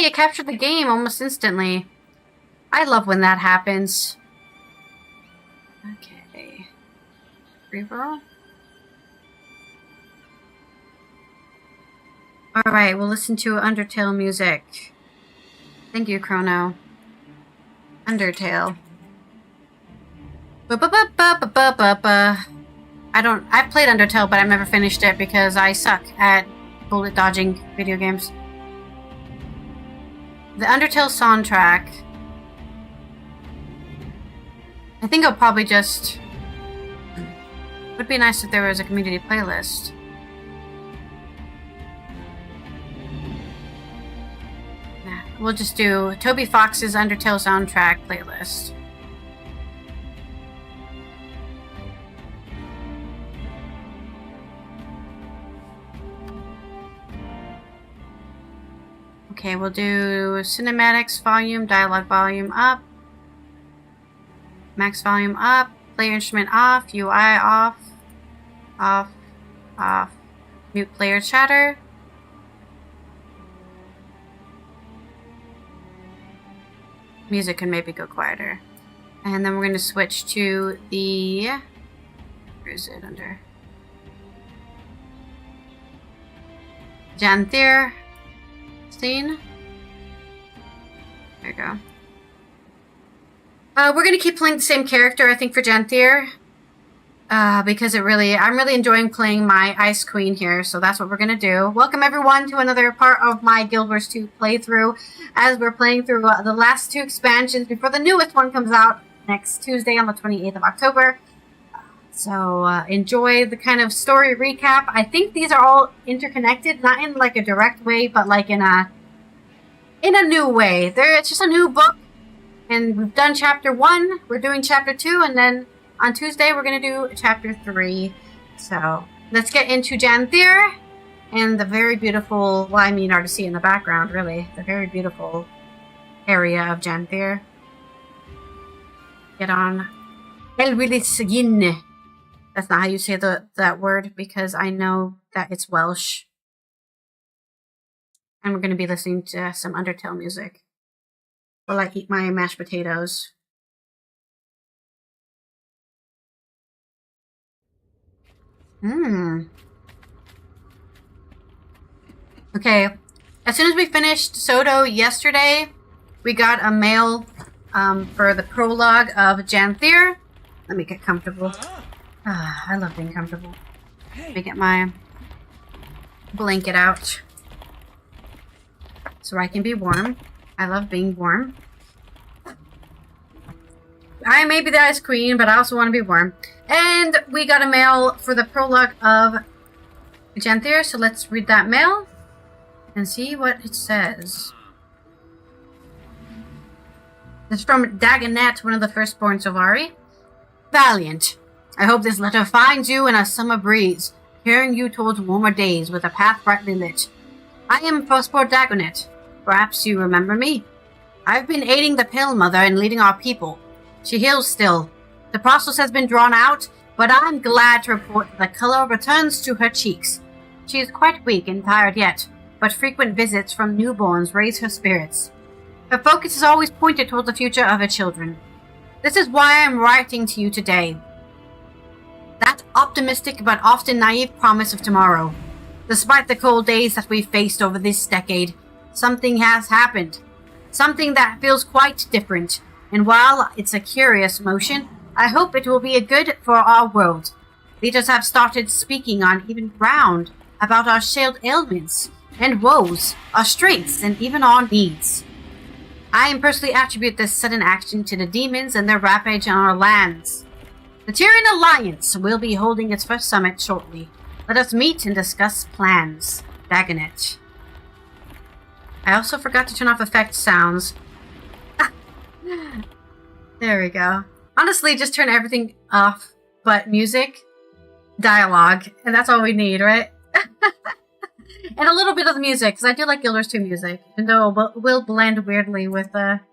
Yay! You captured the game almost instantly. I love when that happens. Okay. Reroll. Alright, we'll listen to Undertale music. Thank you, Chrono. Undertale. Ba-ba-ba-ba-ba-ba-ba. I've played Undertale, but I've never finished it because I suck at bullet dodging video games. The Undertale soundtrack. I think I'll probably just... Would be nice if there was a community playlist. Nah, we'll just do Toby Fox's Undertale soundtrack playlist. Okay, we'll do cinematics volume, dialogue volume up, max volume up, player instrument off, UI off, off, mute player chatter. Music can maybe go quieter. And then we're going to switch to the... Where is it under? Janthir scene. There you go. We're going to keep playing the same character, I think, for Janthir. Because I'm really enjoying playing my Ice Queen here, so that's what we're going to do. Welcome everyone to another part of my Guild Wars 2 playthrough, as we're playing through the last 2 expansions before the newest one comes out next Tuesday on the 28th of October. So enjoy the kind of story recap. I think these are all interconnected, not in like a direct way, but like in a new way. It's just a new book, and we've done chapter 1. We're doing chapter 2, and then on Tuesday we're going to do chapter 3. So let's get into Janthir and the very beautiful, well, I mean, Artisy in the background, really. The very beautiful area of Janthir. Get on. Elwilisgin. That's not how you say that word, because I know that it's Welsh. And we're going to be listening to some Undertale music while I eat my mashed potatoes. Okay, as soon as we finished Soto yesterday, we got a mail for the prologue of Janthir. Let me get comfortable. I love being comfortable. Let me get my blanket out so I can be warm. I love being warm. I may be the Ice Queen, but I also want to be warm. And we got a mail for the prologue of Janthir, so let's read that mail and see what it says. It's from Dagonet, one of the firstborn Sylvari. Valiant. I hope this letter finds you in a summer breeze, carrying you towards warmer days with a path brightly lit. I am firstborn Dagonet. Perhaps you remember me. I've been aiding the Pale Mother and leading our people. She heals still. The process has been drawn out, but I'm glad to report that the color returns to her cheeks. She is quite weak and tired yet, but frequent visits from newborns raise her spirits. Her focus is always pointed toward the future of her children. This is why I'm writing to you today. That optimistic but often naive promise of tomorrow. Despite the cold days that we've faced over this decade, something has happened. Something that feels quite different. And while it's a curious motion, I hope it will be a good for our world. Leaders have started speaking on even ground about our shared ailments and woes, our strengths, and even our needs. I personally attribute this sudden action to the demons and their rampage on our lands. The Tyrian Alliance will be holding its first summit shortly. Let us meet and discuss plans. Dagonet. I also forgot to turn off effect sounds. There we go. Honestly, just turn everything off but music, dialogue, and that's all we need, right? And a little bit of the music, because I do like Guild Wars 2 music, even though it will blend weirdly with our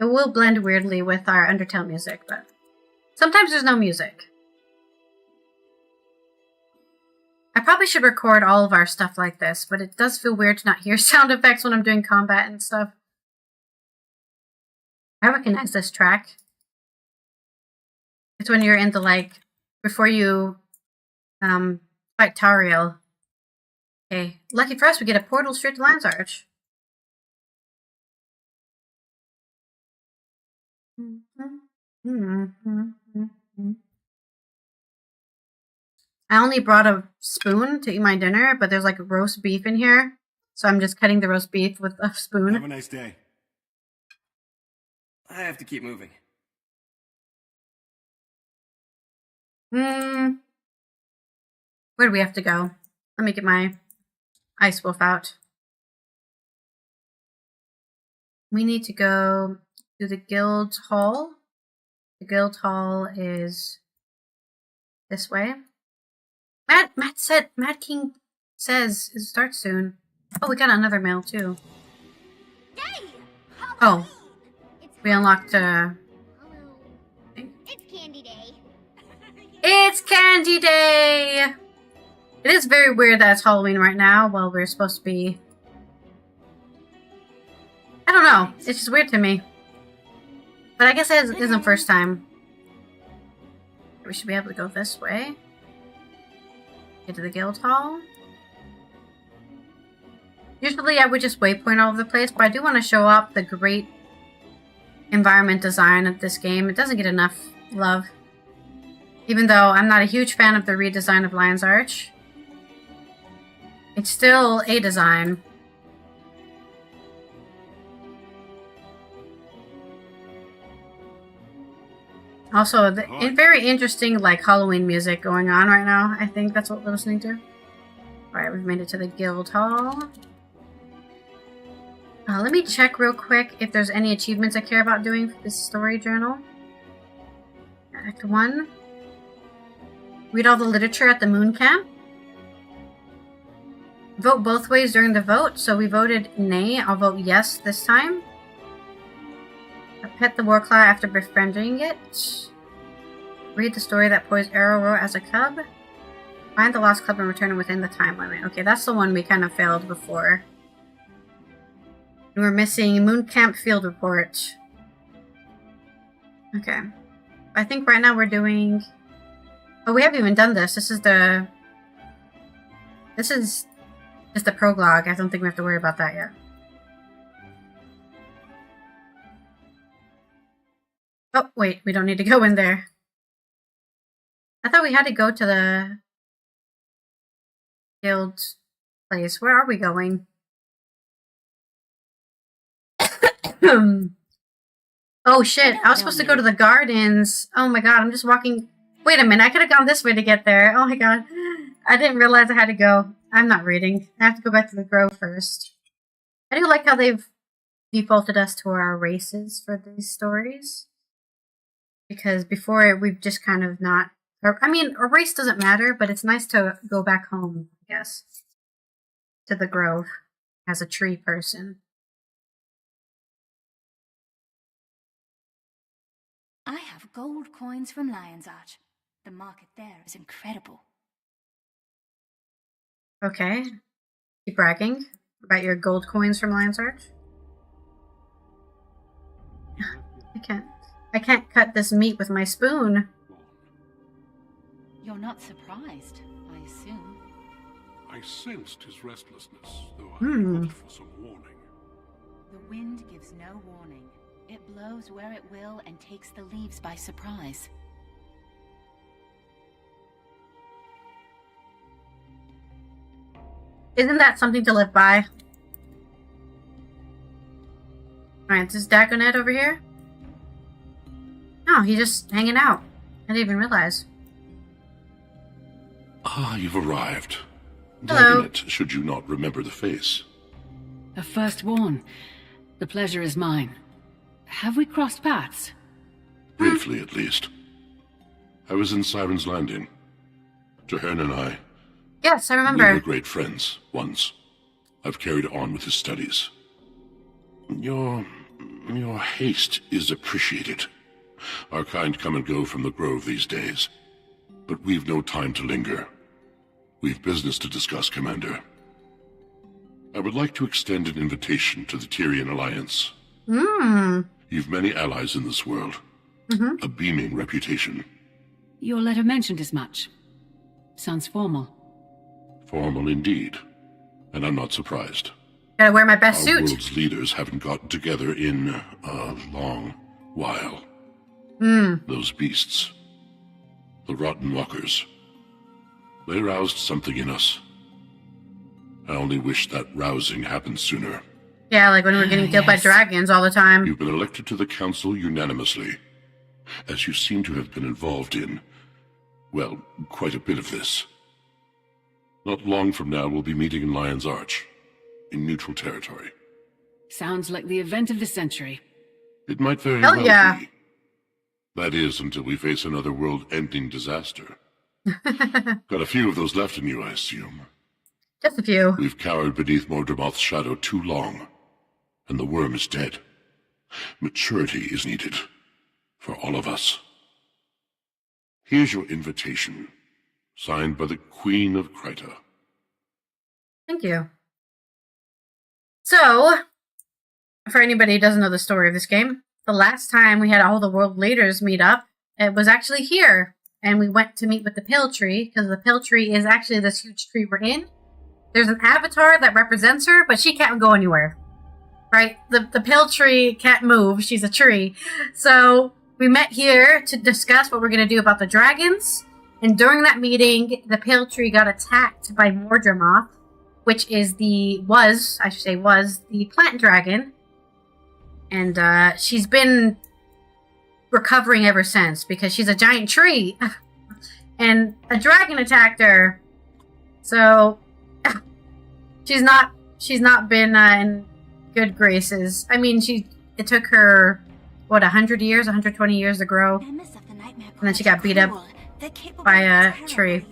Undertale music, but sometimes there's no music. I probably should record all of our stuff like this, but it does feel weird to not hear sound effects when I'm doing combat and stuff. I recognize this track. It's when you're in the, like, before you fight Tariel. Okay, lucky for us, we get a portal straight to Lion's Arch. I only brought a spoon to eat my dinner, but there's like roast beef in here. So I'm just cutting the roast beef with a spoon. Have a nice day. I have to keep moving. Where do we have to go? Let me get my ice wolf out. We need to go to the guild hall. The guild hall is this way. Mad King says it starts soon. Oh, we got another mail too. Oh, we unlocked Hello. It's Candy Day. It's Candy Day! It is very weird that it's Halloween right now while we're supposed to be... I don't know. It's just weird to me. But I guess it isn't first time. We should be able to go this way. Get to the guild hall. Usually I would just waypoint all over the place, but I do want to show up the great environment design of this game. It doesn't get enough love. Even though I'm not a huge fan of the redesign of Lion's Arch. It's still a design. Also, very interesting, like, Halloween music going on right now. I think that's what we're listening to. Alright, we've made it to the guild hall. Let me check real quick if there's any achievements I care about doing for this story journal. Act 1. Read all the literature at the moon camp. Vote both ways during the vote. So we voted nay. I'll vote yes this time. Pet the Warclaw after befriending it. Read the story that Poise Arrow wrote as a cub. Find the lost club and return it within the time limit. Okay, that's the one we kind of failed before. And we're missing Moon Camp Field Report. Okay. I think right now we're doing... Oh, we haven't even done this. This is just the prologue. I don't think we have to worry about that yet. Oh, wait, we don't need to go in there. I thought we had to go to the guild place. Where are we going? Oh shit, I was supposed to go to the gardens. Oh my god, I'm just walking... Wait a minute, I could have gone this way to get there. Oh my god. I didn't realize I had to go. I'm not reading. I have to go back to the grove first. I do like how they've defaulted us to our races for these stories. Because before, we've just kind of not... I mean, a race doesn't matter, but it's nice to go back home, I guess. To the grove as a tree person. I have gold coins from Lion's Arch. The market there is incredible. Okay. Keep bragging about your gold coins from Lion's Arch. I can't cut this meat with my spoon. You're not surprised, I assume. I sensed his restlessness, though I looked for some warning. The wind gives no warning. It blows where it will and takes the leaves by surprise. Isn't that something to live by? Alright, is Dagonet over here? No, he's just hanging out. I didn't even realize. Ah, you've arrived. Hello. Dagonet, should you not remember the face. A firstborn. The pleasure is mine. Have we crossed paths? Briefly, at least. I was in Siren's Landing. Jahern and I... Yes, I We remember. were great friends, once. I've carried on with his studies. Your haste is appreciated. Our kind come and go from the grove these days. But we've no time to linger. We've business to discuss, Commander. I would like to extend an invitation to the Tyrian Alliance. You've many allies in this world. A beaming reputation. Your letter mentioned as much. Sounds formal. Formal indeed. And I'm not surprised. Gotta wear my best Our suit. world's leaders haven't gotten together in a long while. Those beasts. The rotten walkers. They roused something in us. I only wish that rousing happened sooner. Yeah, like when we were getting killed by dragons all the time. You've been elected to the Council unanimously, as you seem to have been involved in, well, quite a bit of this. Not long from now, we'll be meeting in Lion's Arch, in neutral territory. Sounds like the event of the century. It might very Hell well yeah. be. That is, until we face another world-ending disaster. Got a few of those left in you, I assume. Just a few. We've cowered beneath Mordremoth's shadow too long, and the worm is dead. Maturity is needed, for all of us. Here's your invitation, signed by the Queen of Kryta. Thank you. So, for anybody who doesn't know the story of this game, the last time we had all the world leaders meet up, it was actually here. And we went to meet with the Pale Tree, because the Pale Tree is actually this huge tree we're in. There's an avatar that represents her, but she can't go anywhere. Right? The Pale Tree can't move. She's a tree. So we met here to discuss what we're going to do about the dragons. And during that meeting, the Pale Tree got attacked by Mordremoth, which is was the plant dragon. And she's been recovering ever since, because she's a giant tree. And a dragon attacked her. So she's not been in good graces. I mean, it took her, 100 years, 120 years to grow. And then she got beat up by a tree.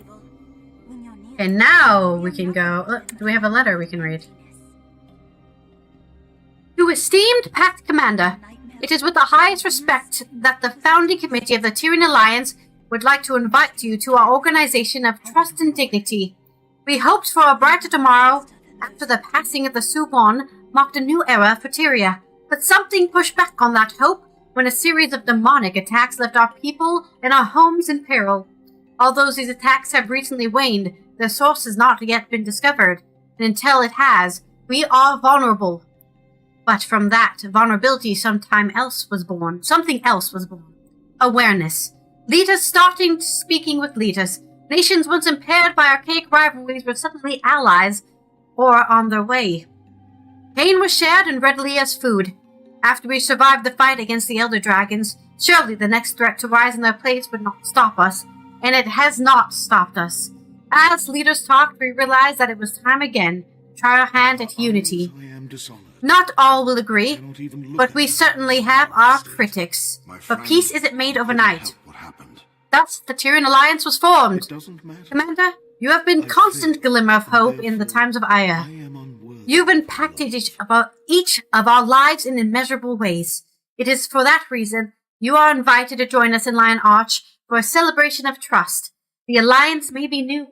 And now we can go. Look, do we have a letter we can read? To esteemed Pact Commander, it is with the highest respect that the founding committee of the Tyrian Alliance would like to invite you to our organization of trust and dignity. We hoped for a brighter tomorrow after the passing of the Mabon marked a new era for Tyria, but something pushed back on that hope when a series of demonic attacks left our people and our homes in peril. Although these attacks have recently waned, their source has not yet been discovered, and until it has, we are vulnerable. But from that vulnerability, something else was born. Awareness. Leaders starting speaking with leaders. Nations once impaired by archaic rivalries were suddenly allies, or on their way. Pain was shared and readily as food. After we survived the fight against the Elder Dragons, surely the next threat to rise in their place would not stop us, and it has not stopped us. As leaders talked, we realized that it was time again to try our hand at unity. Not all will agree, but we certainly have our critics. But peace isn't made overnight. Thus, the Tyrian Alliance was formed. Commander, you have been constant glimmer of hope in the times of ire. You've impacted each of our lives in immeasurable ways. It is for that reason you are invited to join us in Lion Arch for a celebration of trust. The Alliance may be new,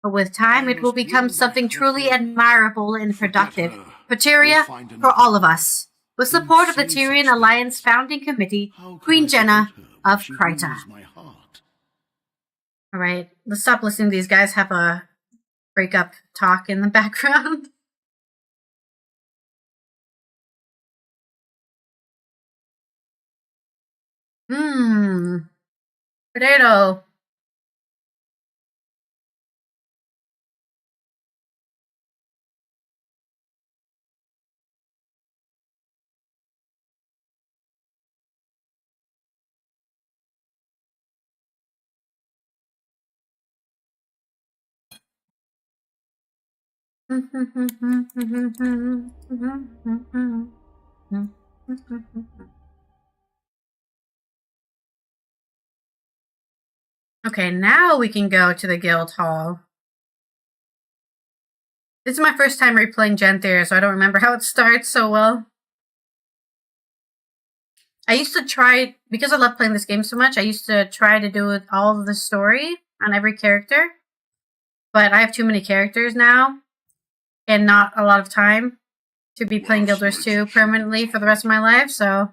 but with time it will become something truly admirable and productive. For Tyria, for all of us. With support of the Tyrian Alliance Founding Committee, Queen Jenna of Kryta. Alright, let's stop listening to these guys have a breakup talk in the background. Potato. Okay, now we can go to the guild hall. This is my first time replaying Janthir, so I don't remember how it starts so well. I used to try, because I love playing this game so much, I used to try to do all of the story on every character. but I have too many characters now, and not a lot of time to be playing Guild Wars 2 permanently for the rest of my life, so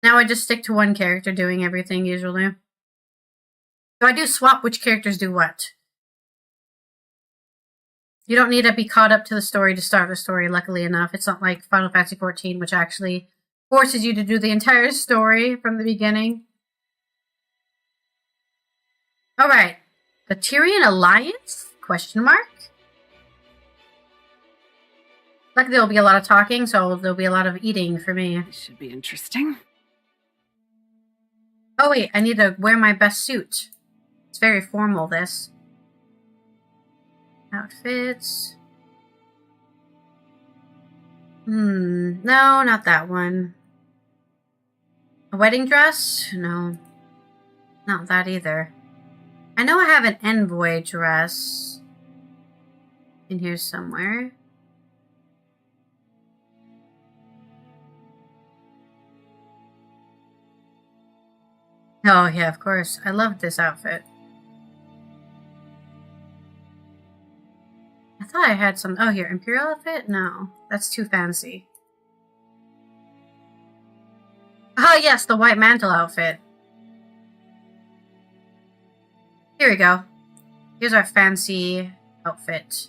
now I just stick to one character doing everything usually. So I do swap which characters do what. You don't need to be caught up to the story to start the story, luckily enough. It's not like Final Fantasy XIV, which actually forces you to do the entire story from the beginning. Alright. The Tyrian Alliance? Question mark? Luckily there'll be a lot of talking, so there'll be a lot of eating for me. This should be interesting. Oh wait, I need to wear my best suit. It's very formal, this. Outfits. No, not that one. A wedding dress? No. Not that either. I know I have an envoy dress in here somewhere. Oh, yeah, of course. I love this outfit. I thought I had some... Oh, here. Imperial outfit? No. That's too fancy. Oh, yes. The white mantle outfit. Here we go. Here's our fancy outfit.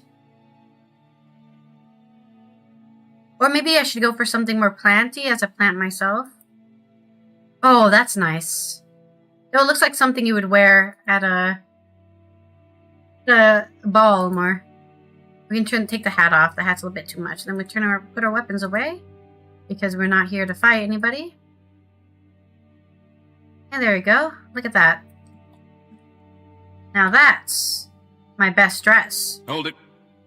Or maybe I should go for something more planty as a plant myself. Oh, that's nice. Oh, it looks like something you would wear at a ball more. We can take the hat off. The hat's a little bit too much. Then we put our weapons away because we're not here to fight anybody. And there we go. Look at that. Now that's my best dress. Hold it.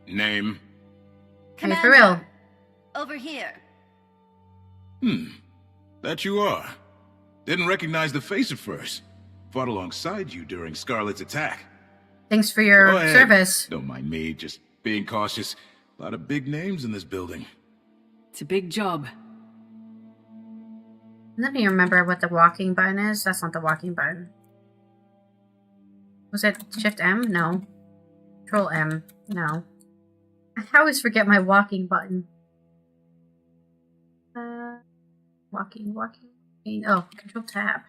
Name. Hey, for real. Over here. That you are. Didn't recognize the face at first. Fought alongside you during Scarlet's attack. Thanks for your Go ahead. service. Don't mind me, just being cautious. A lot of big names in this building. It's a big job. Let me remember what the walking button is. That's not the walking button. Was it Shift M? No. Control M? No. I always forget my walking button. Walking. Oh, Control Tab.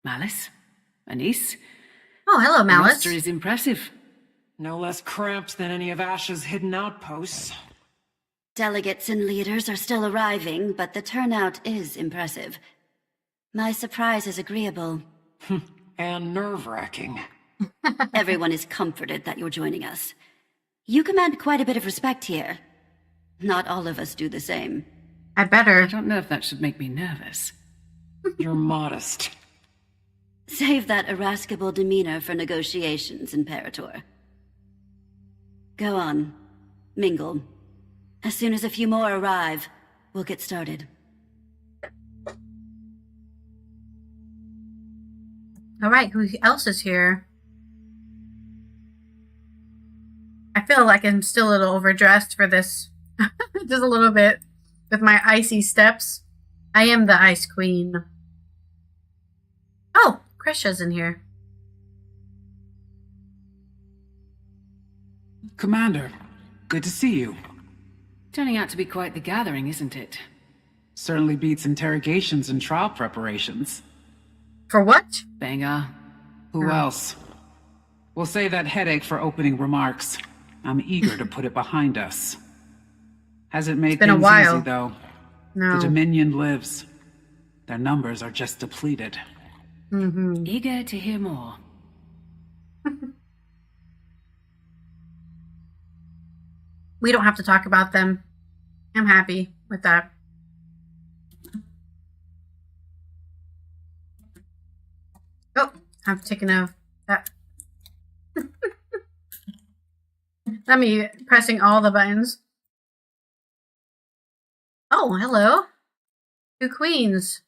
Malice? Anise? Oh, hello, The Malice. muster is impressive. No less cramped than any of Ash's hidden outposts. Delegates and leaders are still arriving, but the turnout is impressive. My surprise is agreeable. And nerve-wracking. Everyone is comforted that you're joining us. You command quite a bit of respect here. Not all of us do the same. I I better. don't know if that should make me nervous. You're modest. Save that irascible demeanor for negotiations, Imperator. Go on. Mingle. As soon as a few more arrive, we'll get started. Alright, who else is here? I feel like I'm still a little overdressed for this. Just a little bit. With my icy steps. I am the Ice Queen. Oh, Krisha's in here. Commander, good to see you. Turning out to be quite the gathering, isn't it? Certainly beats interrogations and trial preparations. For what? Banger. Who else? We'll save that headache for opening remarks. I'm eager to put it behind us. Hasn't made been a things while. easy, though. No. The Dominion lives. Their numbers are just depleted. Eager to hear more. We don't have to talk about them. I'm happy with that. Oh, I'm taking that. Let me pressing all the buttons. Oh, hello. Two queens.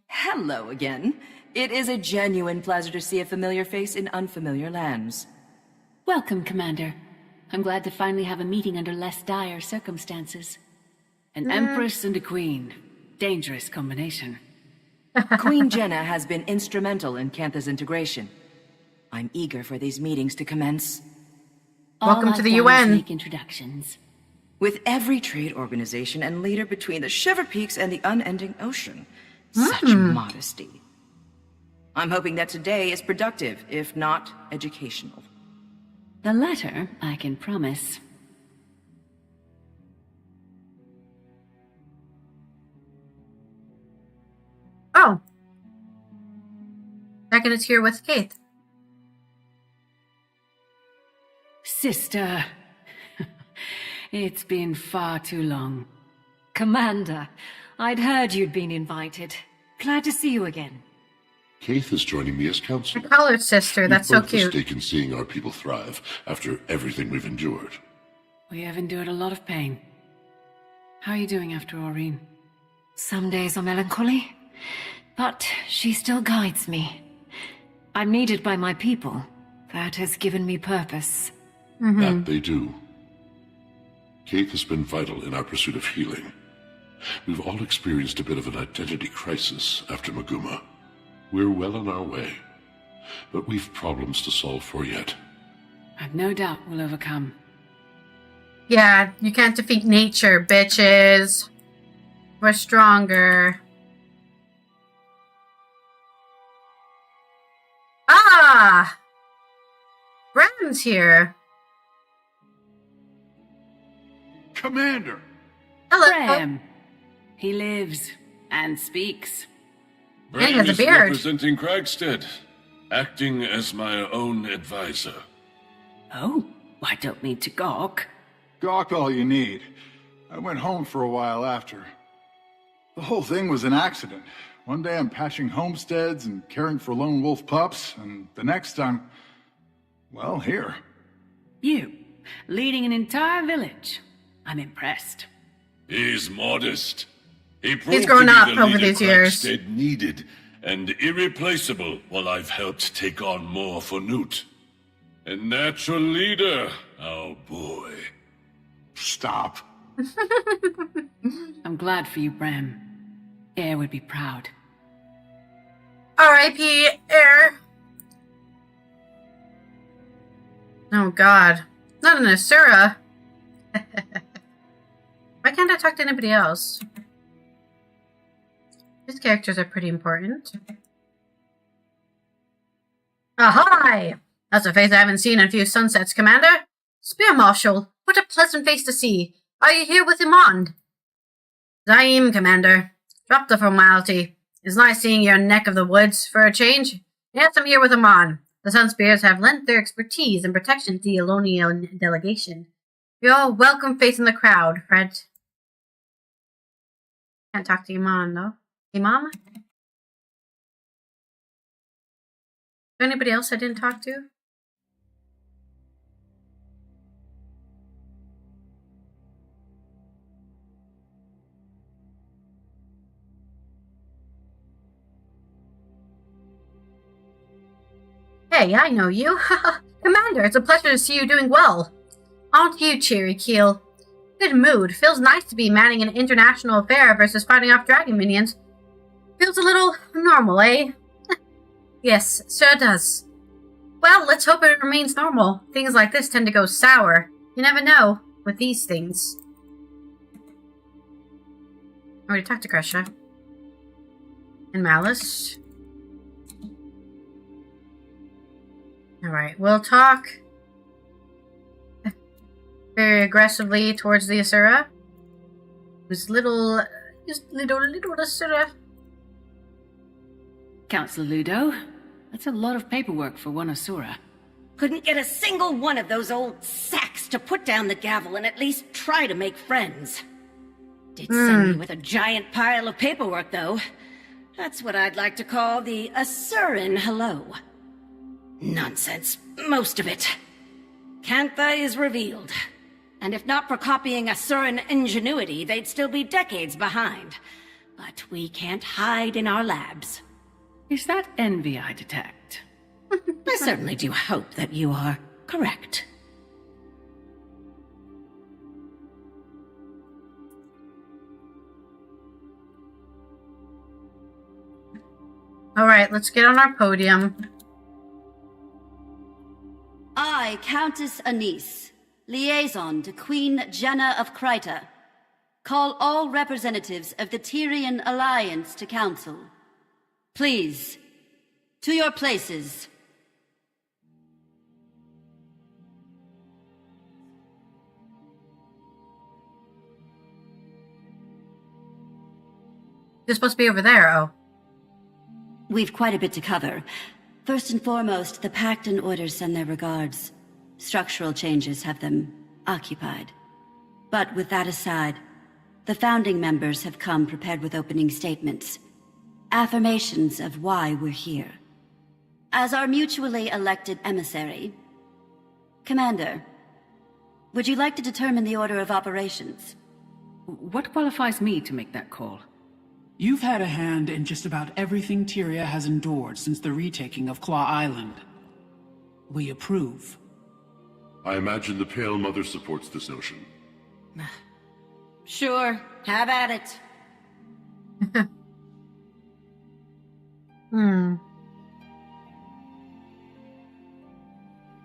Hello again. It is a genuine pleasure to see a familiar face in unfamiliar lands. Welcome, Commander. I'm glad to finally have a meeting under less dire circumstances. An empress and a queen. Dangerous combination. Queen Jenna has been instrumental in Cantha's integration. I'm eager for these meetings to commence. Welcome to the All I've done is UN. make introductions. With every trade organization and leader between the Shiver Peaks and the unending ocean. Such modesty. I'm hoping that today is productive, if not educational. The latter, I can promise. Oh. Dagon is here with Kate. Sister. It's been far too long. Commander, I'd heard you'd been invited. Glad to see you again. Keith is joining me as I counselor. call her sister. That's so We've both cute. mistaken seeing our people thrive after everything we've endured. We have endured a lot of pain. How are you doing after Aureen? Some days are melancholy, but she still guides me. I'm needed by my people. That has given me purpose. That they do. Keith has been vital in our pursuit of healing. We've all experienced a bit of an identity crisis after Maguma. We're well on our way, but we've problems to solve for yet. I've no doubt we'll overcome. Yeah, you can't defeat nature, bitches. We're stronger. Ah! Bram's here. Commander! Hello. Bram. He lives and speaks. And he has a beard. representing Kragstead, acting as my own advisor. Oh, I don't mean to gawk. Gawk all you need. I went home for a while after. The whole thing was an accident. One day I'm patching homesteads and caring for lone wolf pups, and the next I'm, well, here. You, leading an entire village. I'm impressed. He's modest. He He's grown up over these years. Kragstead needed and irreplaceable while I've helped take on more for Newt. A natural leader, oh boy. Stop. I'm glad for you, Bram. Air would be proud. R.I.P. Air. Oh God, not an Asura. Why can't I talk to anybody else? These characters are pretty important. Hi! That's a face I haven't seen in a few sunsets, Commander. Spear Marshal, what a pleasant face to see. Are you here with Iman? Zaim, Commander. Drop the formality. It's nice seeing your neck of the woods for a change. Yes, I'm here with Iman. The Sun Spears have lent their expertise and protection to the Elonian delegation. You're all welcome facing the crowd, Fred. Can't talk to Iman, though. Imam? Is there anybody else I didn't talk to? Hey, I know you. Commander, it's a pleasure to see you doing well. On to you, Cheery Keel. Good mood. Feels nice to be manning an international affair versus fighting off dragon minions. Feels a little normal, eh? Yes, sure does. Well, let's hope it remains normal. Things like this tend to go sour. You never know with these things. I already talked to Gresha. And Malice. Alright, we'll talk very aggressively towards the Asura. Who's little Asura. Councillor Ludo, that's a lot of paperwork for one Asura. Couldn't get a single one of those old sacks to put down the gavel and at least try to make friends. Did send me with a giant pile of paperwork, though. That's what I'd like to call the Asuran hello. Nonsense, most of it. Cantha is revealed. And if not for copying Asuran ingenuity, they'd still be decades behind. But we can't hide in our labs. Is that envy I detect? I certainly do hope that you are correct. Alright, let's get on our podium. I, Countess Anise, liaison to Queen Jenna of Kryta, call all representatives of the Tyrian Alliance to council. Please, to your places. They're supposed to be over there, oh. We've quite a bit to cover. First and foremost, the Pact and Orders send their regards. Structural changes have them occupied. But with that aside, the founding members have come prepared with opening statements. Affirmations of why we're here. As our mutually elected emissary, Commander, would you like to determine the order of operations? What qualifies me to make that call? You've had a hand in just about everything Tyria has endured since the retaking of Claw Island. We approve. I imagine the Pale Mother supports this notion. Sure, have at it.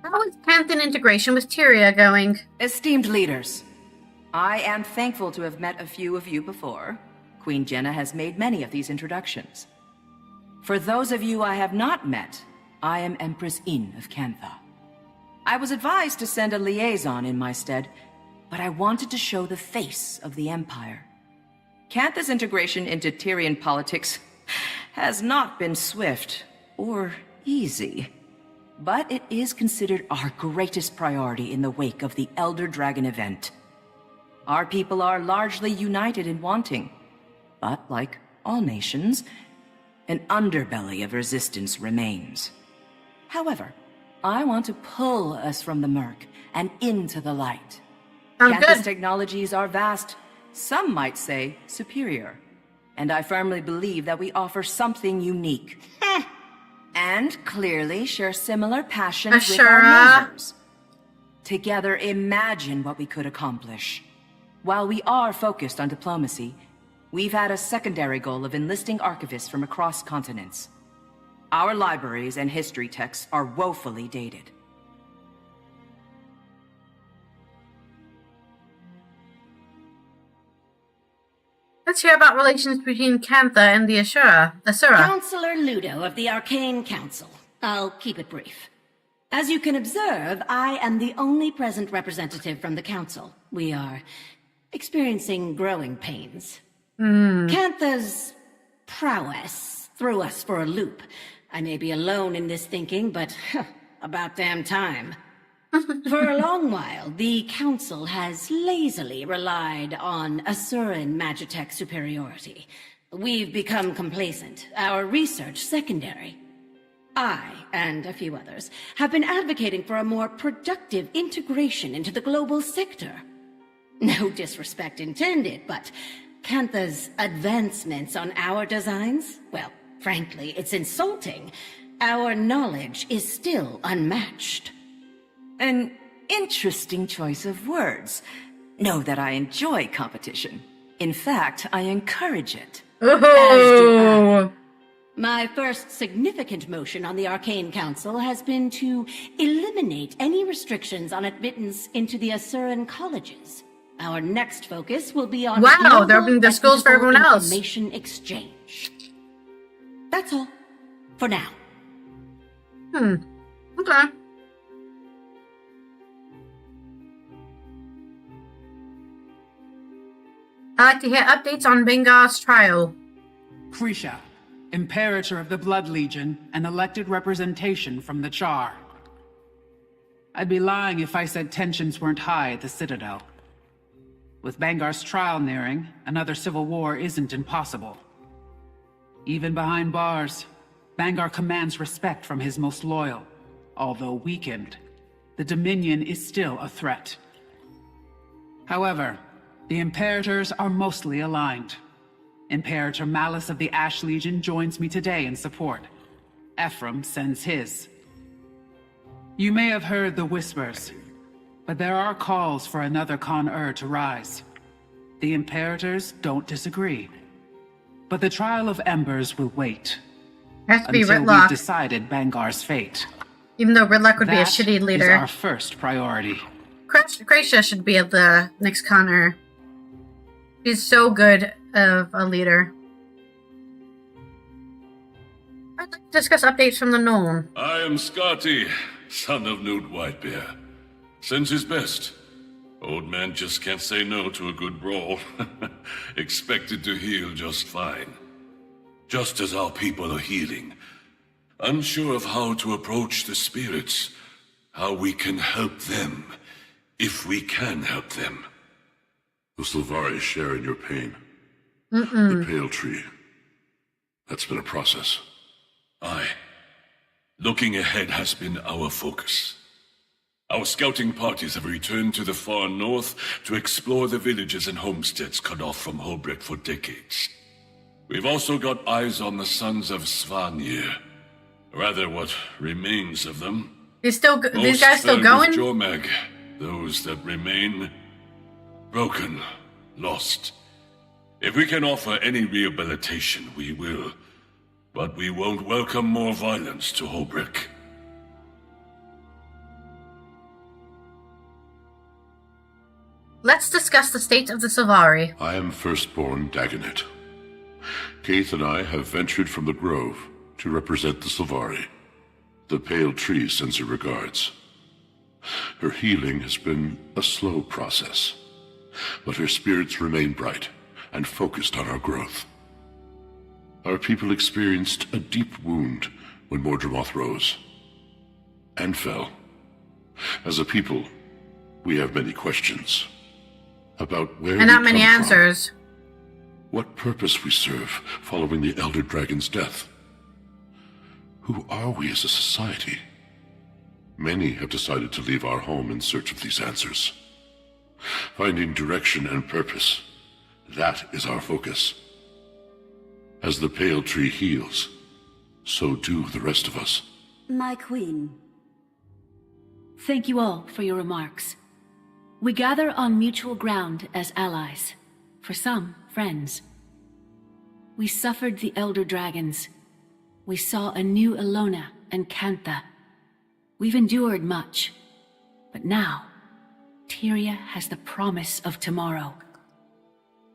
How is Panthen integration with Tyria going? Esteemed leaders, I am thankful to have met a few of you before. Queen Jenna has made many of these introductions. For those of you I have not met, I am Empress In of Cantha. I was advised to send a liaison in my stead, but I wanted to show the face of the Empire. Cantha's integration into Tyrian politics has not been swift or easy, but it is considered our greatest priority in the wake of the Elder Dragon event. Our people are largely united in wanting, but like all nations, an underbelly of resistance remains. However, I want to pull us from the murk and into the light. Cantha's technologies are vast, some might say superior, and I firmly believe that we offer something unique. And clearly share similar passions with our neighbors. Together, imagine what we could accomplish. While we are focused on diplomacy, we've had a secondary goal of enlisting archivists from across continents. Our libraries and history texts are woefully dated. Let's hear about relations between Cantha and the Asura. Counselor Ludo of the Arcane Council. I'll keep it brief. As you can observe, I am the only present representative from the Council. We are experiencing growing pains. Cantha's prowess threw us for a loop. I may be alone in this thinking, but about damn time. For a long while, the Council has lazily relied on Asuran Magitech superiority. We've become complacent, our research secondary. I, and a few others, have been advocating for a more productive integration into the global sector. No disrespect intended, but Cantha's advancements on our designs? Well, frankly, it's insulting. Our knowledge is still unmatched. An interesting choice of words. Know that I enjoy competition. In fact, I encourage it. As do I. My first significant motion on the Arcane Council has been to eliminate any restrictions on admittance into the Asuran colleges. Our next focus will be on they're opening the schools for everyone else. Information exchange. That's all. For now. Okay. I'd like to hear updates on Bengar's trial. Krisha, Imperator of the Blood Legion and elected representation from the Char. I'd be lying if I said tensions weren't high at the Citadel. With Bengar's trial nearing, another civil war isn't impossible. Even behind bars, Bengar commands respect from his most loyal. Although weakened, the Dominion is still a threat. However, the Imperators are mostly aligned. Imperator Malice of the Ash Legion joins me today in support. Ephraim sends his. You may have heard the whispers, but there are calls for another Con-Ur to rise. The Imperators don't disagree. But the Trial of Embers will wait. Has to be until Ritlock. we've decided Bangar's fate. Even though Ritlock would be a That shitty is leader. our first priority. Gracia should be at the next Connor. She's so good of a leader. I'd like to discuss updates from the known. I am Scotty, son of Newt Whitebear. Sends his best. Old man just can't say no to a good brawl. Expected to heal just fine. Just as our people are healing. Unsure of how to approach the spirits. How we can help them. If we can help them. The Sylvari share in your pain. The Pale Tree. That's been a process. Aye. Looking ahead has been our focus. Our scouting parties have returned to the far north to explore the villages and homesteads cut off from Holbrook for decades. We've also got eyes on the sons of Svanir. Rather, what remains of them. These guys still going? Jormag. Those that remain, broken, lost. If we can offer any rehabilitation, we will. But we won't welcome more violence to Holbrook. Let's discuss the state of the Sylvari. I am firstborn Dagonet. Keith and I have ventured from the Grove to represent the Sylvari. The Pale Tree sends her regards. Her healing has been a slow process, but her spirits remain bright and focused on our growth. Our people experienced a deep wound when Mordramoth rose and fell. As a people, we have many questions about where and not many answers. What purpose we serve following the Elder Dragon's death. Who are we as a society? Many have decided to leave our home in search of these answers. Finding direction and purpose, that is our focus. As the Pale Tree heals, so do the rest of us. My queen. Thank you all for your remarks. We gather on mutual ground as allies. For some, friends. We suffered the Elder Dragons. We saw a new Ilona and Cantha. We've endured much. But now, Tyria has the promise of tomorrow.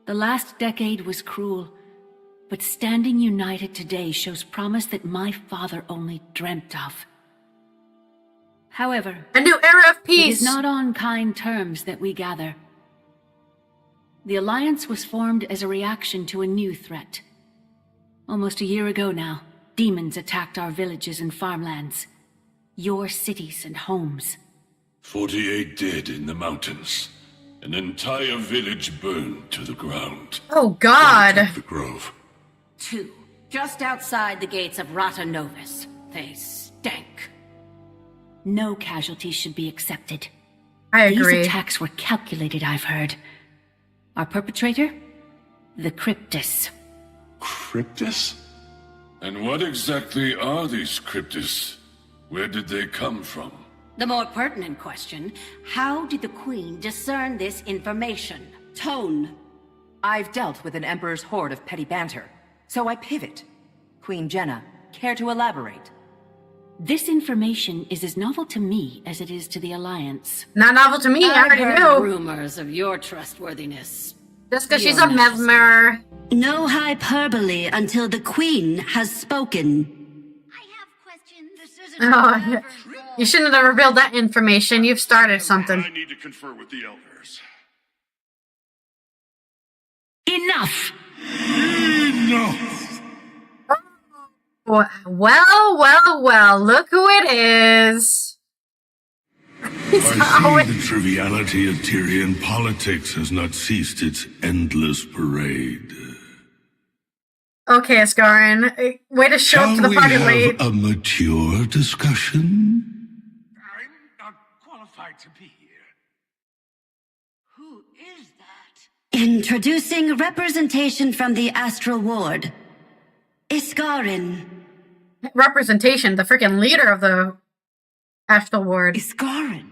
The last decade was cruel, but standing united today shows promise that my father only dreamt of. However, a new era of peace. It is not on kind terms that we gather. The Alliance was formed as a reaction to a new threat. Almost a year ago now, demons attacked our villages and farmlands. Your cities and homes. 48 dead in the mountains. An entire village burned to the ground. Oh God! The Grove. 2, just outside the gates of Rata Novus. They stank. No casualties should be accepted. I agree. These attacks were calculated, I've heard. Our perpetrator? The Cryptus. Cryptus? And what exactly are these Cryptus? Where did they come from? The more pertinent question, how did the Queen discern this information? Tone. I've dealt with an Emperor's horde of petty banter, so I pivot. Queen Jenna, care to elaborate? This information is as novel to me as it is to the Alliance. Not novel to me, I already heard knew. rumors of your trustworthiness. Just because she's a mesmer. No hyperbole until the Queen has spoken. Oh, you shouldn't have revealed that information. You've started something. I need to confer with the elders. Enough! Enough! Well, look who it is. I see the triviality of Tyrian politics has not ceased its endless parade. Okay, Ascarin, way to show up to the party late. A mature discussion? I'm not qualified to be here. Who is that? Introducing representation from the Astral Ward. Iskarin. Representation, the freaking leader of the Astral Ward. Iskarin.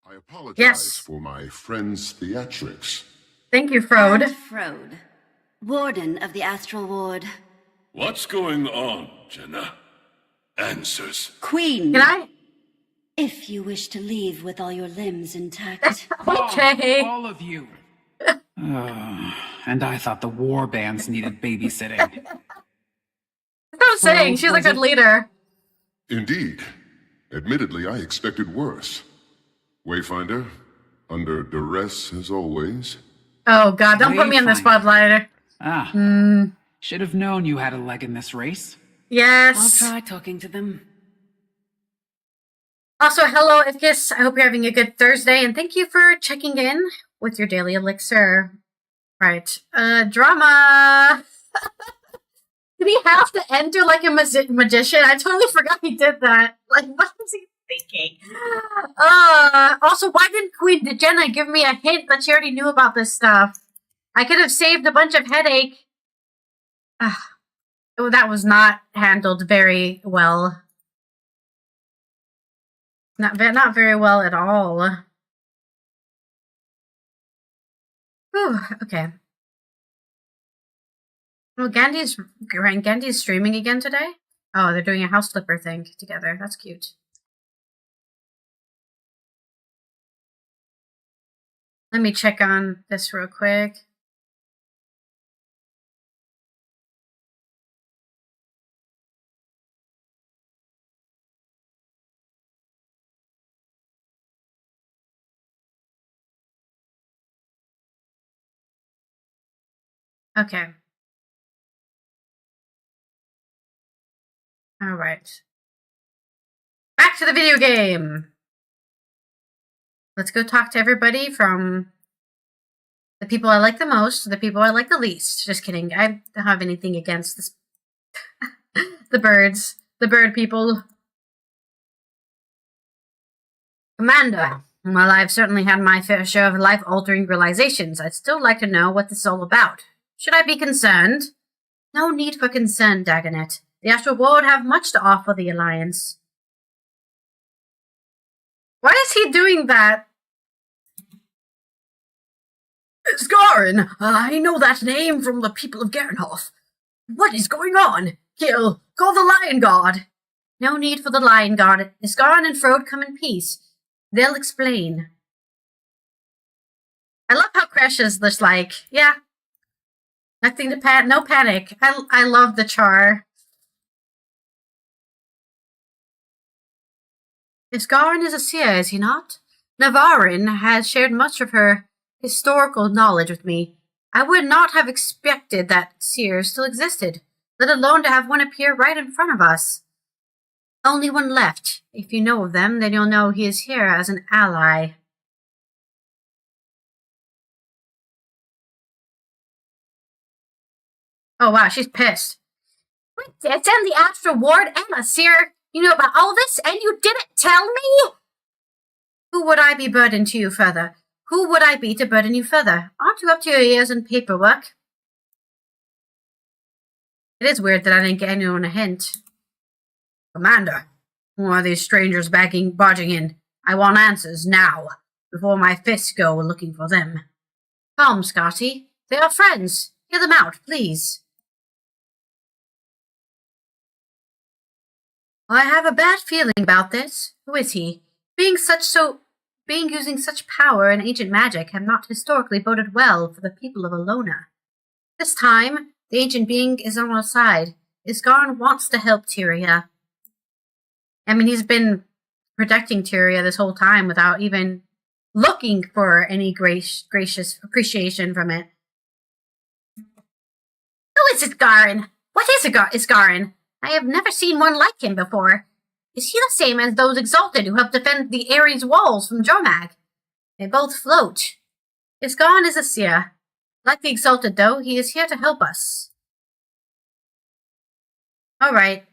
I apologize Yes. for my friend's theatrics. Thank you, Frode. Frode. Warden of the Astral Ward. What's going on, Jenna? Answers. Queen. Can I? If you wish to leave with all your limbs intact. Okay. All of you. And I thought the war bands needed babysitting. That's what I'm saying. She's a good leader. Indeed. Admittedly, I expected worse. Wayfinder, under duress as always. Oh god, don't put me in the spotlight. Should have known you had a leg in this race. Yes. I'll try talking to them. Also, hello, Ifkis. I hope you're having a good Thursday, and thank you for checking in with your daily elixir. Right. Drama! Did he have to enter like a magician? I totally forgot he did that. Like, what was he thinking? Also, why didn't Queen Jenna give me a hint that she already knew about this stuff? I could have saved a bunch of headache. Oh, that was not handled very well. Not very well at all. Whew, okay. Well, Gandhi's streaming again today? Oh, they're doing a house flipper thing together. That's cute. Let me check on this real quick. Okay. All right. Back to the video game. Let's go talk to everybody from the people I like the most to the people I like the least. Just kidding. I don't have anything against this. The birds. The bird people. Amanda. While I've certainly had my fair share of life-altering realizations, I'd still like to know what this is all about. Should I be concerned? No need for concern, Dagonet. The Astral Ward have much to offer the Alliance. Why is he doing that? Scarin! I know that name from the people of Garenhoth. What is going on? Call the Lion Guard. No need for the Lion Guard. Scarin and Frode come in peace. They'll explain. I love how Kresh is just like, yeah. Nothing to no panic. I love the char. Isgarin is a seer, is he not? Navarin has shared much of her historical knowledge with me. I would not have expected that seer still existed, let alone to have one appear right in front of us. Only one left. If you know of them, then you'll know he is here as an ally. Oh wow, she's pissed. Wait, it's in the Astral Ward and a seer. You know about all this, and you didn't tell me? Who would I be burdened to you further? Who would I be to burden you further? Aren't you up to your ears in paperwork? It is weird that I didn't get anyone a hint. Commander, who are these strangers barging in? I want answers now, before my fists go looking for them. Calm, Scotty. They are friends. Hear them out, please. I have a bad feeling about this. Who is he? Being using such power and ancient magic have not historically boded well for the people of Alona. This time, the ancient being is on our side. Isgarn wants to help Tyria. I mean, he's been protecting Tyria this whole time without even looking for any gracious appreciation from it. Who is Isgarin? What is Isgarin? I have never seen one like him before. Is he the same as those exalted who helped defend the Ares walls from Jormag? They both float. Isgarin is a seer. Like the exalted, though, he is here to help us. Alright.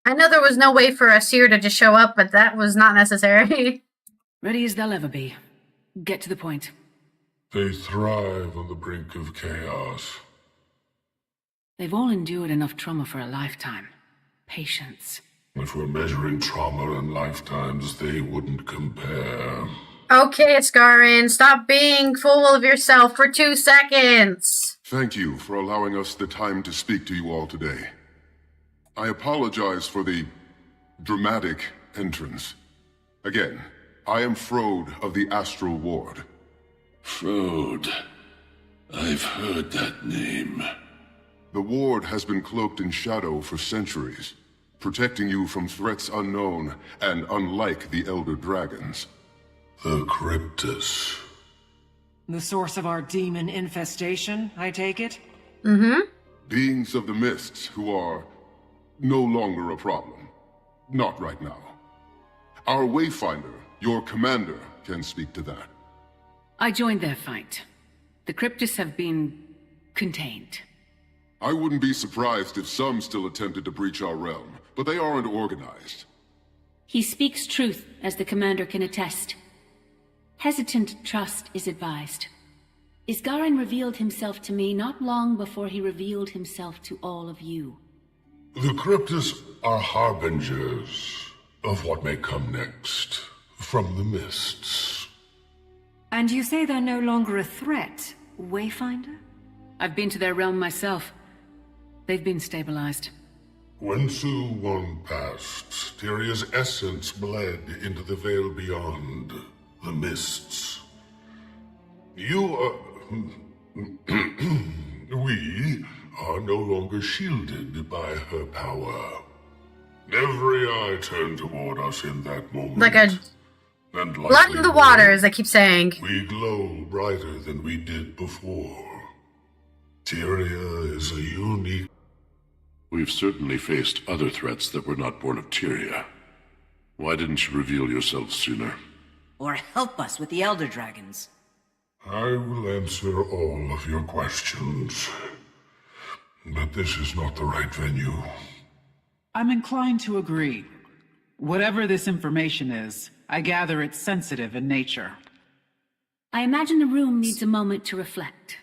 I know there was no way for a seer to just show up, but that was not necessary. Ready as they'll ever be. Get to the point. They thrive on the brink of chaos. They've all endured enough trauma for a lifetime. Patience. If we're measuring trauma and lifetimes, they wouldn't compare. Okay, Scarin, stop being full of yourself for 2 seconds. Thank you for allowing us the time to speak to you all today. I apologize for the dramatic entrance. Again, I am Frode of the Astral Ward. Frode. I've heard that name. The Ward has been cloaked in shadow for centuries, protecting you from threats unknown and unlike the Elder Dragons. The Cryptus. The source of our demon infestation, I take it? Mm-hmm. Beings of the Mists who are no longer a problem. Not right now. Our Wayfinder, your commander, can speak to that. I joined their fight. The Cryptus have been contained. I wouldn't be surprised if some still attempted to breach our realm, but they aren't organized. He speaks truth, as the commander can attest. Hesitant trust is advised. Isgarin revealed himself to me not long before he revealed himself to all of you. The Cryptus are harbingers of what may come next from the mists. And you say they're no longer a threat, Wayfinder? I've been to their realm myself. They've been stabilized. When Su Won passed, Tyria's essence bled into the veil beyond, the mists. You are... we are no longer shielded by her power. Every eye turned toward us in that moment. Like a and blood in the water, as I keep saying. We glow brighter than we did before. Tyria is a unique... We've certainly faced other threats that were not born of Tyria. Why didn't you reveal yourself sooner? Or help us with the Elder Dragons. I will answer all of your questions. But this is not the right venue. I'm inclined to agree. Whatever this information is, I gather it's sensitive in nature. I imagine the room needs a moment to reflect.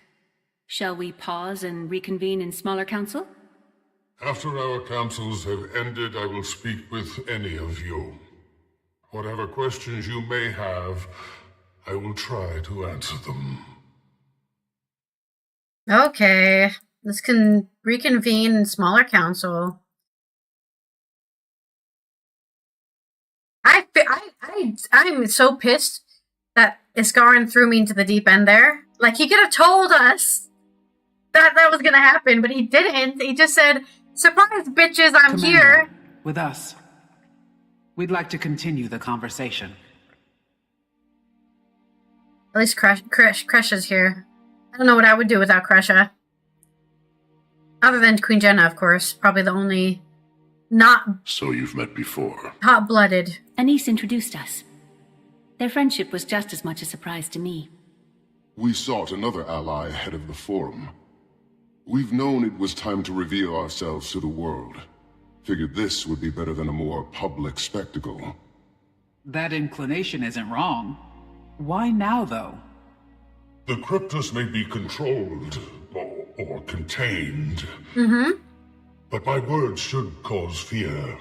Shall we pause and reconvene in smaller council? After our councils have ended, I will speak with any of you. Whatever questions you may have, I will try to answer them. Okay, let's reconvene in smaller council. I'm so pissed that Isgarin threw me into the deep end there. Like, he could have told us that was gonna happen, but he didn't. He just said, "Surprise, bitches, I'm Commander, here." with us. We'd like to continue the conversation. At least Crush is here. I don't know what I would do without Crusha. Other than Queen Jenna, of course. Probably the only not... So you've met before. Hot-blooded. Anise introduced us. Their friendship was just as much a surprise to me. We sought another ally ahead of the forum. We've known it was time to reveal ourselves to the world. Figured this would be better than a more public spectacle. That inclination isn't wrong. Why now, though? The Cryptus may be controlled or contained. Mm-hmm. But my words should cause fear.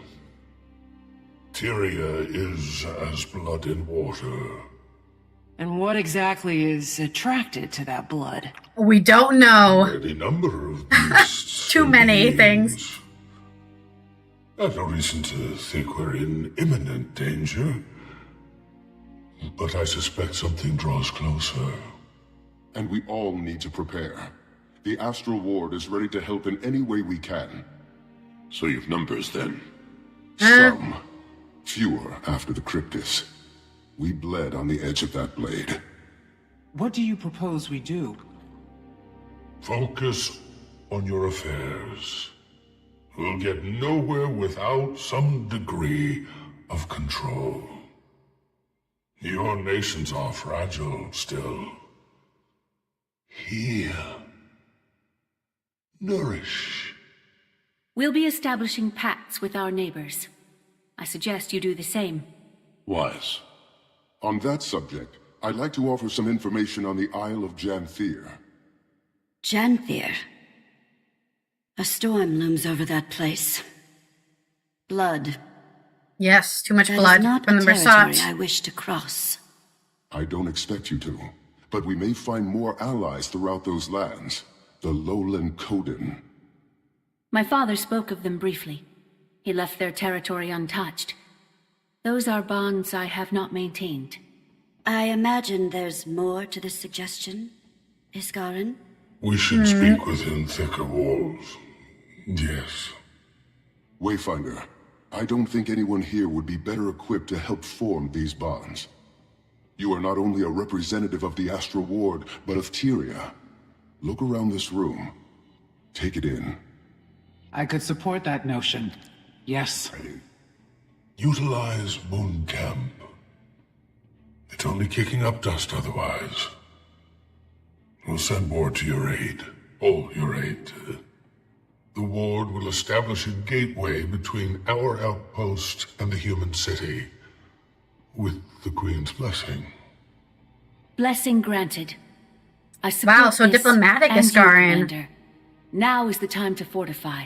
Tyria is as blood in water. And what exactly is attracted to that blood? We don't know. Any number of beasts. Too many things. I've no reason to think we're in imminent danger. But I suspect something draws closer. And we all need to prepare. The Astral Ward is ready to help in any way we can. So you've numbers then? Some. Fewer after the Cryptus. We bled on the edge of that blade. What do you propose we do? Focus on your affairs. We'll get nowhere without some degree of control. Your nations are fragile still. Heal. Nourish. We'll be establishing pacts with our neighbors. I suggest you do the same. Wise. On that subject, I'd like to offer some information on the Isle of Janthir. Janthir? A storm looms over that place. Blood. Yes, too much That blood is not from a the territory Versat. I wish to cross. I don't expect you to, but we may find more allies throughout those lands. The Lowland Coden. My father spoke of them briefly. He left their territory untouched. Those are bonds I have not maintained. I imagine there's more to this suggestion, Iskarin? We should speak within thicker walls. Yes. Wayfinder, I don't think anyone here would be better equipped to help form these bonds. You are not only a representative of the Astral Ward, but of Tyria. Look around this room. Take it in. I could support that notion. Yes. Utilize Moon Camp. It's only kicking up dust otherwise. We'll send ward to your aid. All your aid. The ward will establish a gateway between our outpost and the human city. With the Queen's blessing. Blessing granted. I support Wow, so this diplomatic, and you, Iskarin. Commander. Now is the time to fortify.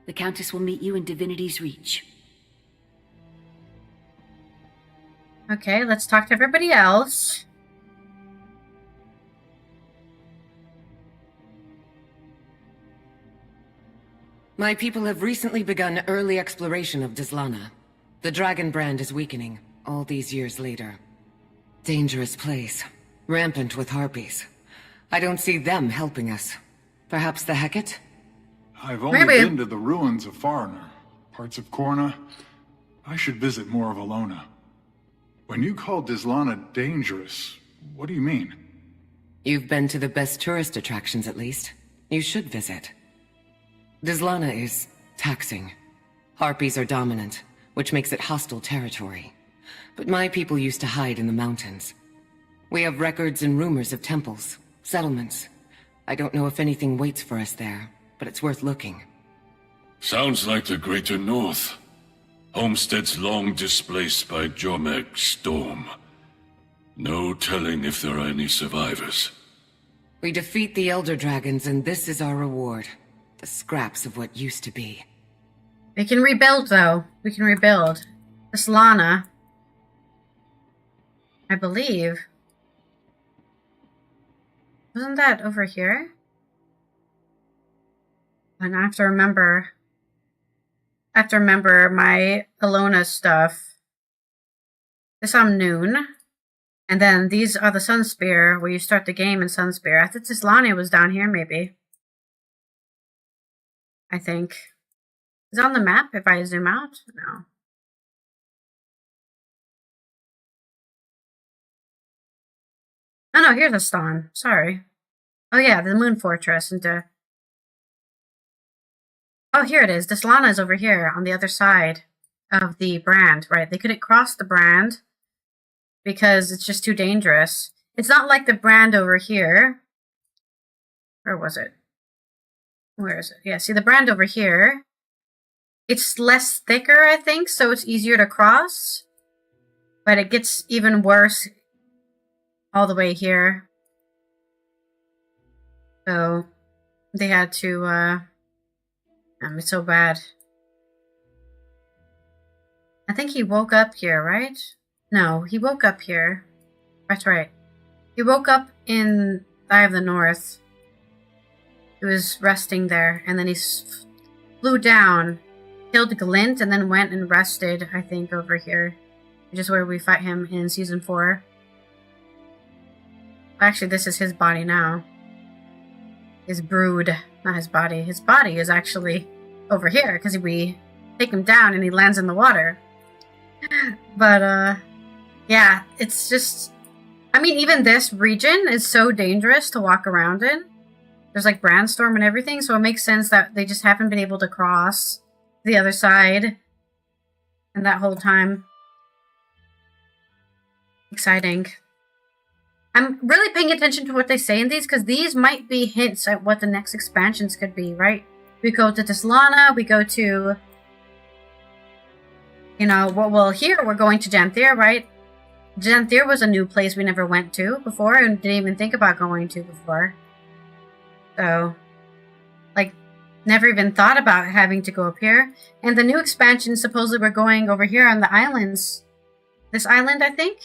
The Countess will meet you in Divinity's Reach. Okay, let's talk to everybody else. My people have recently begun early exploration of Deslana. The dragon brand is weakening, all these years later. Dangerous place. Rampant with harpies. I don't see them helping us. Perhaps the Hecate? I've only been to the ruins of Foreigner, parts of Korna. I should visit more of Alona. When you call Deslana dangerous, what do you mean? You've been to the best tourist attractions at least. You should visit. Deslana is taxing. Harpies are dominant, which makes it hostile territory. But my people used to hide in the mountains. We have records and rumors of temples, settlements. I don't know if anything waits for us there, but it's worth looking. Sounds like the Greater North. Homesteads long displaced by Jormeg's storm. No telling if there are any survivors. We defeat the Elder Dragons, and this is our reward. The scraps of what used to be. We can rebuild, though. We can rebuild. Deslana, I believe. Wasn't that over here? And I have to remember my Alona stuff. This on Noon. And then these are the Sunspear, where you start the game in Sunspear. I thought Deslana was down here, maybe. I think. Is it on the map if I zoom out? No. Oh no, here's Astan. Sorry. Oh yeah, the Moon Fortress. Oh, here it is. Deslana is over here on the other side of the brand, right? They couldn't cross the brand because it's just too dangerous. It's not like the brand over here. Where was it? Where is it? Yeah, see the brand over here. It's less thicker, I think, so it's easier to cross. But it gets even worse all the way here. So they had to, it's so bad. I think he woke up here, right? No, he woke up here. That's right. He woke up in Eye of the North. He was resting there, and then he flew down, killed Glint, and then went and rested, I think, over here. Which is where we fight him in Season 4. Actually, this is his body now. His brood, not his body. His body is actually over here, because we take him down and he lands in the water. But, yeah, it's just... I mean, even this region is so dangerous to walk around in. There's, like, Brandstorm and everything, so it makes sense that they just haven't been able to cross the other side. And that whole time. Exciting. I'm really paying attention to what they say in these, because these might be hints at what the next expansions could be, right? We go to Deslana, we go to... You know, well, here we're going to Janthir, right? Janthir was a new place we never went to before, and didn't even think about going to before. So, like, never even thought about having to go up here. And the new expansion, supposedly we're going over here on the islands. This island, I think?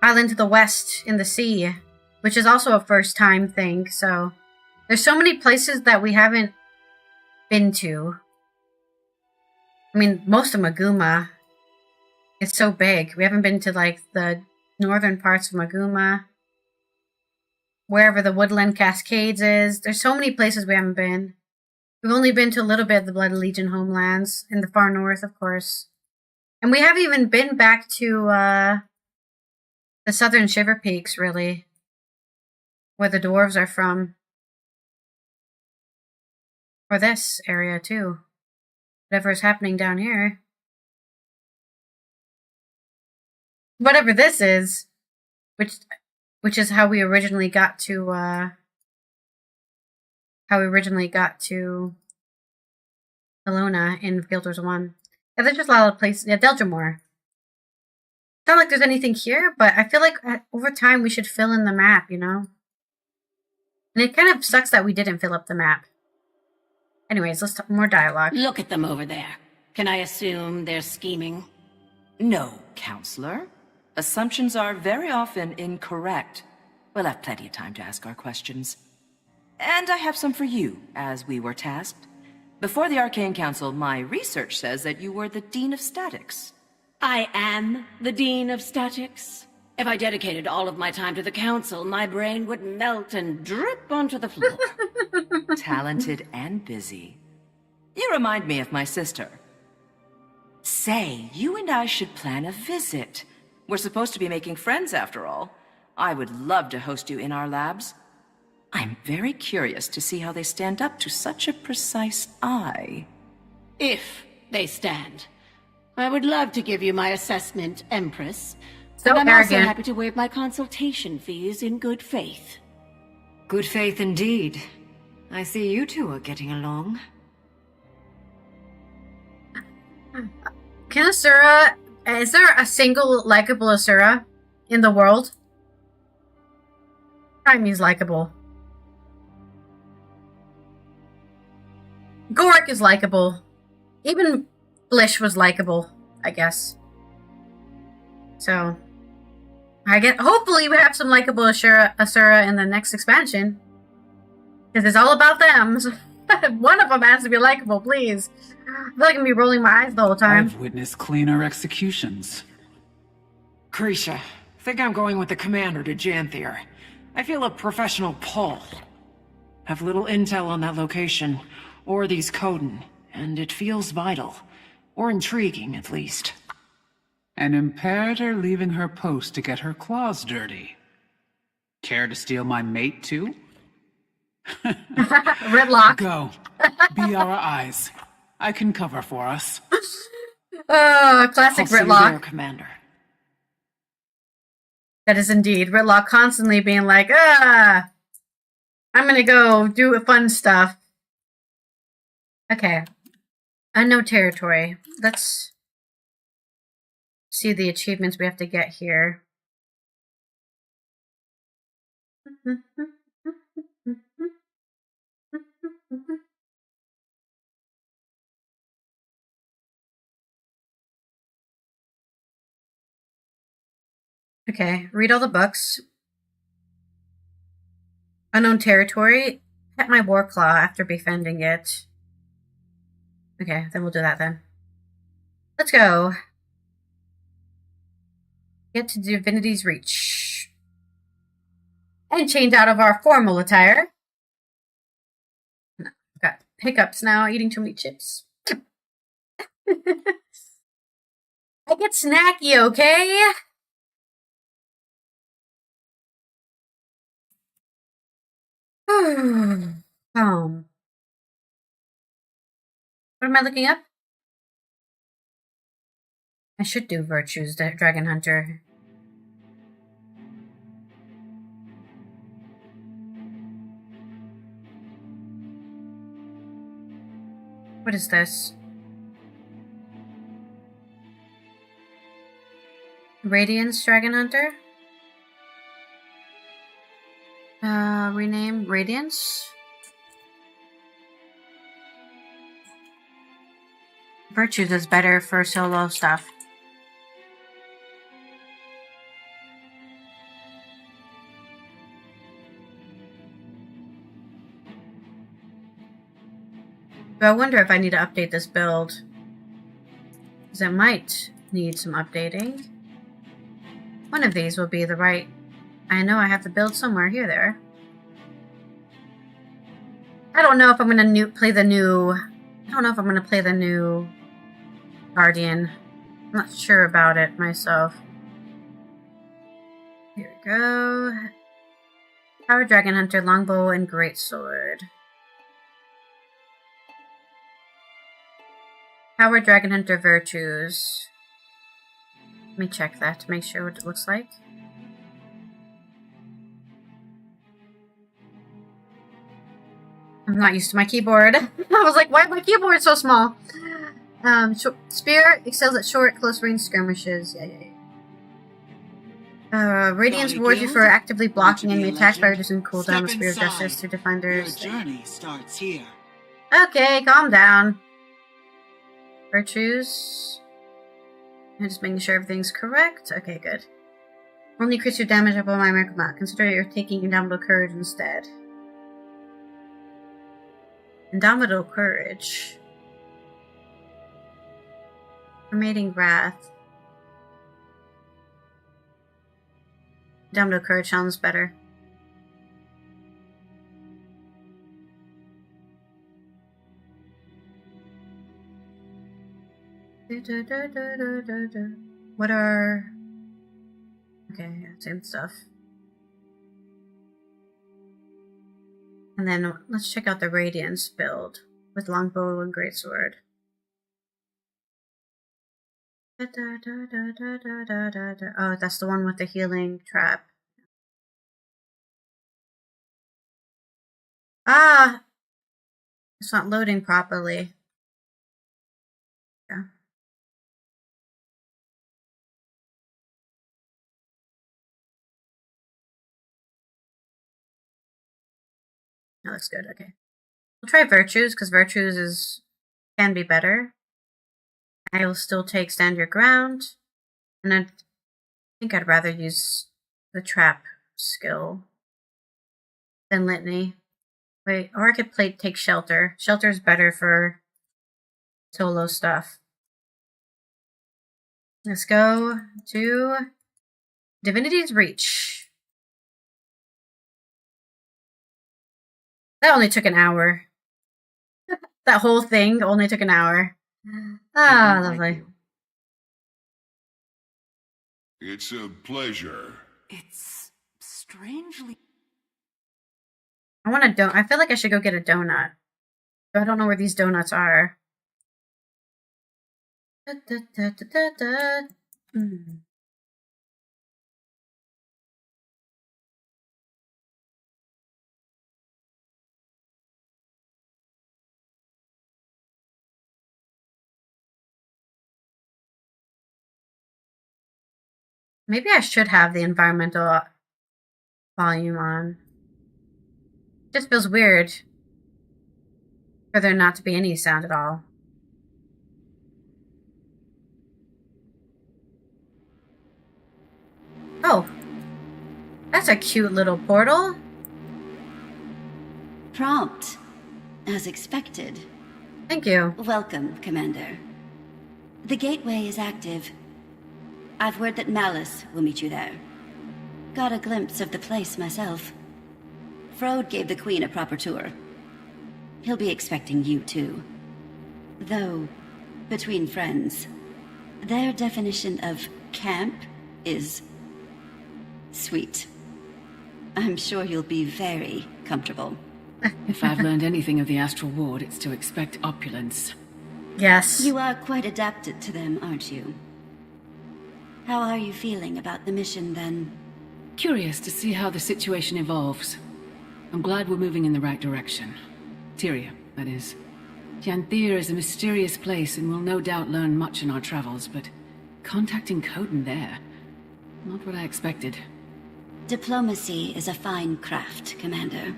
island to the west in the sea, which is also a first time thing. So there's so many places that we haven't been to. I mean, most of Maguma. It's so big. We haven't been to like the northern parts of Maguma. Wherever the Woodland Cascades is. There's so many places we haven't been. We've only been to a little bit of the Blood Legion homelands in the far north, of course. And we haven't even been back to the southern Shiver Peaks, really. Where the dwarves are from. Or this area, too. Whatever is happening down here. Whatever this is, which is how we originally got to Alona in Guild Wars 1. Yeah, there's just a lot of places. Yeah, Deljamore. It's not like there's anything here, but I feel like over time we should fill in the map, you know? And it kind of sucks that we didn't fill up the map. Anyways, let's talk more dialogue. Look at them over there. Can I assume they're scheming? No, Counselor. Assumptions are very often incorrect. We'll have plenty of time to ask our questions. And I have some for you, as we were tasked. Before the Arcane Council, my research says that you were the Dean of Statics. I am the Dean of Statics. If I dedicated all of my time to the Council, my brain would melt and drip onto the floor. Talented and busy. You remind me of my sister. Say, you and I should plan a visit. We're supposed to be making friends after all. I would love to host you in our labs. I'm very curious to see how they stand up to such a precise eye. If they stand. I would love to give you my assessment, Empress. So and I'm arrogant. also happy to waive my consultation fees in good faith. Good faith indeed. I see you two are getting along. Can Asura... Is there a single likable Asura in the world? I mean, he's likable. Gorik is likable. Even Blish was likable, I guess. So, hopefully we have some likable Asura in the next expansion. Because it's all about them. So one of them has to be likable, please. I feel like I'm going to be rolling my eyes the whole time. I've witnessed cleaner executions. Krisha, think I'm going with the commander to Janthir. I feel a professional pull. Have little intel on that location, or these Coden, and it feels vital. Or intriguing, at least. An Imperator leaving her post to get her claws dirty. Care to steal my mate, too? Ridlock. Go. Be our eyes. I can cover for us. Classic I'll see you Ridlock. there, Commander. That is indeed. Ridlock constantly being like, I'm gonna go do fun stuff. Okay. Unknown territory. Let's see the achievements we have to get here. Okay, read all the books. Unknown territory. Pet my war claw after befriending it. Okay, then we'll do that then. Let's go. Get to Divinity's Reach. And change out of our formal attire. Got hiccups now, eating too many chips. I get snacky, okay? What am I looking up? I should do Virtues, Dragon Hunter. What is this? Radiance, Dragon Hunter? Rename Radiance? Virtues is better for solo stuff. But I wonder if I need to update this build. Because it might need some updating. One of these will be the right... I know I have to build somewhere here there. I don't know if I'm going to play the new... I don't know if I'm going to play the new Guardian. I'm not sure about it myself. Here we go. Power Dragon Hunter, Longbow, and Greatsword. Power Dragon Hunter Virtues. Let me check that to make sure what it looks like. I'm not used to my keyboard. I was like, why is my keyboard so small? Spear excels at short, close-range skirmishes. Radiance rewards you for actively blocking enemy attacks by reducing cooldown of Spear of Justice to defenders. Your journey starts here. Okay, calm down. Virtues. I'm just making sure everything's correct. Okay, good. Only increase your damage above my miracle amount. Consider you're taking Indomitable Courage instead. Indomitable Courage. Permeating Wrath. Indomitable Courage sounds better. What are... Okay, yeah, same stuff. And then let's check out the Radiance build with Longbow and Greatsword. Oh, that's the one with the healing trap. Ah! It's not loading properly. Yeah. That looks good, okay. We'll try Virtues, because Virtues can be better. I will still take Stand Your Ground. And I think I'd rather use the Trap skill than Litany. Wait, or I could take Shelter. Shelter's better for solo stuff. Let's go to Divinity's Reach. That only took an hour. That whole thing only took an hour. Ah, lovely. It's a pleasure. It's strangely... I want a donut. I feel like I should go get a donut. But I don't know where these donuts are. Maybe I should have the environmental volume on. It just feels weird for there not to be any sound at all. Oh, that's a cute little portal. Prompt, as expected. Thank you. Welcome, Commander. The gateway is active. I've word that Malice will meet you there. Got a glimpse of the place myself. Frode gave the Queen a proper tour. He'll be expecting you too. Though, between friends, their definition of camp is sweet. I'm sure you'll be very comfortable. If I've learned anything of the Astral Ward, it's to expect opulence. Yes. You are quite adapted to them, aren't you? How are you feeling about the mission, then? Curious to see how the situation evolves. I'm glad we're moving in the right direction. Tyria, that is. Janthir is a mysterious place and we'll no doubt learn much in our travels, but contacting Coden there... not what I expected. Diplomacy is a fine craft, Commander.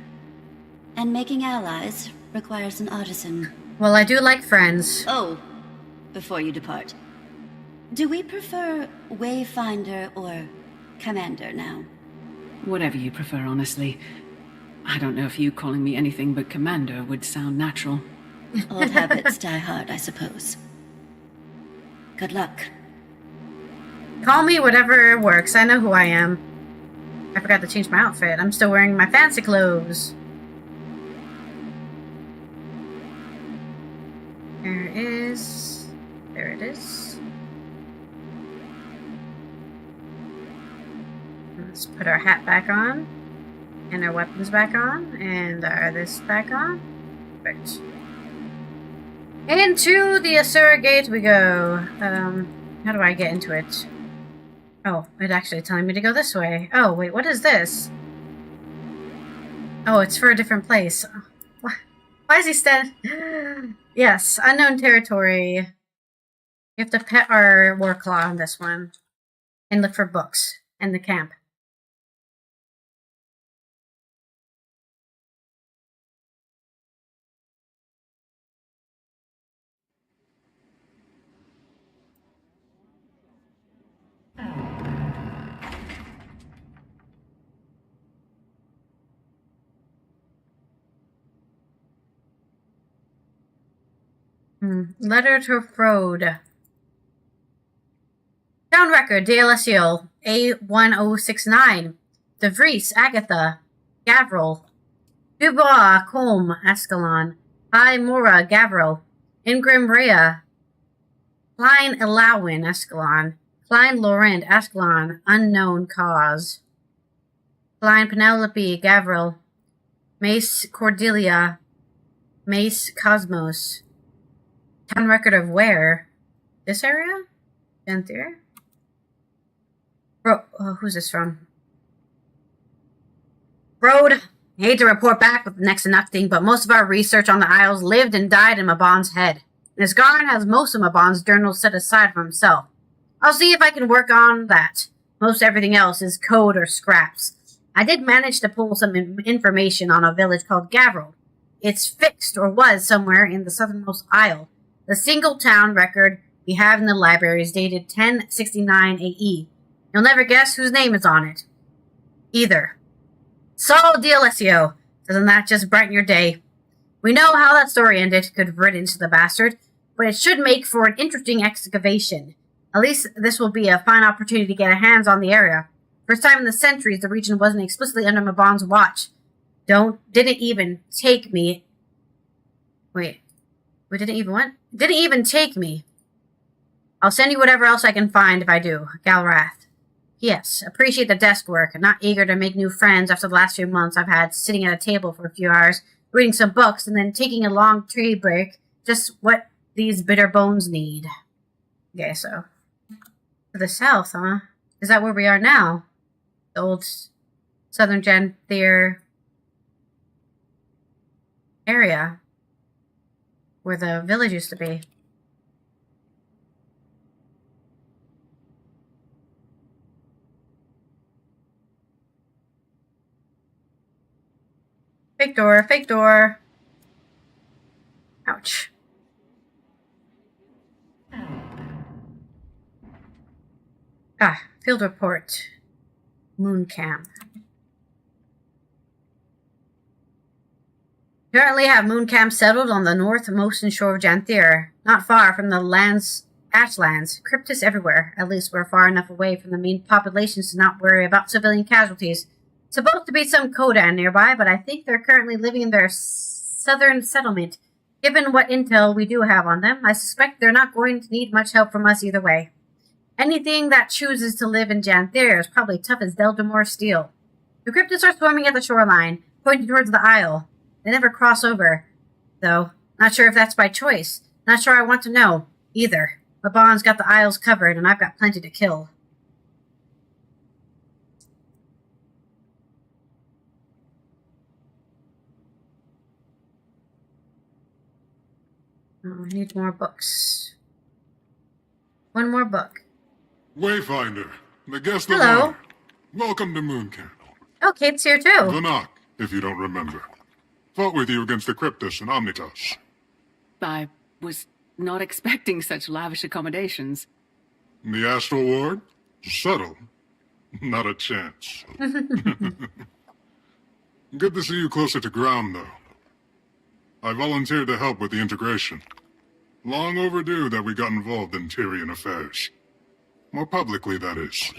And making allies requires an artisan. Well, I do like friends. Oh, before you depart. Do we prefer Wayfinder or Commander now? Whatever you prefer, honestly. I don't know if you calling me anything but Commander would sound natural. Old habits die hard, I suppose. Good luck. Call me whatever works. I know who I am. I forgot to change my outfit. I'm still wearing my fancy clothes. There it is. There it is. Let's put our hat back on. And our weapons back on. And our this back on. Perfect. Into the Asura Gate we go. How do I get into it? Oh, it's actually telling me to go this way. Oh, wait, what is this? Oh, it's for a different place. Why is he stand? Yes, unknown territory. We have to pet our Warclaw on this one. And look for books. And the camp. Letter to Frode. Town record, DLSEO, A1069. De Vries, Agatha. Gavril. Dubois, Colm, Ascalon. High Mora, Gavro. Ingrim Rhea. Klein Elawin, Ascalon. Klein Laurent, Ascalon. Unknown cause. Klein Penelope, Gavril. Mace Cordelia. Mace Cosmos. Town record of where? This area? Janthir? Who's this from? Road. I hate to report back with next to nothing, but most of our research on the Isles lived and died in Mabon's head. And Isgarn has most of Mabon's journals set aside for himself. I'll see if I can work on that. Most everything else is code or scraps. I did manage to pull some information on a village called Gavril. It's fixed, or was, somewhere in the southernmost isle. The single town record we have in the library is dated 1069 AE. You'll never guess whose name is on it. Either. So, DLSEO, doesn't that just brighten your day? We know how that story ended, good riddance to the bastard, but it should make for an interesting excavation. At least this will be a fine opportunity to get our hands on the area. First time in the centuries the region wasn't explicitly under Mabon's watch. Didn't even take me. Wait. We didn't even what? Didn't even take me. I'll send you whatever else I can find if I do. Galrath. Yes, appreciate the desk work. I'm not eager to make new friends after the last few months I've had sitting at a table for a few hours, reading some books, and then taking a long tree break. Just what these bitter bones need. Okay, so. To the south, huh? Is that where we are now? The old southern Janthir area. Where the village used to be. Fake door, fake door. Ouch. Field report. Moon camp. Currently have moon camps settled on the northmost shore of Janthir, not far from the ashlands. Cryptids everywhere. At least we're far enough away from the main populations to not worry about civilian casualties. Supposed to be some Kodan nearby, but I think they're currently living in their southern settlement. Given what intel we do have on them, I suspect they're not going to need much help from us either way. Anything that chooses to live in Janthir is probably tough as Deldemore steel. The cryptids are swarming at the shoreline, pointing towards the Isle. They never cross over, though. Not sure if that's by choice. Not sure I want to know, either. Mabon's got the Isles covered, and I've got plenty to kill. Oh, I need more books. One more book. Wayfinder, the guest of Hello. honor. Welcome to Moon Camp. Oh, Kate's here too. Vanak, if you don't remember. Fought with you against the Cryptus and Omnitos. I was not expecting such lavish accommodations. The Astral Ward? Subtle. Not a chance. Good to see you closer to ground, though. I volunteered to help with the integration. Long overdue that we got involved in Tyrian affairs. More publicly, that is.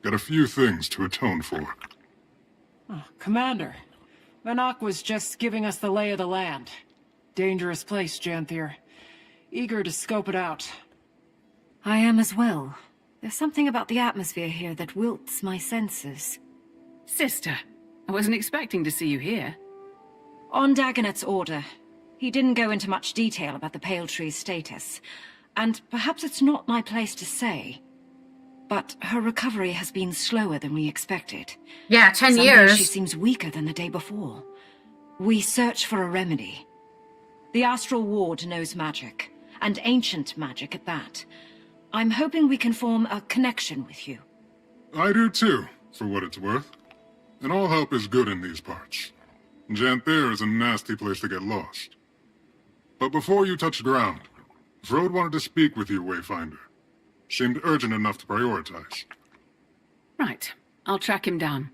Got a few things to atone for. Oh, Commander, Vanak was just giving us the lay of the land. Dangerous place, Janthir. Eager to scope it out. I am as well. There's something about the atmosphere here that wilts my senses. Sister, I wasn't expecting to see you here. On Dagonet's order, he didn't go into much detail about the Pale Tree's status. And perhaps it's not my place to say, but her recovery has been slower than we expected. Yeah, 10 Some days years. she seems weaker than the day before. We search for a remedy. The Astral Ward knows magic, and ancient magic at that. I'm hoping we can form a connection with you. I do too, for what it's worth. And all help is good in these parts. Janthir is a nasty place to get lost. But before you touch ground, Frode wanted to speak with you, Wayfinder. Seemed urgent enough to prioritize. Right. I'll track him down.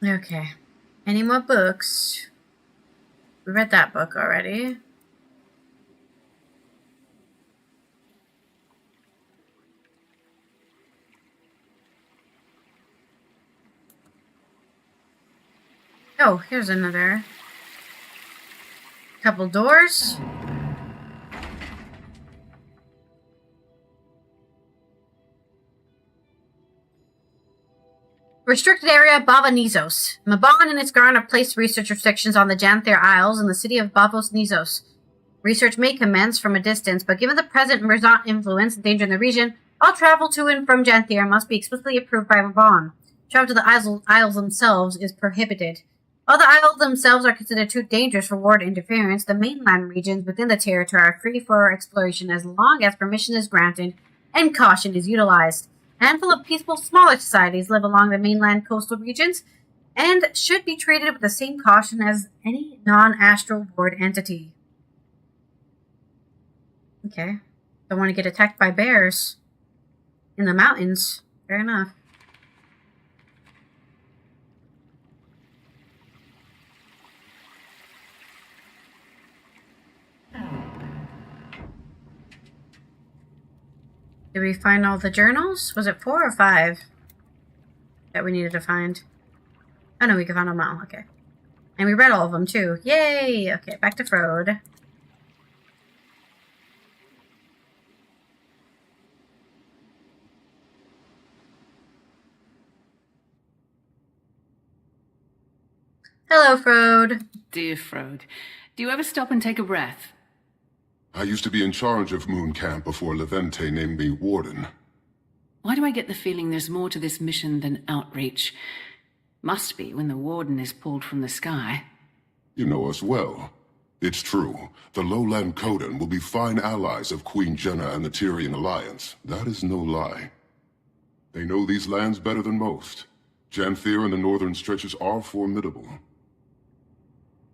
Okay. Any more books? We read that book already. Oh, here's another. Couple doors. Restricted area Bava Nizos. Mabon and its guard have placed research restrictions on the Janthir Isles in the city of Bavos Nizos. Research may commence from a distance, but given the present Merzant influence and danger in the region, all travel to and from Janthir must be explicitly approved by Mabon. Travel to the isles themselves is prohibited. While the isles themselves are considered too dangerous for ward interference, the mainland regions within the territory are free for exploration as long as permission is granted and caution is utilized. A handful of peaceful, smaller societies live along the mainland coastal regions and should be treated with the same caution as any non-astral ward entity. Okay. Don't want to get attacked by bears in the mountains. Fair enough. Did we find all the journals? Was it 4 or 5 that we needed to find? Oh no, we can find them all. Okay. And we read all of them too. Yay! Okay, back to Frode. Hello, Frode. Dear Frode, do you ever stop and take a breath? I used to be in charge of Moon Camp before Levente named me Warden. Why do I get the feeling there's more to this mission than outreach? Must be when the Warden is pulled from the sky. You know us well. It's true. The Lowland Coden will be fine allies of Queen Jenna and the Tyrian Alliance. That is no lie. They know these lands better than most. Janthir and the northern stretches are formidable.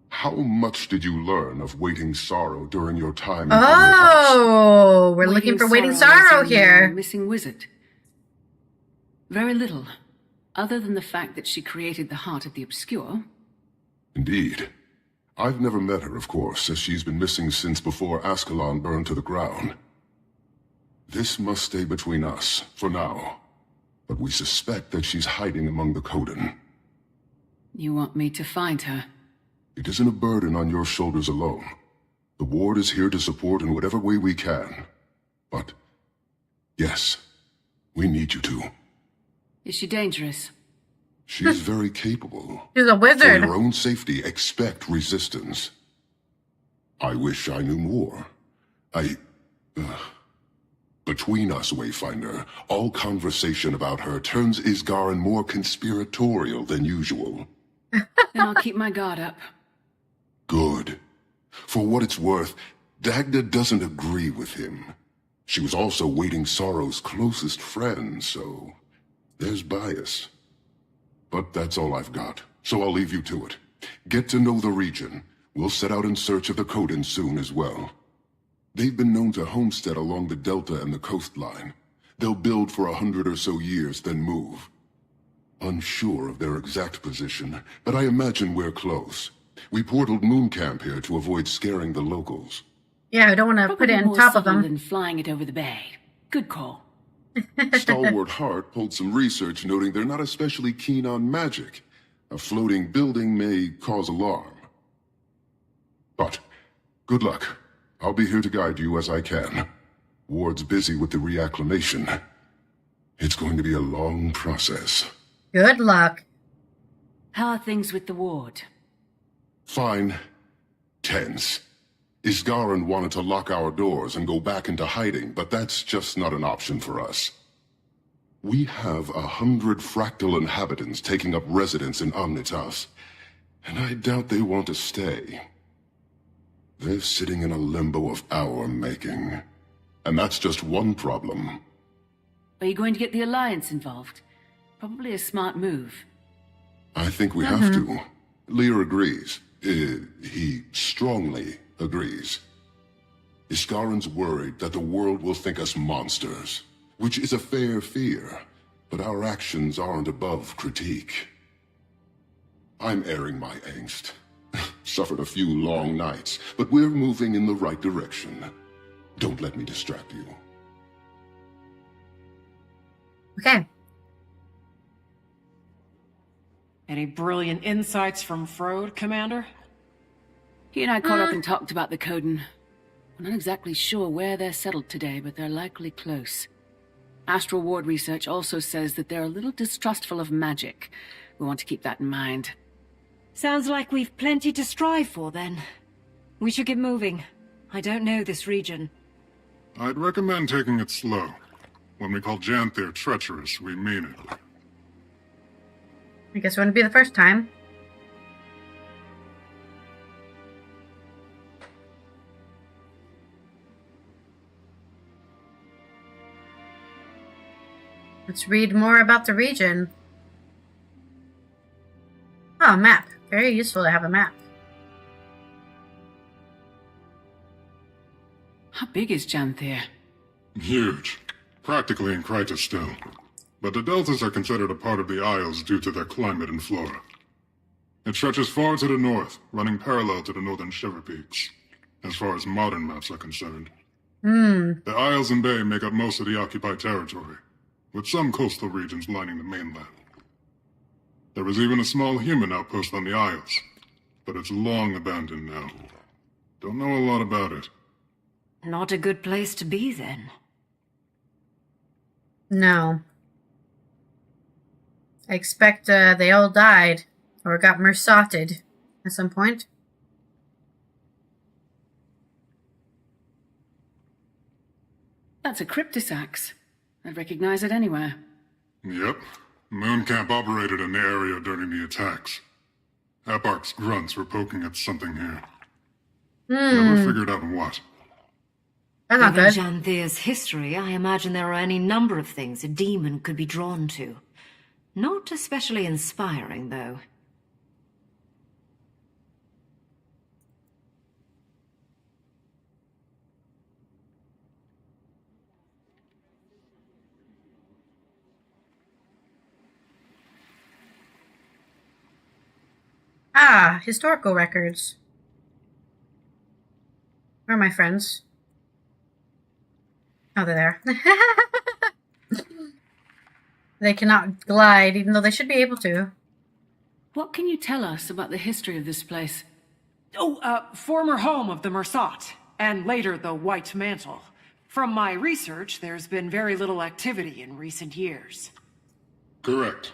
How much did you learn of Waiting Sorrow during your time in Oh, we're looking for Waiting Sorrow here. Missing wizard. Very little, other than the fact that she created the Heart of the Obscure. Indeed. I've never met her, of course, as she's been missing since before Ascalon burned to the ground. This must stay between us, for now. But we suspect that she's hiding among the Coden. You want me to find her? It isn't a burden on your shoulders alone. The Ward is here to support in whatever way we can. But, yes, we need you to. Is she dangerous? She's very capable. She's a wizard. For your own safety, expect resistance. I wish I knew more. Between us, Wayfinder, all conversation about her turns Isgarin more conspiratorial than usual. Then I'll keep my guard up. Good. For what it's worth, Dagda doesn't agree with him. She was also Waiting Sorrow's closest friend, so there's bias. But that's all I've got, so I'll leave you to it. Get to know the region. We'll set out in search of the Coden soon as well. They've been known to homestead along the delta and the coastline. They'll build for 100 or so years, then move. Unsure of their exact position, but I imagine we're close. We portaled Moon Camp here to avoid scaring the locals. Yeah, I don't want to put it on more top of subtle them. than flying it over the bay. Good call. Stalwart Hart pulled some research noting they're not especially keen on magic. A floating building may cause alarm. But, good luck. I'll be here to guide you as I can. Ward's busy with the reacclimation. It's going to be a long process. Good luck. How are things with the ward? Fine. Tense. Isgaran wanted to lock our doors and go back into hiding, but that's just not an option for us. We have 100 fractal inhabitants taking up residence in Omnitas, and I doubt they want to stay. They're sitting in a limbo of our making. And that's just one problem. Are you going to get the Alliance involved? Probably a smart move. I think we have to. Lear agrees. He strongly agrees. Iskaran's worried that the world will think us monsters, which is a fair fear, but our actions aren't above critique. I'm airing my angst. Suffered a few long nights, but we're moving in the right direction. Don't let me distract you. Okay. Any brilliant insights from Frode, Commander? He and I caught up and talked about the Coden. We're not exactly sure where they're settled today, but they're likely close. Astral Ward research also says that they're a little distrustful of magic. We want to keep that in mind. Sounds like we've plenty to strive for, then. We should get moving. I don't know this region. I'd recommend taking it slow. When we call Janthir treacherous, we mean it. I guess it wouldn't be the first time. Let's read more about the region. Oh, map. Very useful to have a map. How big is Janthir? Huge. Practically in Kryta still. But the deltas are considered a part of the Isles due to their climate and flora. It stretches far to the north, running parallel to the northern Shiver Peaks, as far as modern maps are concerned. The Isles and Bay make up most of the occupied territory, with some coastal regions lining the mainland. There was even a small human outpost on the Isles, but it's long abandoned now. Don't know a lot about it. Not a good place to be, then. No. I expect they all died, or got mersotted at some point. That's a cryptosax. I'd recognize it anywhere. Yep. Moon Camp operated in the area during the attacks. Eparch's grunts were poking at something here. Never figured out what. That's not good. Given Janthir's history, I imagine there are any number of things a demon could be drawn to. Not especially inspiring, though. Ah, historical records. Where are my friends? Oh, they're there. They cannot glide, even though they should be able to. What can you tell us about the history of this place? Former home of the Mersot, and later the White Mantle. From my research, there's been very little activity in recent years. Correct.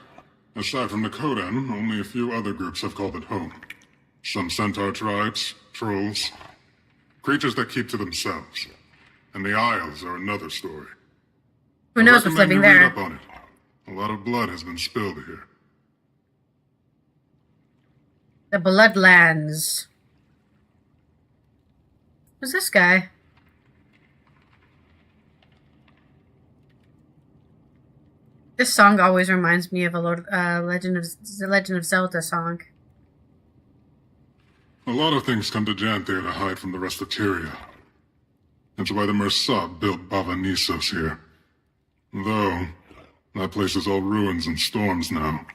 Aside from the Kodan, only a few other groups have called it home. Some centaur tribes, trolls, creatures that keep to themselves. And the Isles are another story. Who knows what's living there? Read up on it. A lot of blood has been spilled here. The Bloodlands. Who's this guy? This song always reminds me of a Legend of Zelda song. A lot of things come to Janthir to hide from the rest of Tyria. That's why the Mersot built Bava Nisos here. Though, that place is all ruins and storms now.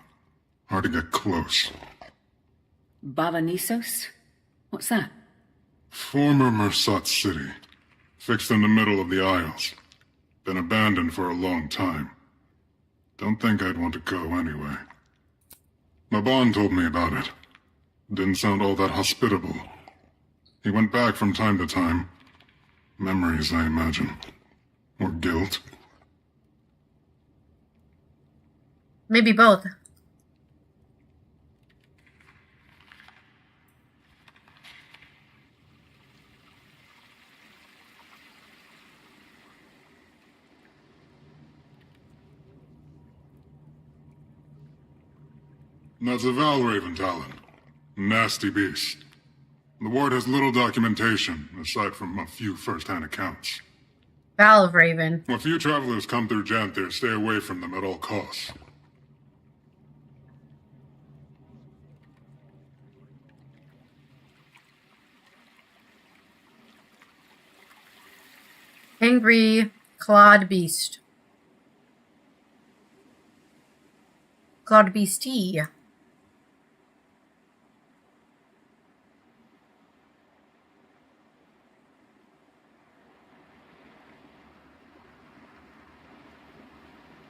Hard to get close. Bavanisos? What's that? Former Mersat city. Fixed in the middle of the Isles. Been abandoned for a long time. Don't think I'd want to go anyway. Mabon told me about it. Didn't sound all that hospitable. He went back from time to time. Memories, I imagine. Or guilt. Maybe both. That's a Valraven talent. Nasty beast. The ward has little documentation, aside from a few first-hand accounts. Valraven. A few travelers come through Janthir, stay away from them at all costs. Angry Clawed Beast. Clawed Beastie.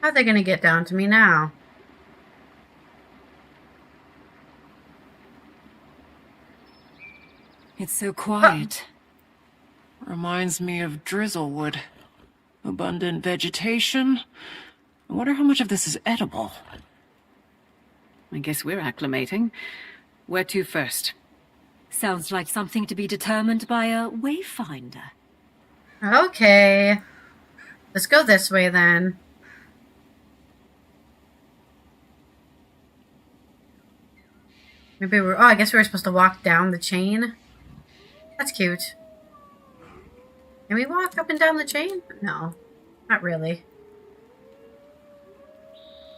How are they gonna get down to me now? It's so quiet. Reminds me of Drizzlewood. Abundant vegetation. I wonder how much of this is edible. I guess we're acclimating. Where to first? Sounds like something to be determined by a wayfinder. Okay. Let's go this way then. Maybe we're... Oh, I guess we were supposed to walk down the chain. That's cute. Can we walk up and down the chain? No. Not really.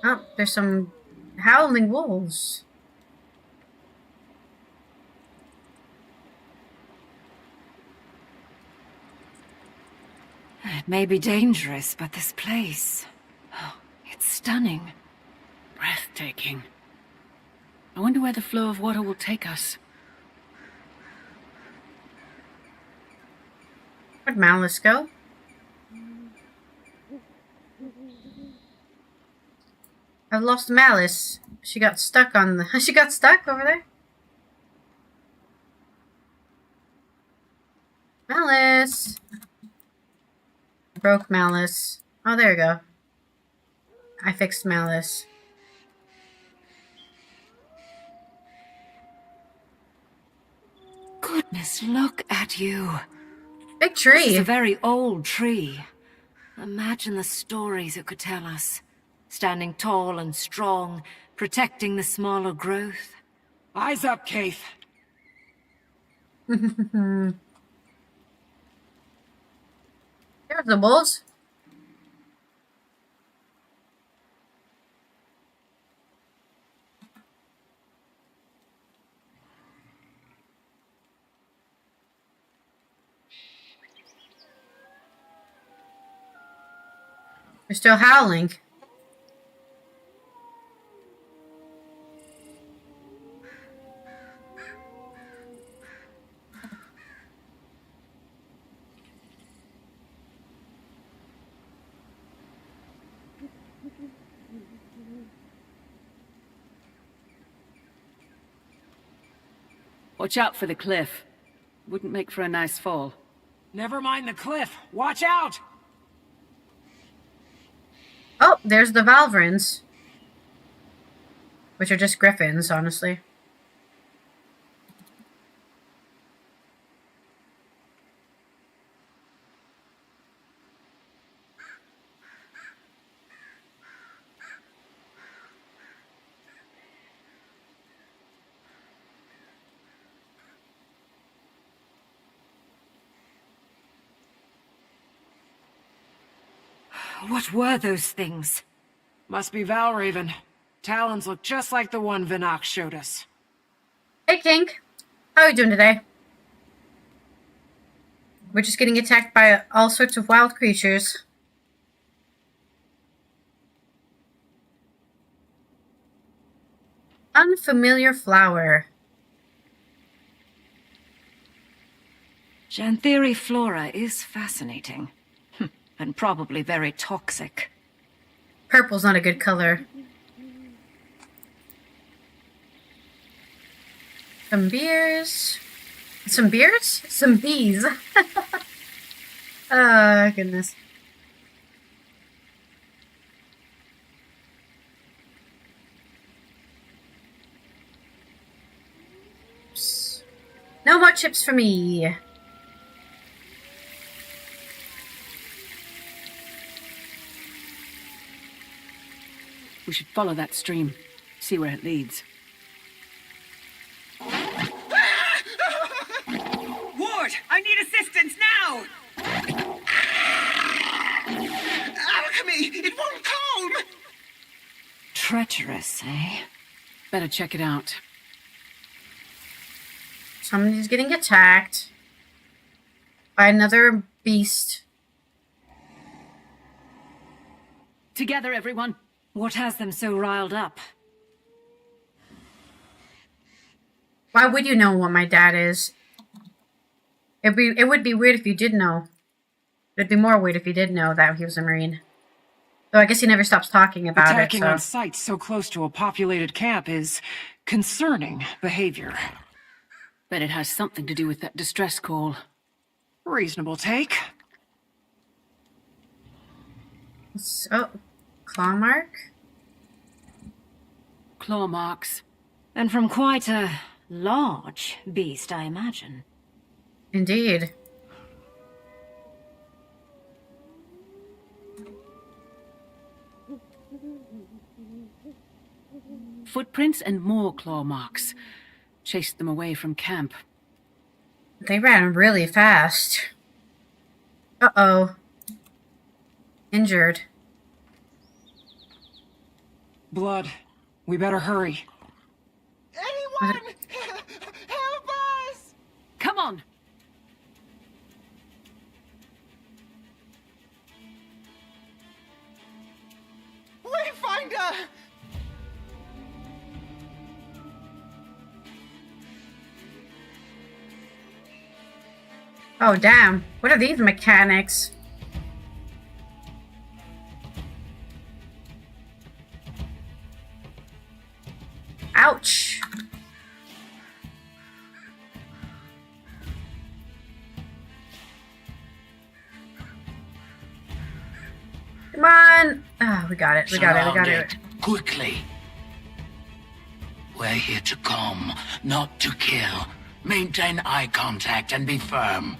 Oh, there's some howling wolves. It may be dangerous, but this place... Oh, it's stunning. Breathtaking. I wonder where the flow of water will take us. Where'd Malice go? I've lost Malice. She got stuck on the... She got stuck over there? Malice! Broke Malice. Oh, there you go. I fixed Malice. Goodness, look at you. Big tree. This is a very old tree. Imagine the stories it could tell us. Standing tall and strong, protecting the smaller growth. Eyes up, Keith. There's the bulls. They're still howling. Watch out for the cliff. Wouldn't make for a nice fall. Never mind the cliff. Watch out! Oh, there's the Valvrins. Which are just griffins, honestly. What were those things? Must be Valraven. Talons look just like the one Vinok showed us. Hey, Kink. How are you doing today? We're just getting attacked by all sorts of wild creatures. Unfamiliar flower. Janthiri flora is fascinating. And probably very toxic. Purple's not a good color. Some beers. Some beers? Some bees. Oh, goodness. Oops. No more chips for me. We should follow that stream, see where it leads. Ward, I need assistance now! Alchemy! It won't calm! Treacherous, eh? Better check it out. Somebody's getting attacked by another beast. Together, everyone. What has them so riled up? Why would you know what my dad is? It would be weird if you did know. It'd be more weird if you did know that he was a Marine. Though I guess he never stops talking about Attacking it. So. on sites so close to a populated camp is concerning behavior. Bet it has something to do with that distress call. Reasonable take. Oh, claw mark? Claw marks. And from quite a large beast, I imagine. Indeed. Footprints and more claw marks. Chased them away from camp. They ran really fast. Uh-oh. Injured. Blood. We better hurry. Anyone! Help us! Come on! Wayfinder! Oh, damn. What are these mechanics? Ouch. Come on. Oh, we got it. We got it. We got it. Quickly. We're here to calm, not to kill. Maintain eye contact and be firm.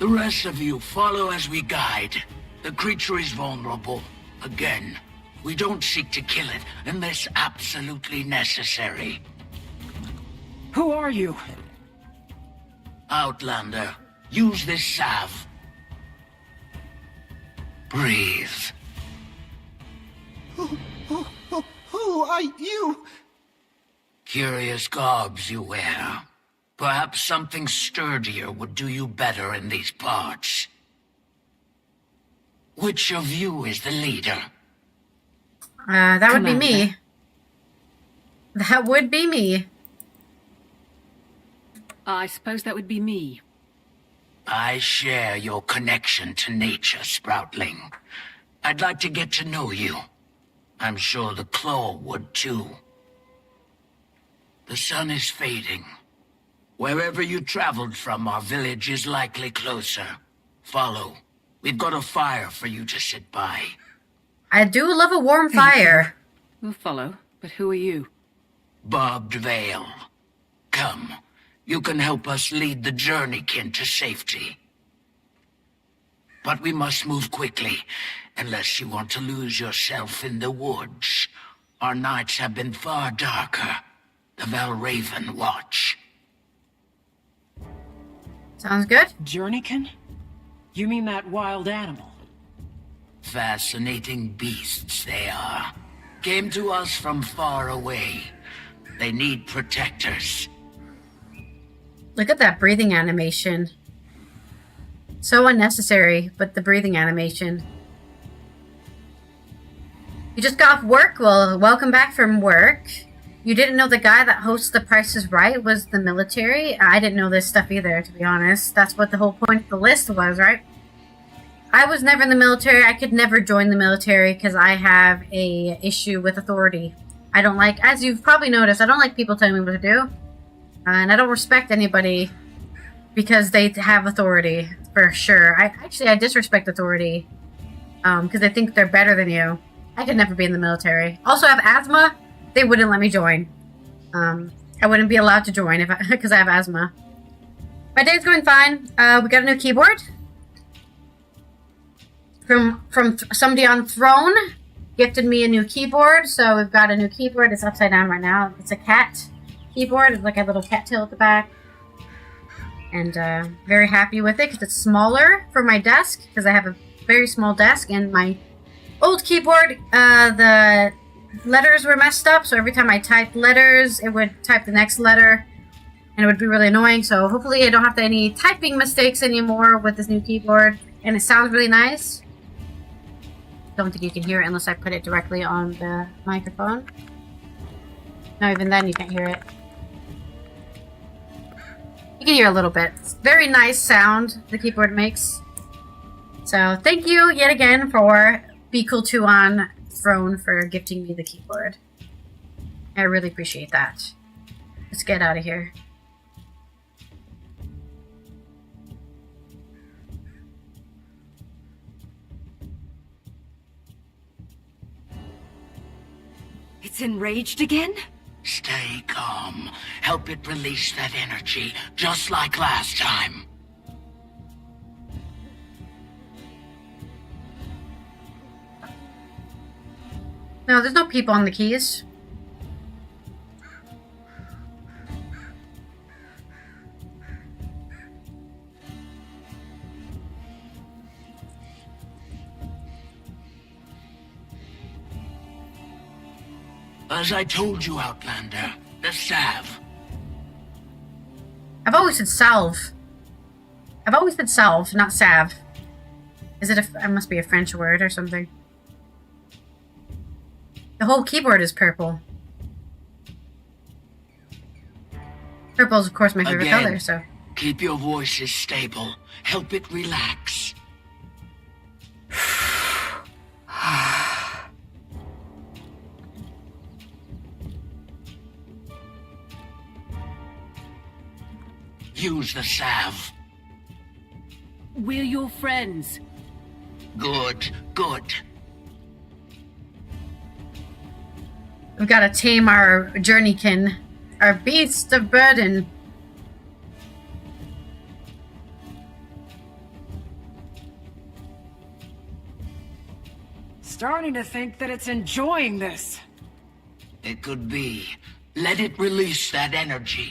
The rest of you follow as we guide. The creature is vulnerable. Again, we don't seek to kill it unless absolutely necessary. Who are you? Outlander, use this salve. Breathe. Who are you? Curious garbs you wear. Perhaps something sturdier would do you better in these parts. Which of you is the leader? That would be me. That would be me. I suppose that would be me. I share your connection to nature, Sproutling. I'd like to get to know you. I'm sure the Claw would too. The sun is fading. Wherever you traveled from, our village is likely closer. Follow. We've got a fire for you to sit by. I do love a warm fire. We'll follow, but who are you? Barbed Veil. Come. You can help us lead the journeykin to safety. But we must move quickly, unless you want to lose yourself in the woods. Our nights have been far darker. The Valraven watch. Sounds good. Journeykin? You mean that wild animal? Fascinating beasts they are. Came to us from far away. They need protectors. Look at that breathing animation. So unnecessary, but the breathing animation. You just got off work? Well, welcome back from work. You didn't know the guy that hosts The Price is Right was the military? I didn't know this stuff either, to be honest. That's what the whole point of the list was, right? I was never in the military. I could never join the military because I have a issue with authority. I don't like, as you've probably noticed, I don't like people telling me what to do. And I don't respect anybody because they have authority, for sure. I disrespect authority because they think they're better than you. I could never be in the military. Also, I have asthma. They wouldn't let me join. I wouldn't be allowed to join because I have asthma. My day's going fine. We got a new keyboard from somebody on Throne. Gifted me a new keyboard, so we've got a new keyboard. It's upside down right now. It's a cat keyboard. It's like a little cat tail at the back. And very happy with it because it's smaller for my desk because I have a very small desk, and my old keyboard, the letters were messed up, so every time I typed letters, it would type the next letter, and it would be really annoying. So hopefully I don't have any typing mistakes anymore with this new keyboard, and it sounds really nice. Don't think you can hear it unless I put it directly on the microphone. No, even then you can't hear it. You can hear a little bit. It's very nice sound the keyboard makes. So thank you yet again for Be Cool 2 on Throne for gifting me the keyboard. I really appreciate that. Let's get out of here. It's enraged again? Stay calm. Help it release that energy, just like last time. No, there's no people on the keys. As I told you, Outlander, the salve. I've always said salve. I've always said salve, not salve. Is it it must be a French word or something. The whole keyboard is purple. Purple is, of course, my favorite color, so... Keep your voices stable. Help it relax. Use the salve. We're your friends. Good, good. We've got to tame our journeykin, our beast of burden. Starting to think that it's enjoying this. It could be. Let it release that energy.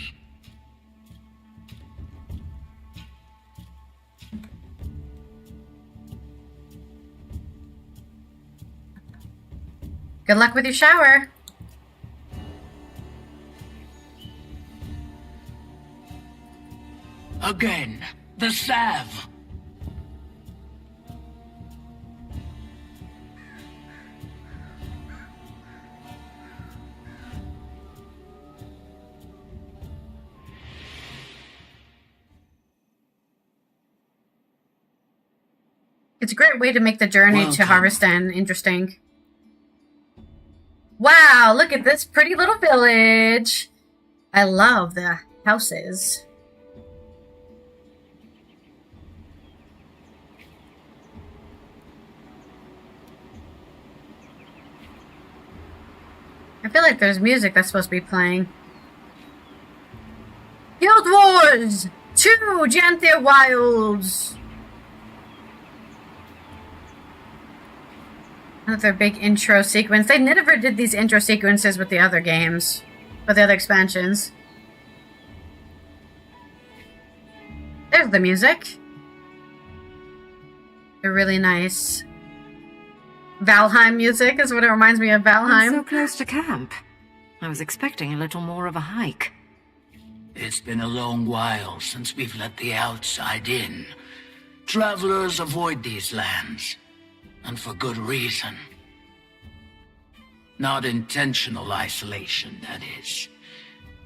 Good luck with your shower. Again, the salve. It's a great way to make the journey to Harveston interesting. Wow, look at this pretty little village. I love the houses. I feel like there's music that's supposed to be playing. Guild Wars 2 Janthir Wilds. Another big intro sequence. They never did these intro sequences with the other games, with the other expansions. There's the music. They're really nice. Valheim music is what it reminds me of, Valheim. I'm so close to camp. I was expecting a little more of a hike. It's been a long while since we've let the outside in. Travelers avoid these lands, and for good reason. Not intentional isolation, that is.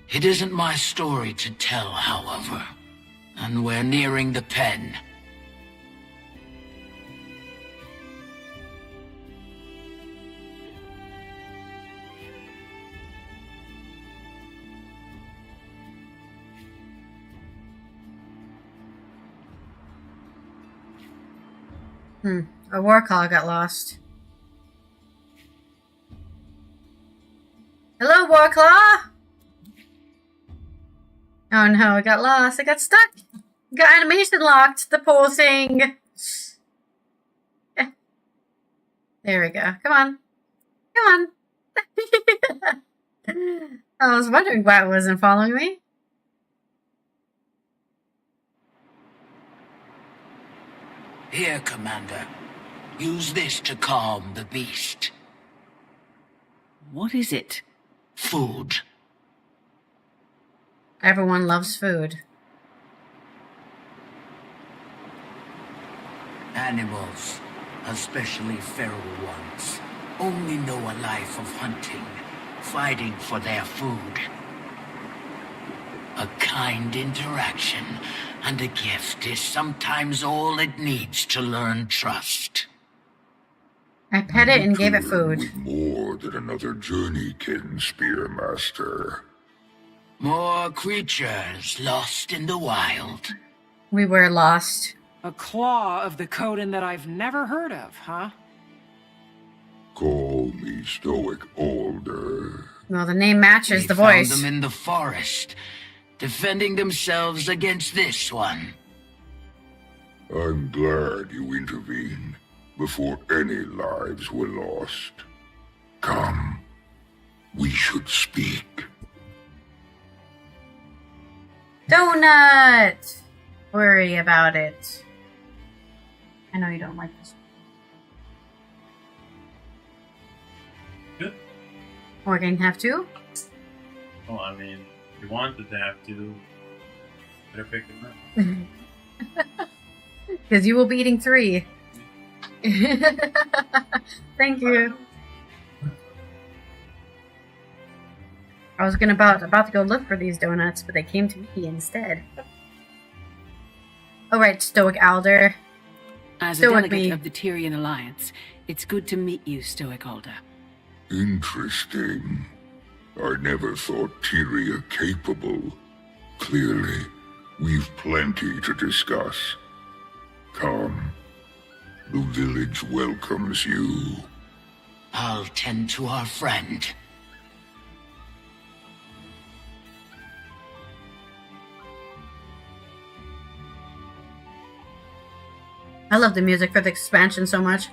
It isn't my story to tell, however. And we're nearing the pen. A war call got lost. Hello, Warclaw! Oh no, it got lost. It got stuck. It got animation locked. The poor thing. There we go. Come on. Come on. I was wondering why it wasn't following me. Here, Commander. Use this to calm the beast. What is it? Food. Everyone loves food. Animals, especially feral ones, only know a life of hunting, fighting for their food. A kind interaction and a gift is sometimes all it needs to learn trust. I pet it and gave it food. With more than another journeykin, Spearmaster. More creatures lost in the wild. We were lost. A claw of the Coden that I've never heard of, huh? Call me Stoic Alder. Well, the name matches We the voice. found them in the forest, defending themselves against this one. I'm glad you intervened before any lives were lost. Come, we should speak. Donut! Worry about it. I know you don't like this. Good. We're gonna have to? Well, I mean, if you wanted to have to, better pick it up. Because you will be eating 3. Thank you. I was about to go look for these donuts, but they came to me instead. Alright, Stoic Alder. As a delegate of the Tyrian Alliance, it's good to meet you, Stoic Alder. Interesting. I never thought Tyria capable. Clearly, we've plenty to discuss. Come. The village welcomes you. I'll tend to our friend. I love the music for the expansion so much.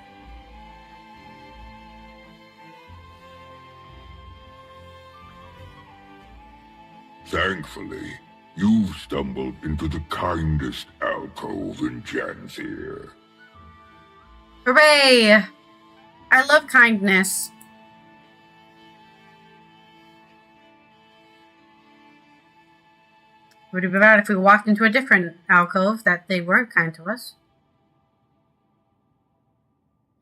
Thankfully, you've stumbled into the kindest alcove in Janthir. Hooray! I love kindness. Would it be bad if we walked into a different alcove that they weren't kind to us?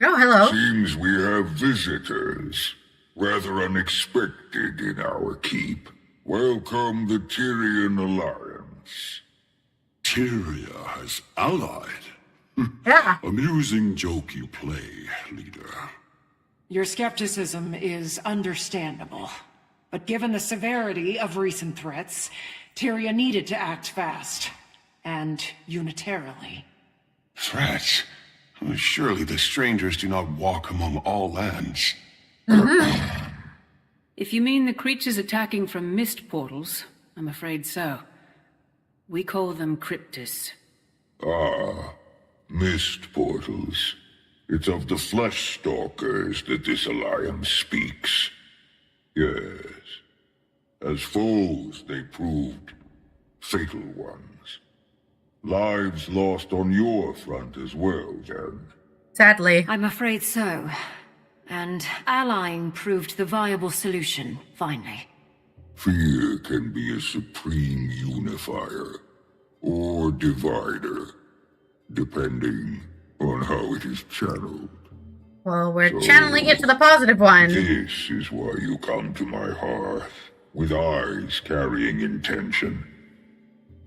Oh, hello. Seems we have visitors. Rather unexpected in our keep. Welcome the Tyrian Alliance. Tyria has allied. Yeah. Amusing joke you play, leader. Your skepticism is understandable. But given the severity of recent threats, Tyria needed to act fast. And unitarily. Threats? Surely the strangers do not walk among all lands. If you mean the creatures attacking from mist portals, I'm afraid so. We call them cryptis. Ah, mist portals. It's of the flesh stalkers that this alliance speaks. Yes. As foes, they proved fatal ones. Lives lost on your front as well, Jen. Sadly. I'm afraid so. And allying proved the viable solution, finally. Fear can be a supreme unifier, or divider, depending on how it is channeled. Well, we're channeling it to the positive one. This is why you come to my hearth, with eyes carrying intention.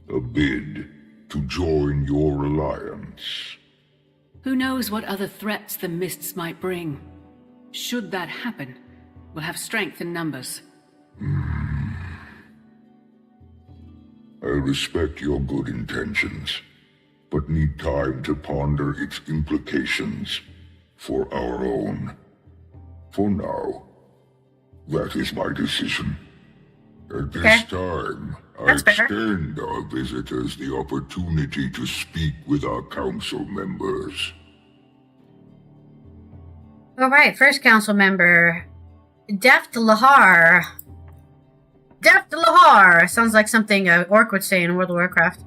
A bid to join your alliance. Who knows what other threats the mists might bring? Should that happen, we'll have strength in numbers. I respect your good intentions, but need time to ponder its implications for our own. For now, that is my decision. At this time, I extend our visitors the opportunity to speak with our council members. Alright, first council member. Deft Lahar. Deft Lahar! Sounds like something an orc would say in World of Warcraft.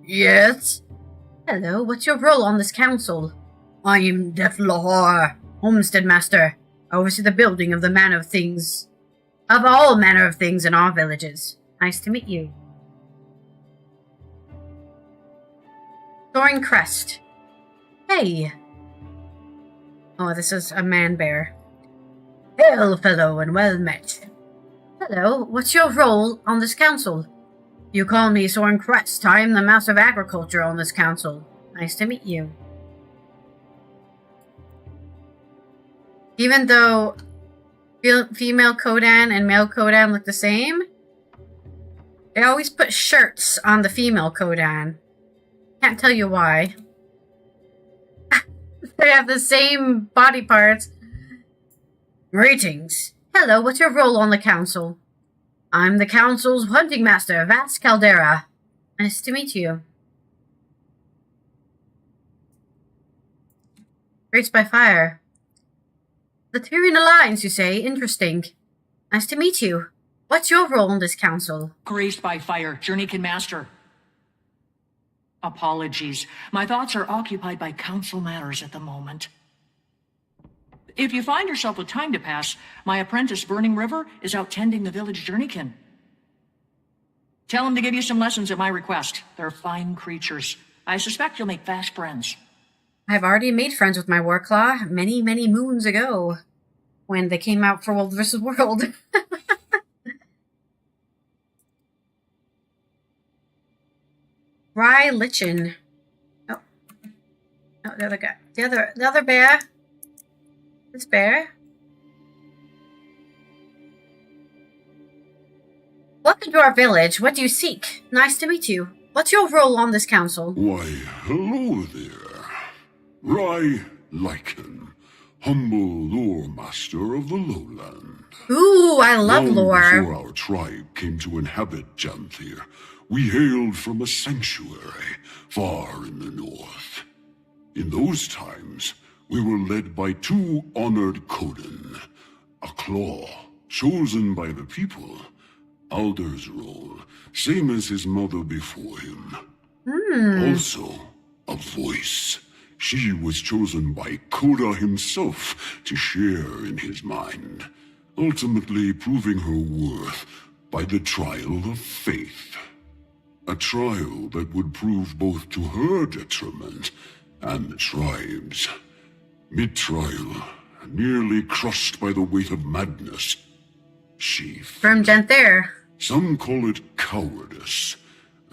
Yes? Hello, what's your role on this council? I am Deft Lahar, Homestead Master. I oversee the building of the manner of things. Of all manner of things in our villages. Nice to meet you. Thorin Crest. Hey. Oh, this is a man bear. Hail, fellow, and well met. Hello, what's your role on this council? You call me Soren Crest. I am the Master of Agriculture on this council. Nice to meet you. Even though female Kodan and male Kodan look the same, they always put shirts on the female Kodan. Can't tell you why. They have the same body parts. Greetings. Hello, what's your role on the council? I'm the council's hunting master, Vas Caldera. Nice to meet you. Race by fire. The Tyrian Alliance, you say? Interesting. Nice to meet you. What's your role in this council? Grazed by fire, Journeykin Master. Apologies. My thoughts are occupied by council matters at the moment. If you find yourself with time to pass, my apprentice, Burning River, is out tending the village Journeykin. Tell him to give you some lessons at my request. They're fine creatures. I suspect you'll make fast friends. I've already made friends with my Warclaw many, many moons ago, when they came out for World vs. World. Rye Lichen. Oh. No, the other guy. The other bear. This bear. Welcome to our village. What do you seek? Nice to meet you. What's your role on this council? Why, hello there. Rye Lichen, humble lore master of the lowland. Ooh, I love lore. Before our tribe came to inhabit Janthir, we hailed from a sanctuary far in the north. In those times, we were led by two honored Coden, a claw chosen by the people, Alder's role, same as his mother before him. Also, a voice. She was chosen by Koda himself to share in his mind, ultimately proving her worth by the trial of faith. A trial that would prove both to her detriment and the tribe's. Mid-trial, nearly crushed by the weight of madness, she... From Janthir. Some call it cowardice.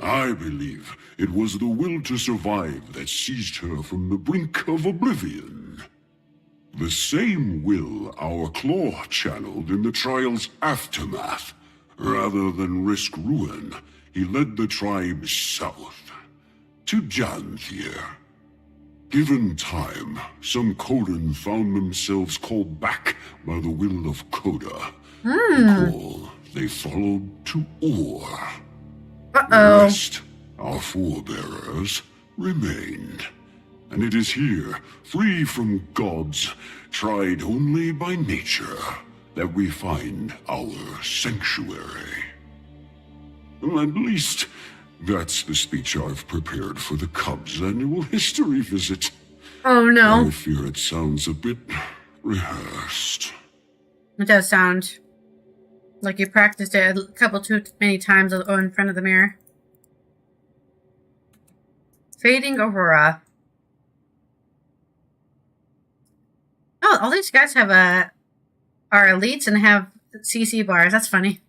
I believe it was the will to survive that seized her from the brink of oblivion. The same will our claw channeled in the trial's aftermath. Rather than risk ruin, he led the tribe south, to Janthir. Given time, some Coden found themselves called back by the will of Koda. The call they followed to Or. The rest, our forebearers, remained. And it is here, free from gods, tried only by nature, that we find our sanctuary. Well, at least, that's the speech I've prepared for the Cubs' annual history visit. Oh no. I fear it sounds a bit rehearsed. It does sound like you practiced it a couple too many times in front of the mirror. Fading Aurora. Oh, all these guys have are elites and have CC bars. That's funny.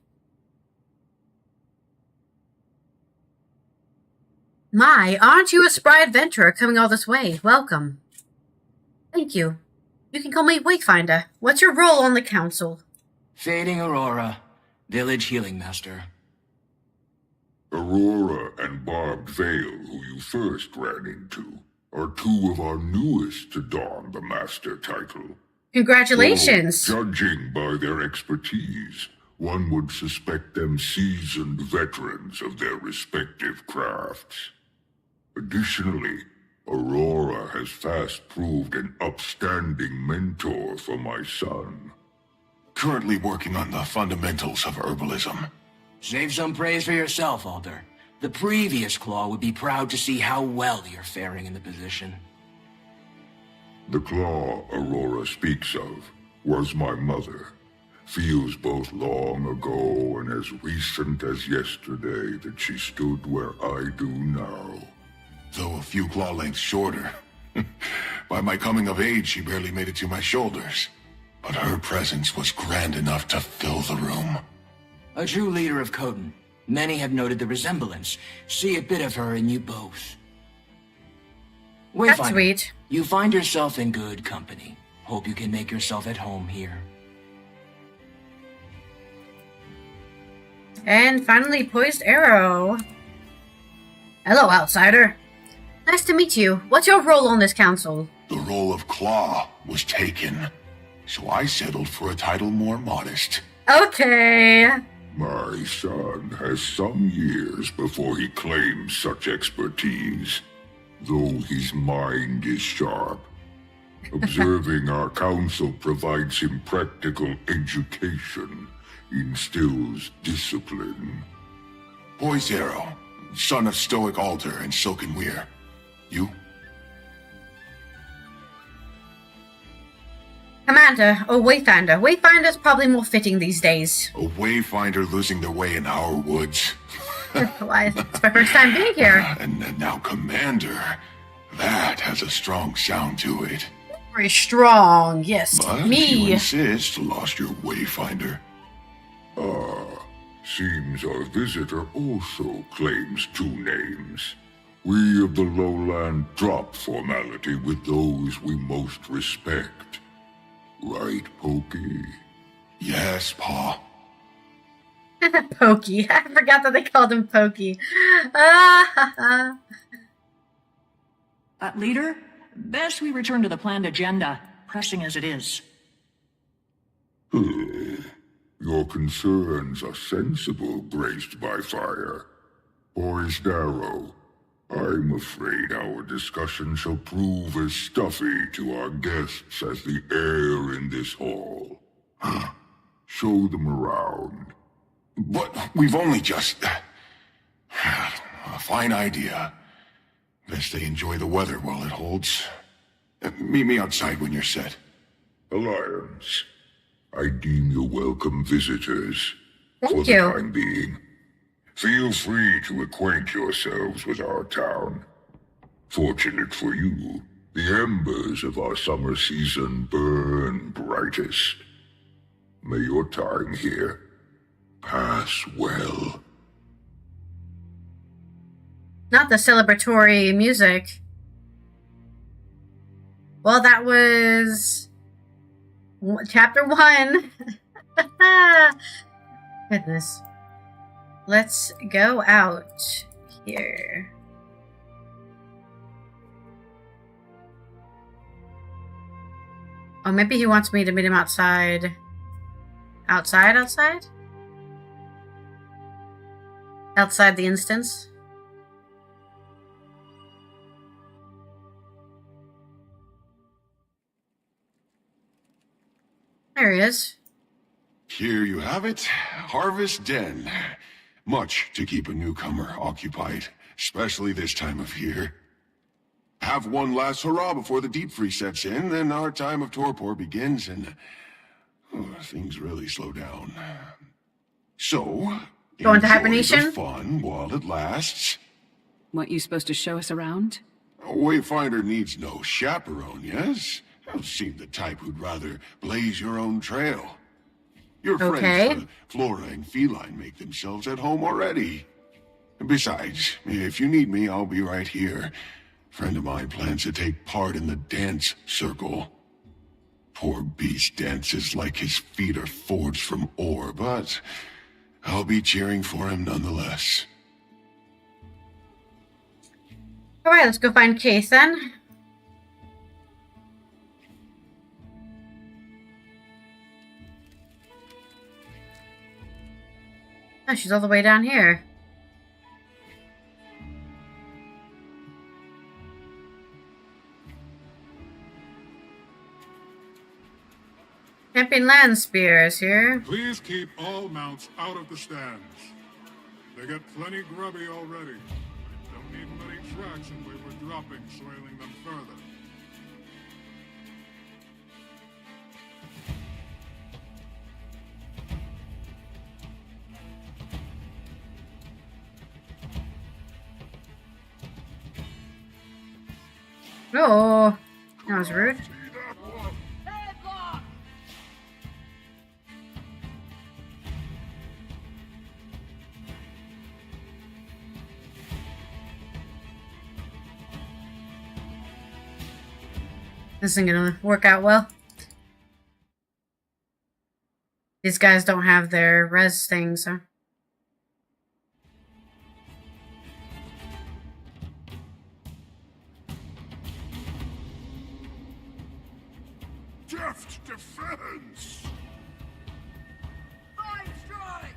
My, aren't you a spry adventurer coming all this way? Welcome. Thank you. You can call me Wayfinder. What's your role on the council? Fading Aurora, village healing master. Aurora and Barbed Veil, who you first ran into, are two of our newest to don the master title. Congratulations! Though, judging by their expertise, one would suspect them seasoned veterans of their respective crafts. Additionally, Aurora has fast proved an upstanding mentor for my son. Currently working on the fundamentals of herbalism. Save some praise for yourself, Alder. The previous Claw would be proud to see how well you're faring in the position. The Claw Aurora speaks of was my mother. Feels both long ago and as recent as yesterday that she stood where I do now. Though a few claw lengths shorter. By my coming of age, she barely made it to my shoulders. But her presence was grand enough to fill the room. A true leader of Coden. Many have noted the resemblance. See a bit of her in you both. Wayfinder, that's sweet. You find yourself in good company. Hope you can make yourself at home here. And finally, Poised Arrow. Hello, outsider. Nice to meet you. What's your role on this council? The role of Claw was taken, so I settled for a title more modest. Okay. My son has some years before he claims such expertise, though his mind is sharp. Observing our council provides him practical education, instills discipline. Poised Arrow, son of Stoic Alder and Silken Weir. You? Commander, or Wayfinder. Wayfinder's probably more fitting these days. A Wayfinder losing their way in our woods. Why, it's my first time being here. And now Commander. That has a strong sound to it. Very strong, yes. But me. If you insist, lost your Wayfinder. Seems our visitor also claims two names. We of the lowland drop formality with those we most respect. Right, Pokey? Yes, Pa. Pokey. I forgot that they called him Pokey. Leader, best we return to the planned agenda, pressing as it is. Your concerns are sensible, graced by fire. Poised Arrow, I'm afraid our discussion shall prove as stuffy to our guests as the air in this hall. Show them around. But we've only just... A fine idea. Best they enjoy the weather while it holds. Meet me outside when you're set. Alliance, I deem you welcome visitors. Thank for you. the time being. Feel free to acquaint yourselves with our town. Fortunate for you, the embers of our summer season burn brightest. May your time here pass well. Not the celebratory music. Well, that was chapter 1. Goodness. Let's go out here. Oh, maybe he wants me to meet him outside. Outside? Outside the instance? There he is. Here you have it, Harvest Den. Much to keep a newcomer occupied, especially this time of year. Have one last hurrah before the deep freeze sets in, then our time of torpor begins and things really slow down. So, Go into enjoy hibernation? the fun while it lasts. Weren't you supposed to show us around? A Wayfinder needs no chaperone, yes? You seem the type who'd rather blaze your own trail. Your Okay. friends, the flora and feline, make themselves at home already. Besides, if you need me, I'll be right here. Friend of mine plans to take part in the dance circle. Poor beast dances like his feet are forged from ore, but I'll be cheering for him nonetheless. Alright, let's go find Case then. Oh, she's all the way down here. Champion Land Spear is here. Please keep all mounts out of the stands. They get plenty grubby already. Don't need many tracks and we were dropping, soiling them further. Oh, that was rude. This isn't gonna work out well. These guys don't have their res things, so. Deft defense! Fine strike!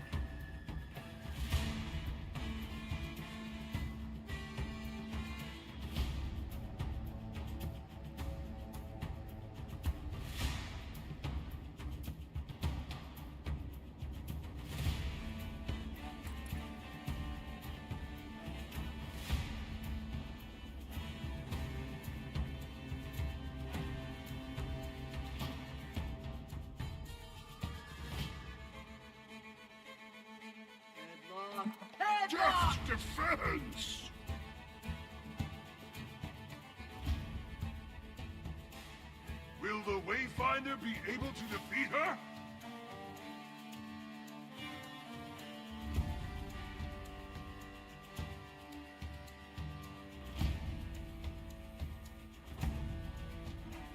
Deft defense! Will the Wayfinder be able to defeat her?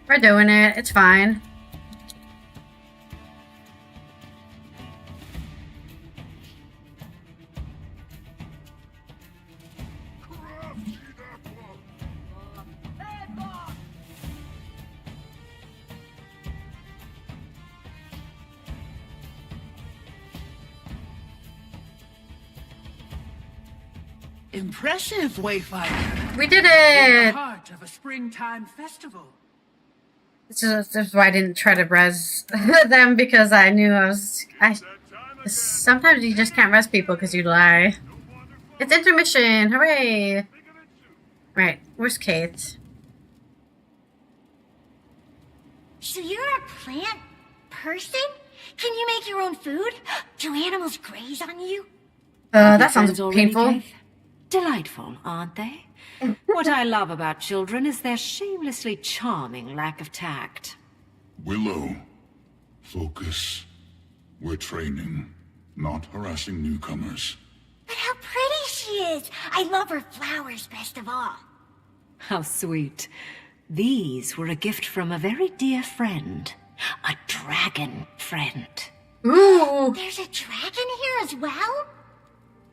We're doing it. It's fine. Impressive, Wayfinder. We did In it! the heart of a springtime festival. This is why I didn't try to res them, because I knew sometimes you just can't res people because you lie. It's intermission! Hooray! Right, where's Kate? So you're a plant person? Can you make your own food? Do animals graze on you? That sounds Already, painful. Kate? Delightful, aren't they? What I love about children is their shamelessly charming lack of tact. Willow, focus. We're training, not harassing newcomers. But how pretty she is! I love her flowers best of all. How sweet. These were a gift from a very dear friend. A dragon friend. Ooh! There's a dragon here as well?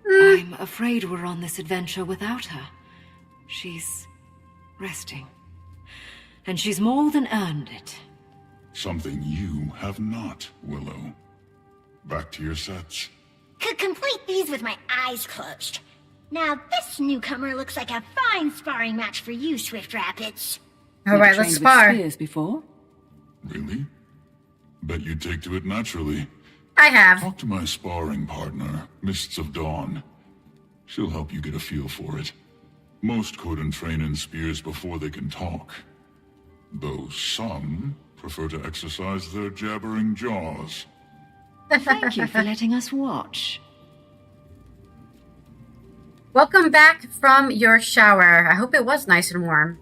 I'm afraid we're on this adventure without her. She's resting. And she's more than earned it. Something you have not, Willow. Back to your sets. Could complete these with my eyes closed. Now this newcomer looks like a fine sparring match for you, Swift Rapids. Alright, let's spar. Spears before? Really? Bet you'd take to it naturally. I have. Talk to my sparring partner, Mists of Dawn. She'll help you get a feel for it. Most couldn't train in spears before they can talk. Though some prefer to exercise their jabbering jaws. Thank you for letting us watch. Welcome back from your shower. I hope it was nice and warm.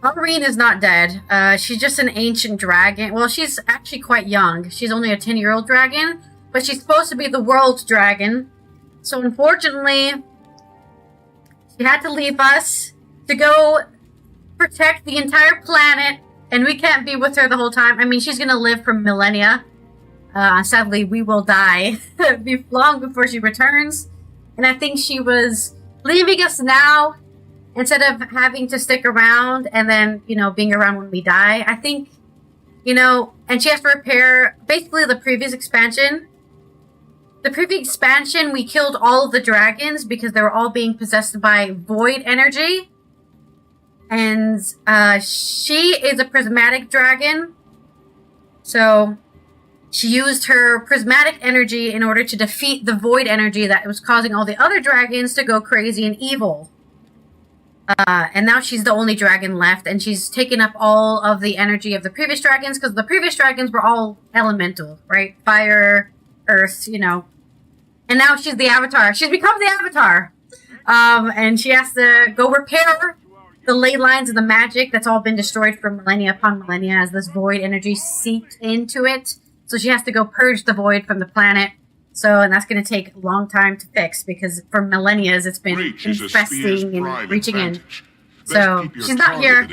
Irene is not dead. She's just an ancient dragon. Well, she's actually quite young. She's only a 10-year-old dragon, but she's supposed to be the world's dragon. So unfortunately, she had to leave us to go protect the entire planet, and we can't be with her the whole time. I mean, she's gonna live for millennia. Sadly, we will die long before she returns. And I think she was leaving us now instead of having to stick around and then, you know, being around when we die. I think, you know, and she has to repair basically the previous expansion. The previous expansion, we killed all of the dragons because they were all being possessed by void energy. And she is a prismatic dragon. So she used her prismatic energy in order to defeat the void energy that was causing all the other dragons to go crazy and evil. And now she's the only dragon left, and she's taken up all of the energy of the previous dragons, because the previous dragons were all elemental, right? Fire, earth, you know. And now she's the avatar. She's become the avatar. And she has to go repair the ley lines of the magic that's all been destroyed for millennia upon millennia as this void energy seeped into it. So she has to go purge the void from the planet. So, and that's going to take a long time to fix because for millennia it's been infesting and reaching in. So she's not here,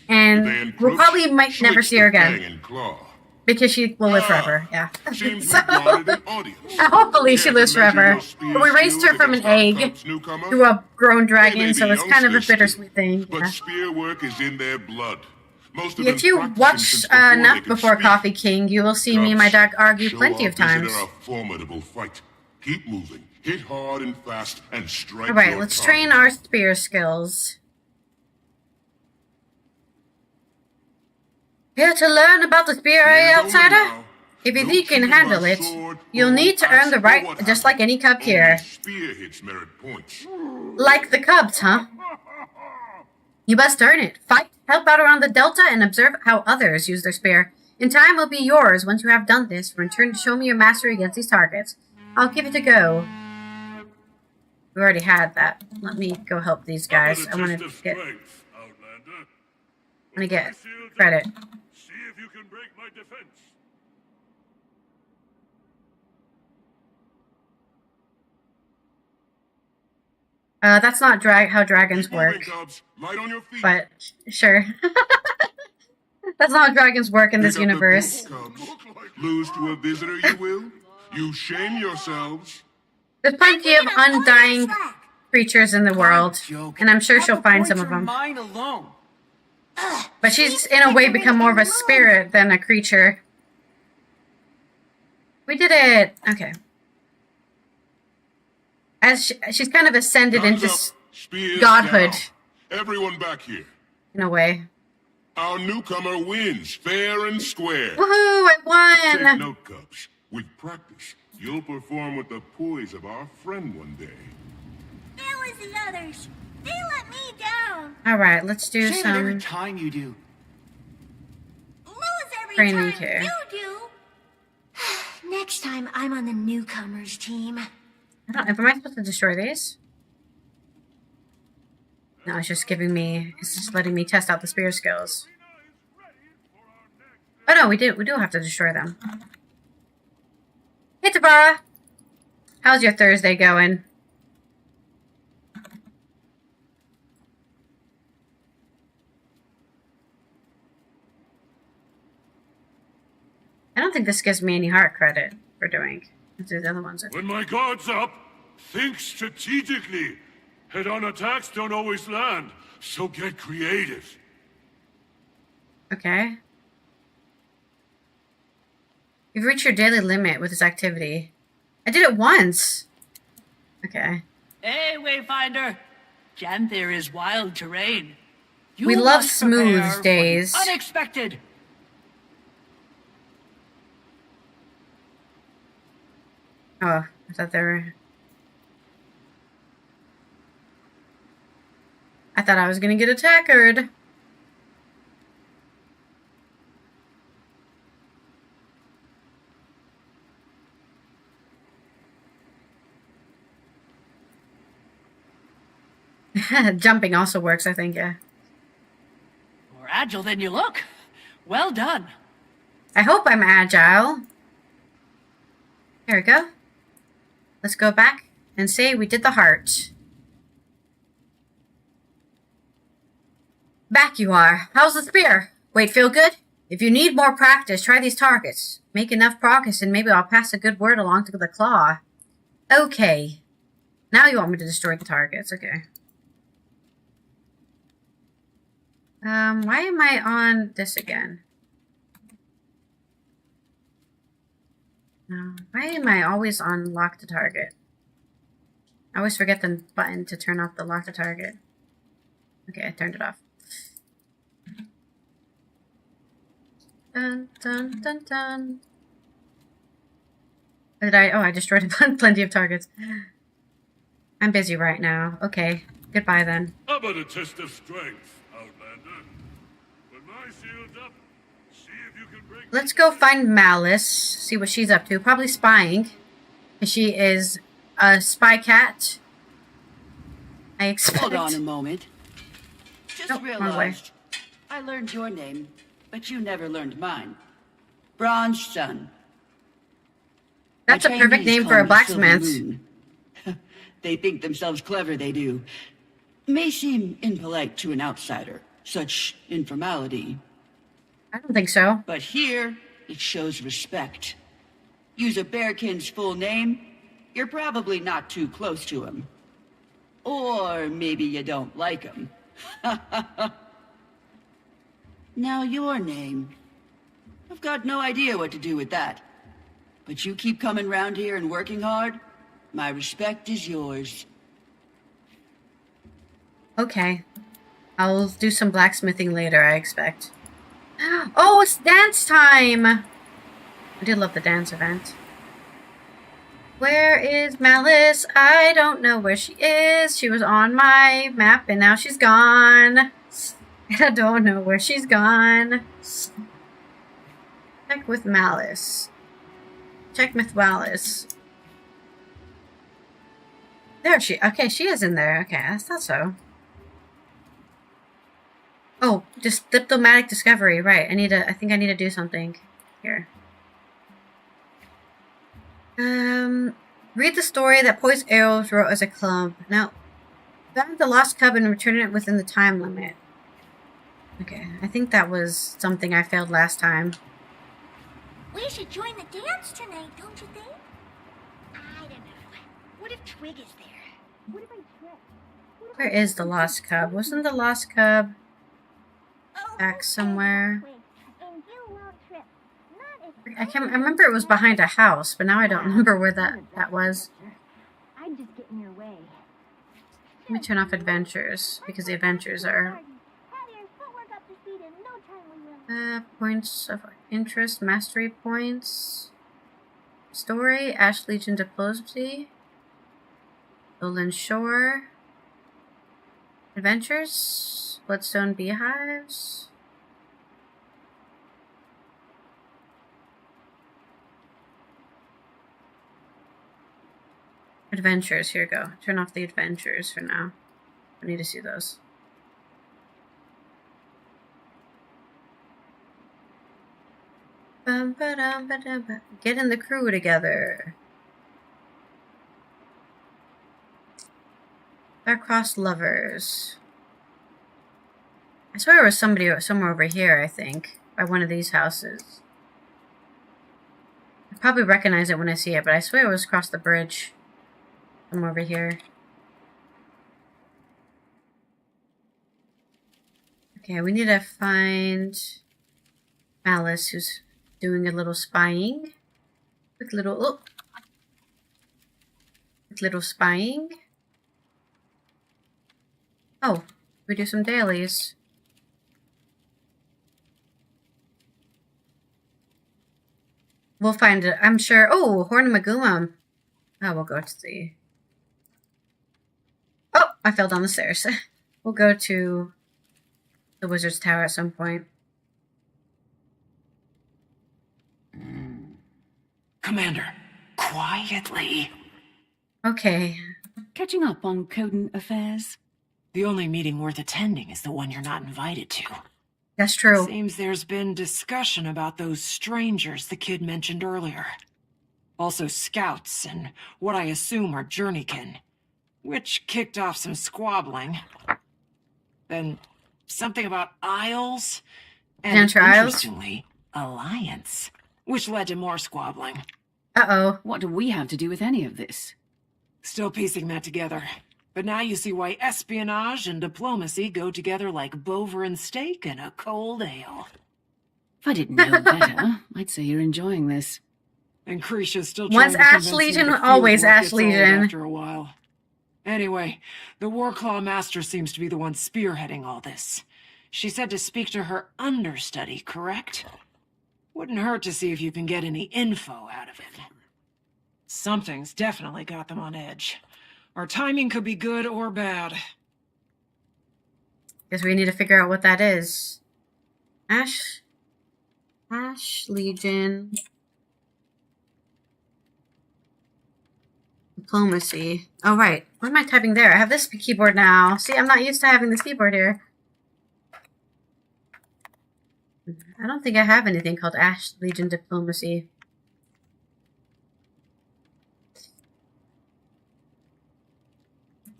and we'll probably might never see her again because she will live forever. Yeah. So hopefully she lives forever. But we raised her from an egg to a grown dragon, so it's kind of a bittersweet thing. But spear work is in their blood. If you watch enough before Coffee King, you will see me and my dog argue plenty of times. A formidable fight. Keep moving. Hit hard and fast and strike. All right, let's train our spear skills. Here to learn about the spear, outsider? If you think you can handle it, you'll need to earn the right, just like any cub here. Spear hits merit points. Like the cubs, huh? You must earn it. Fight, help out around the Delta, and observe how others use their spear. In time will be yours once you have done this. Return to show me your mastery against these targets. I'll give it a go. We already had that. Let me go help these guys. I want to get credit. See if you can break my defense. That's not how dragons work. But, sure. That's not how dragons work in this universe. Lose to a visitor, you will? You shame yourselves. There's plenty of undying creatures in the world, and I'm sure she'll find some of them. But she's, in a way, become more of a spirit than a creature. We did it! Okay. As she's kind of ascended into godhood. Down. Everyone back here. In a way. Our newcomer wins, fair and square. Woohoo, I won! Take note, cubs. With practice, you'll perform with the poise of our friend one day. It was the others. They let me down. Alright, let's do some... every time you do. Lose every training time here. you do. Next time, I'm on the newcomers team. I don't know, am I supposed to destroy these? No, it's just giving me, it's just letting me test out the spear skills. Oh no, we do have to destroy them. Hey Tabara! How's your Thursday going? I don't think this gives me any heart credit for doing. The other ones are... When my guard's up, think strategically. Head-on attacks don't always land, so get creative. Okay. You've reached your daily limit with this activity. I did it once. Okay. Hey, Wayfinder. Janthir is wild terrain. We love smooth days. Unexpected. Oh, I thought they were... I thought I was gonna get attacked. Jumping also works, I think, yeah. agile than you look. Well done. I hope I'm agile. There we go. Let's go back and say we did the heart. Back you are. How's the spear? Weight feel good? If you need more practice, try these targets. Make enough progress and maybe I'll pass a good word along to the claw. Okay. Now you want me to destroy the targets. Okay. Why am I on this again? Why am I always on lock the target? I always forget the button to turn off the lock the target. Okay, I turned it off. Dun dun dun dun. Did I? Oh, I destroyed plenty of targets. I'm busy right now. Okay, goodbye then. How about a test of strength, Outlander? When my shield's up, see if you can break. Let's go find Malice. See what she's up to. Probably spying. She is a spy cat. I expect. Hold on a moment. Just wrong way. realized I learned your name, but you never learned mine. Bronze Sun. That's a My perfect Chinese name call for a me blacksmith. Silver Moon. They think themselves clever, they do. May seem impolite to an outsider, such informality. I don't think so. But here, it shows respect. Use a bearkin's full name, you're probably not too close to him. Or maybe you don't like him. Now your name. I've got no idea what to do with that. But you keep coming round here and working hard, my respect is yours. Okay. I'll do some blacksmithing later, I expect. Oh, it's dance time! I did love the dance event. Where is Malice? I don't know where she is. She was on my map and now she's gone. I don't know where she's gone. Check with Malice. Check with Malice. There she. Okay, she is in there. Okay, I thought so. Oh, just diplomatic discovery. Right. I think I need to do something here. Read the story that Poised Arrows wrote as a clump. Now, found the lost cub and return it within the time limit. Okay, I think that was something I failed last time. We should join the dance tonight, don't you think? I don't know. What if Twig is there? What if I trip? Where is the lost cub? Wasn't the lost cub back somewhere? I remember it was behind a house, but now I don't remember where that was. I'm just getting your way. Let me turn off adventures, because the adventures are... points of interest, mastery points, story, Ash Legion diplomacy, Lowland Shore, adventures, Bloodstone Beehives, adventures, here we go. Turn off the adventures for now. I need to see those. Getting the crew together. Star-crossed lovers. I swear there was somebody somewhere over here, I think. By one of these houses. I probably recognize it when I see it, but I swear it was across the bridge. Somewhere over here. Okay, we need to find Malice, who's doing a little spying. Quick little spying. Oh, we do some dailies. We'll find it, I'm sure. Oh, Horn of Maguma. Oh, we'll go to the... Oh, I fell down the stairs. We'll go to the Wizard's Tower at some point. Commander, quietly. Okay. Catching up on Coden affairs? The only meeting worth attending is the one you're not invited to. That's true. Seems there's been discussion about those strangers the kid mentioned earlier. Also scouts and what I assume are journeykin, which kicked off some squabbling. Then something about Isles, and interestingly, Alliance, which led to more squabbling. Uh-oh. What do we have to do with any of this? Still piecing that together. But now you see why espionage and diplomacy go together like Bover and steak and a cold ale. If I didn't know better, I'd say you're enjoying this. And Krisha's still trying Once to Ash convince me Legion, the field always work Ash gets old Legion. after a while. Anyway, the Warclaw Master seems to be the one spearheading all this. She said to speak to her understudy, correct? Wouldn't hurt to see if you can get any info out of it. Something's definitely got them on edge. Our timing could be good or bad. Guess we need to figure out what that is. Ash Legion. Diplomacy. Oh, right. What am I typing there? I have this keyboard now. See, I'm not used to having this keyboard here. I don't think I have anything called Ash Legion Diplomacy.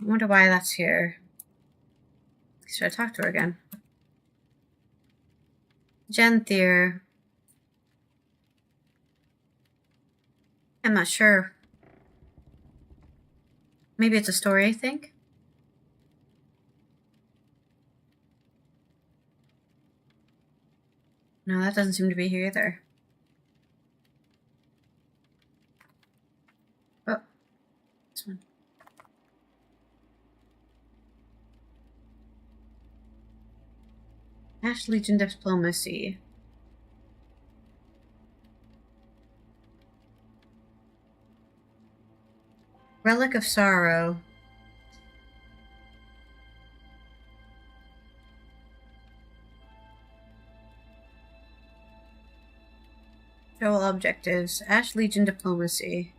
I wonder why that's here. Should I talk to her again? Janthir. I'm not sure. Maybe it's a story, I think? No, that doesn't seem to be here either. Oh. This one. Ash Legion Diplomacy. Relic of Sorrow. Show objectives. Ash Legion Diplomacy.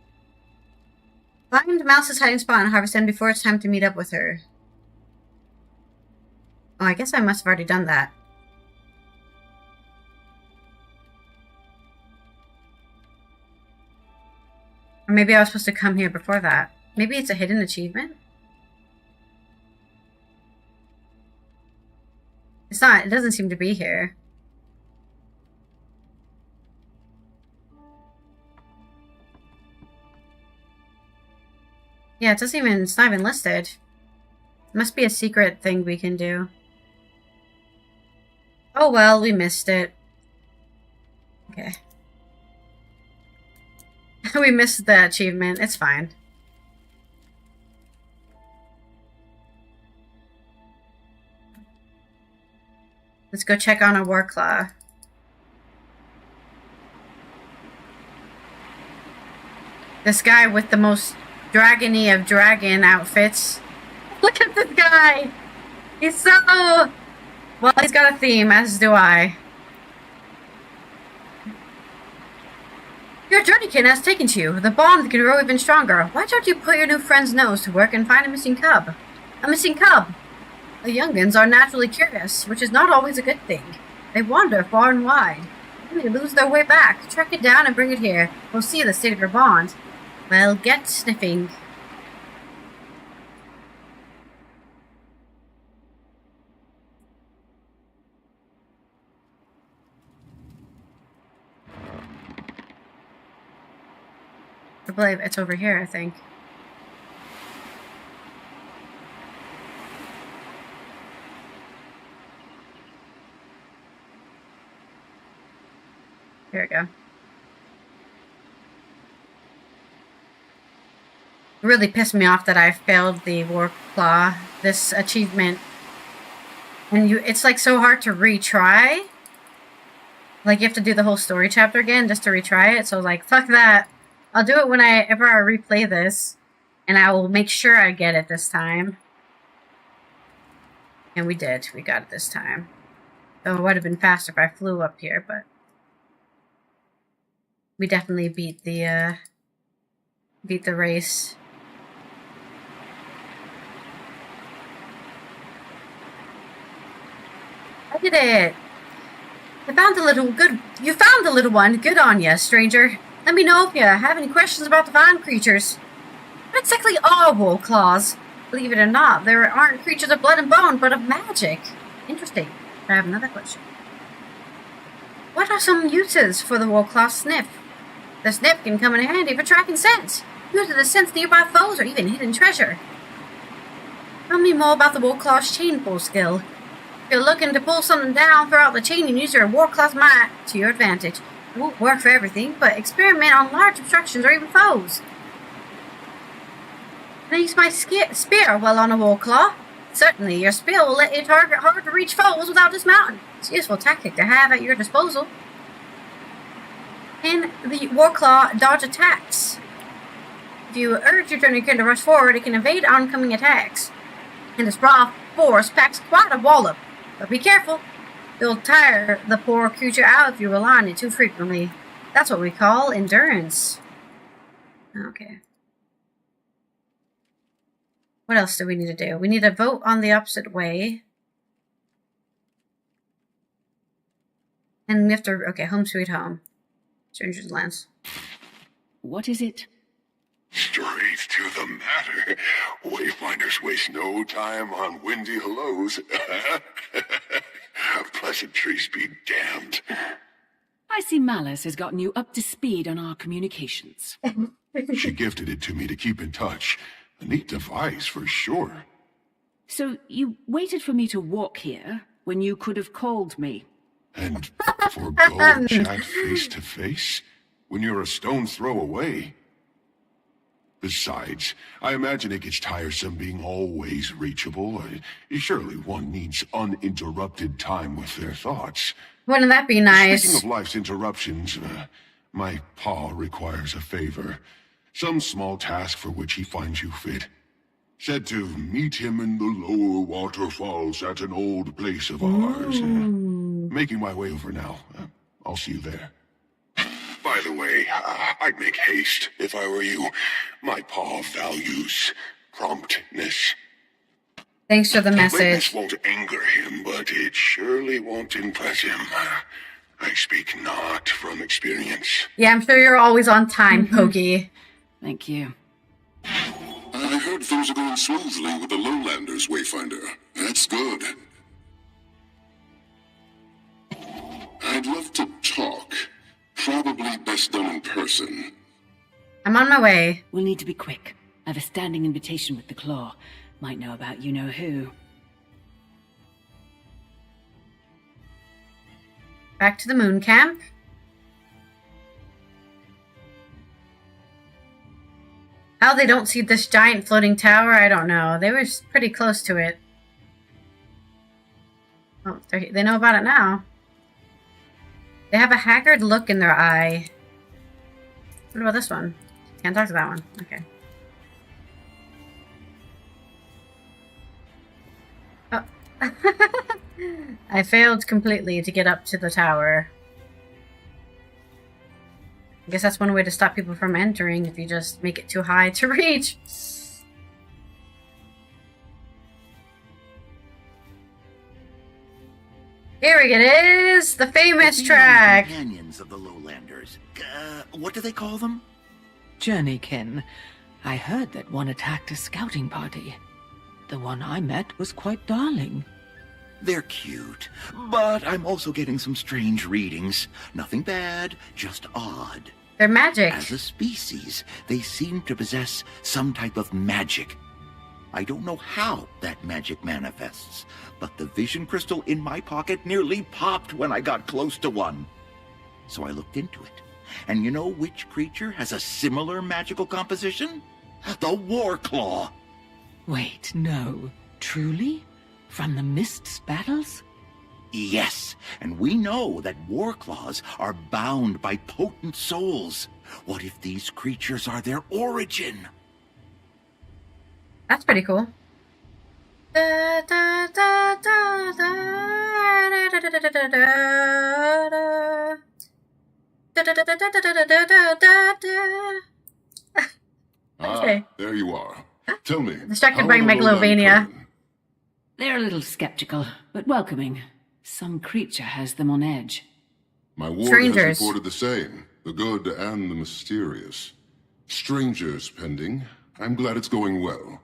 Find Mouse's hiding spot and harvest them before it's time to meet up with her. Oh, I guess I must have already done that. Or maybe I was supposed to come here before that. Maybe it's a hidden achievement? It's not. It doesn't seem to be here. Yeah, it doesn't even, it's not even listed. It must be a secret thing we can do. Oh well, we missed it. Okay. We missed the achievement. It's fine. Let's go check on a Warclaw. This guy with the most dragony of dragon outfits. Look at this guy! He's so... Well, he's got a theme, as do I. Your journeykin has taken to you. The bond can grow even stronger. Why don't you put your new friend's nose to work and find a missing cub? A missing cub! The youngins are naturally curious, which is not always a good thing. They wander far and wide. Then they lose their way back. Track it down and bring it here. We'll see the state of your bond. Well, get sniffing. I believe it's over here, I think. Here we go. It really pissed me off that I failed the Warclaw, this achievement. And it's like so hard to retry. Like you have to do the whole story chapter again just to retry it. So like, fuck that. I'll do it whenever I replay this. And I will make sure I get it this time. And we did. We got it this time. Though it would have been faster if I flew up here, but... We definitely beat the race. I did it! You found the little one. Good on ya, stranger. Let me know if you have any questions about the vine creatures. What exactly are wolf claws? Believe it or not, there aren't creatures of blood and bone, but of magic. Interesting. I have another question. What are some uses for the wolf claw sniff? The sniff can come in handy for tracking scents. Use it to sense nearby foes or even hidden treasure. Tell me more about the wolf claw's chain pull skill. If you're looking to pull something down, throw out the chain and use your war claw's might to your advantage. It won't work for everything, but experiment on large obstructions or even foes. Can I use my spear while on a war claw? Certainly, your spear will let you target hard-to-reach foes without dismounting. It's a useful tactic to have at your disposal. Can the war claw dodge attacks? If you urge your journeykin to rush forward, it can evade oncoming attacks. And its raw force packs quite a wallop. But be careful. You'll tire the poor creature out if you rely on it too frequently. That's what we call endurance. Okay. What else do we need to do? We need to vote on the opposite way. And we have to... Okay, home sweet home. Stranger's Lands. What is it? Straight to the matter. Wayfinders waste no time on windy hellos. Pleasantries be damned. I see Malice has gotten you up to speed on our communications. She gifted it to me to keep in touch. A neat device, for sure. So you waited for me to walk here when you could have called me? And forgo a chat face to face when you're a stone's throw away? Besides, I imagine it gets tiresome being always reachable. Surely one needs uninterrupted time with their thoughts. Wouldn't that be nice? Speaking of life's interruptions, my paw requires a favor. Some small task for which he finds you fit. Said to meet him in the lower waterfalls at an old place of ours. Making my way over now. I'll see you there. By the way, I'd make haste if I were you. My paw values promptness. Thanks for the message. Lateness won't anger him, but it surely won't impress him. I speak not from experience. Yeah, I'm sure you're always on time, Pokey. Thank you. I heard things are going smoothly with the Lowlanders, Wayfinder. That's good. I'd love to talk. Probably best done in person. I'm on my way. We'll need to be quick. I have a standing invitation with the Claw. Might know about you-know-who. Back to the moon camp. How they don't see this giant floating tower, I don't know. They were pretty close to it. Oh, they know about it now. They have a haggard look in their eye. What about this one? Can't talk to that one. Okay. Oh. I failed completely to get up to the tower. I guess that's one way to stop people from entering, if you just make it too high to reach. Here it is, the famous track. Companions of the Lowlanders. What do they call them? Journeykin. I heard that one attacked a scouting party. The one I met was quite darling. They're cute, but I'm also getting some strange readings. Nothing bad, just odd. They're magic. As a species, they seem to possess some type of magic. I don't know how that magic manifests, but the vision crystal in my pocket nearly popped when I got close to one. So I looked into it. And you know which creature has a similar magical composition? The Warclaw. Wait, no. Truly? From the Mist's battles? Yes, and we know that Warclaws are bound by potent souls. What if these creatures are their origin? That's pretty cool. Okay. There you are. Tell me. Distracted by Megalovania. They're a little skeptical, but welcoming. Some creature has them on edge. My ward Strangers. has reported the same, the good and the mysterious. Strangers pending. I'm glad it's going well.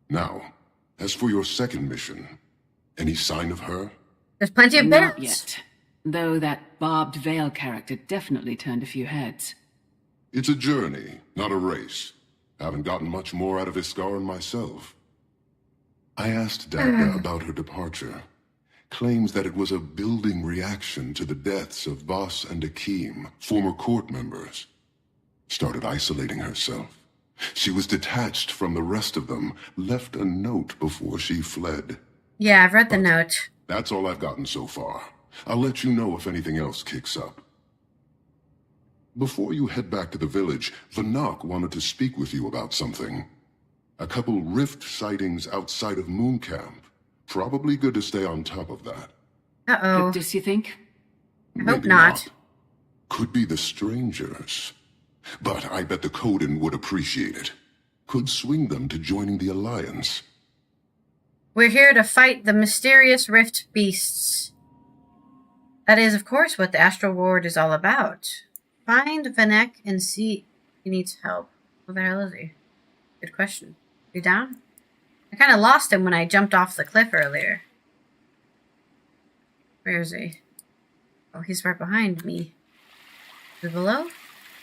Now, as for your second mission, any sign of her? There's plenty of Not bits. yet. Though that barbed veil character definitely turned a few heads. It's a journey, not a race. Haven't gotten much more out of Iskaran myself. I asked Dagda about her departure. Claims that it was a building reaction to the deaths of Voss and Akeem, former court members. Started isolating herself. She was detached from the rest of them, left a note before she fled. Yeah, I've read the note. That's all I've gotten so far. I'll let you know if anything else kicks up. Before you head back to the village, Vanak wanted to speak with you about something. A couple rift sightings outside of Moon Camp. Probably good to stay on top of that. Uh-oh. Cryptis, you think? I hope not. Could be the strangers. But I bet the Coden would appreciate it. Could swing them to joining the Alliance. We're here to fight the mysterious rift beasts. That is, of course, what the Astral Ward is all about. Find Vanek and see if he needs help. Where the hell is he? Good question. You down? I kind of lost him when I jumped off the cliff earlier. Where is he? Oh, he's right behind me. Is it below?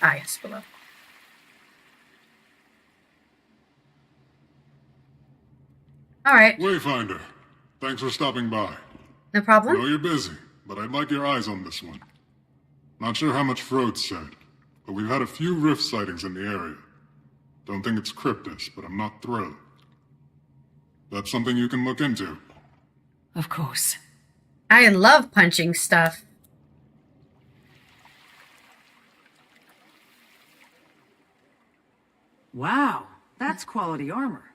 Ah, yes, below. Alright. Wayfinder, thanks for stopping by. No problem. I know you're busy, but I'd like your eyes on this one. Not sure how much Frode said, but we've had a few rift sightings in the area. Don't think it's Cryptis, but I'm not thrilled. That's something you can look into. Of course. I love punching stuff. Wow, that's quality armor.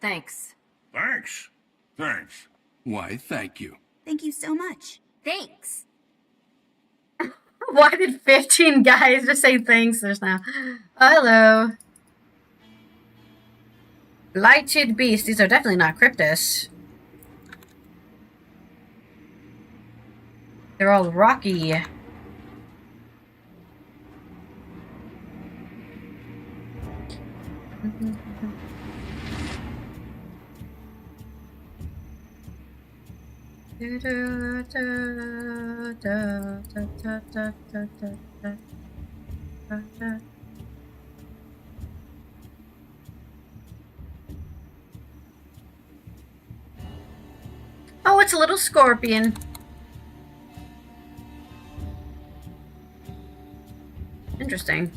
Thanks. Thanks. Thanks. Why, thank you. Thank you so much. Thanks. Why did 15 guys just say thanks just now? Hello. Blighted beast. These are definitely not Cryptis. They're all rocky. Oh, it's a little scorpion. Interesting.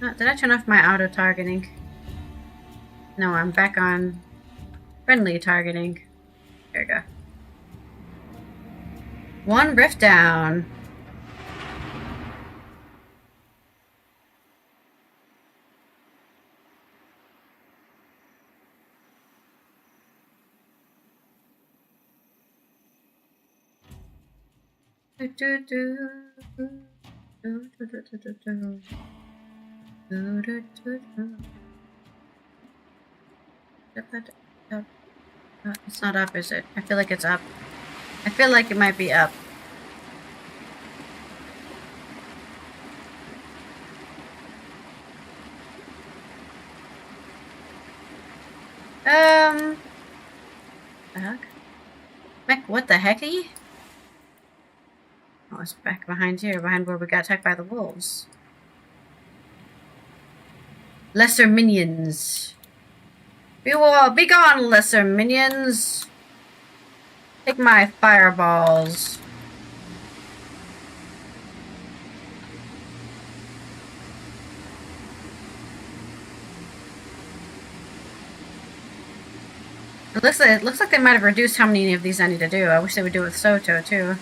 Did I turn off my auto-targeting? No, I'm back on friendly targeting. There we go. One rift down. It's not up, is it? I feel like it's up. I feel like it might be up. The heck? Heck, what the hecky? Oh, it's back behind here, behind where we got attacked by the wolves. Lesser minions. Be gone, lesser minions. Take my fireballs. It looks like they might have reduced how many of these I need to do. I wish they would do it with Soto too.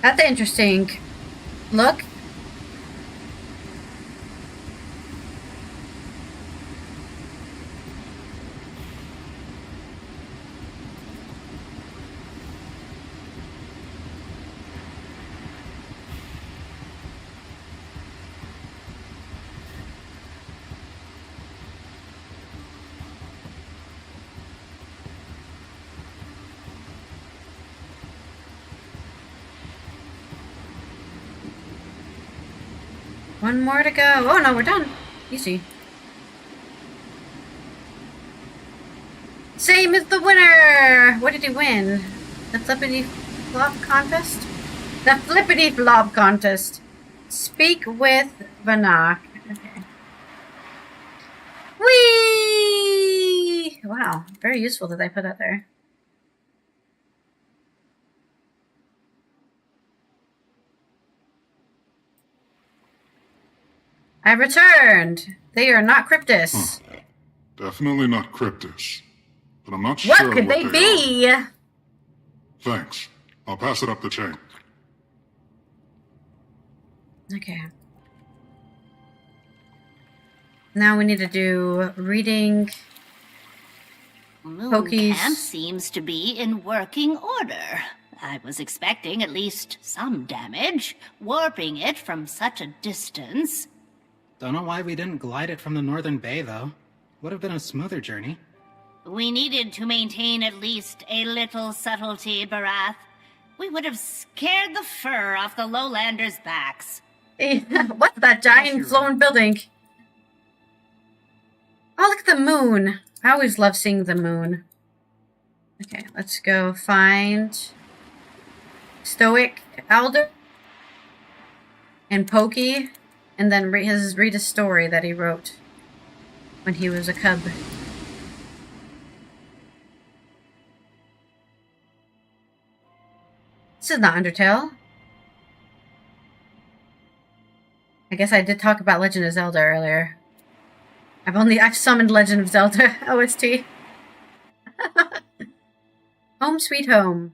That's interesting. Look. One more to go. Oh no, we're done. Easy. Same as the winner! What did he win? The flippity flop contest? The flippity flop contest. Speak with Vanak. Okay. Whee! Wow, very useful that they put that there. I returned. They are not Cryptus. Huh. Definitely not Cryptus. But I'm not What sure could what they be? Are. Thanks. I'll pass it up the chain. Okay. Now we need to do reading. Moon Pokies. Camp seems to be in working order. I was expecting at least some damage, warping it from such a distance. Don't know why we didn't glide it from the northern bay, though. Would have been a smoother journey. We needed to maintain at least a little subtlety, Barath. We would have scared the fur off the lowlanders' backs. What's that giant flowing building? Oh, look at the moon. I always love seeing the moon. Okay, let's go find Stoic Elder and Pokey, and then read a story that he wrote when he was a cub. This is not Undertale. I guess I did talk about Legend of Zelda earlier. I've summoned Legend of Zelda OST. Home Sweet Home.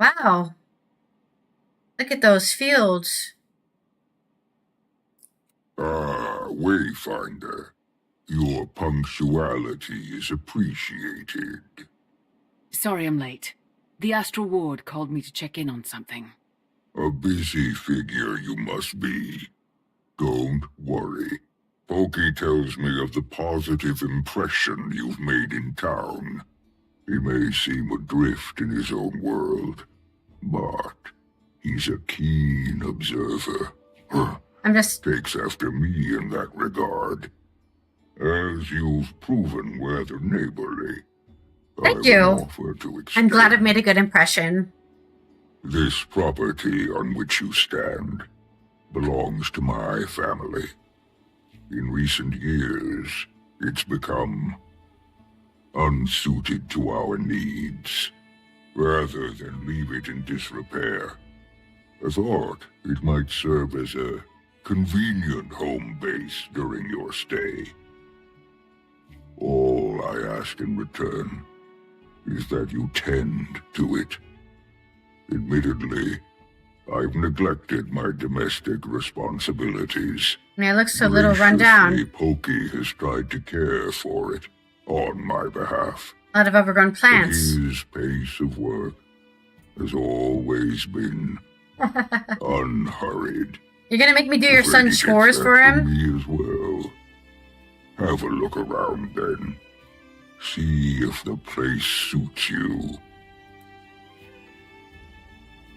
Wow. Look at those fields. Wayfinder. Your punctuality is appreciated. Sorry I'm late. The Astral Ward called me to check in on something. A busy figure you must be. Don't worry. Pokey tells me of the positive impression you've made in town. He may seem adrift in his own world, but he's a keen observer. Takes after me in that regard. As you've proven rather neighborly. Thank you. I'm glad I've made a good impression. This property on which you stand belongs to my family. In recent years, it's become unsuited to our needs. Rather than leave it in disrepair, I thought it might serve as a convenient home base during your stay. All I ask in return is that you tend to it. Admittedly, I've neglected my domestic responsibilities. Yeah, it looks a little run down. Pokey has tried to care for it on my behalf. A lot of overgrown plants. His pace of work has always been unhurried. You're gonna make me do your son's chores for him? Me as well. Have a look around then. See if the place suits you.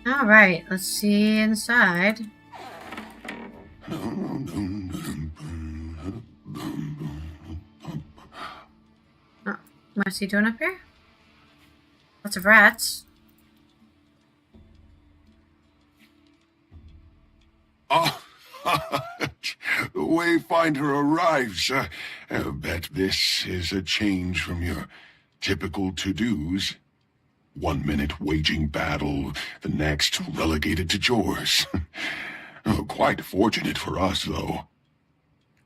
Alright, let's see inside. What's he doing up here? Lots of rats. Oh, Wayfinder arrives. I bet this is a change from your typical to-dos. 1 minute waging battle, the next relegated to chores. Quite fortunate for us, though.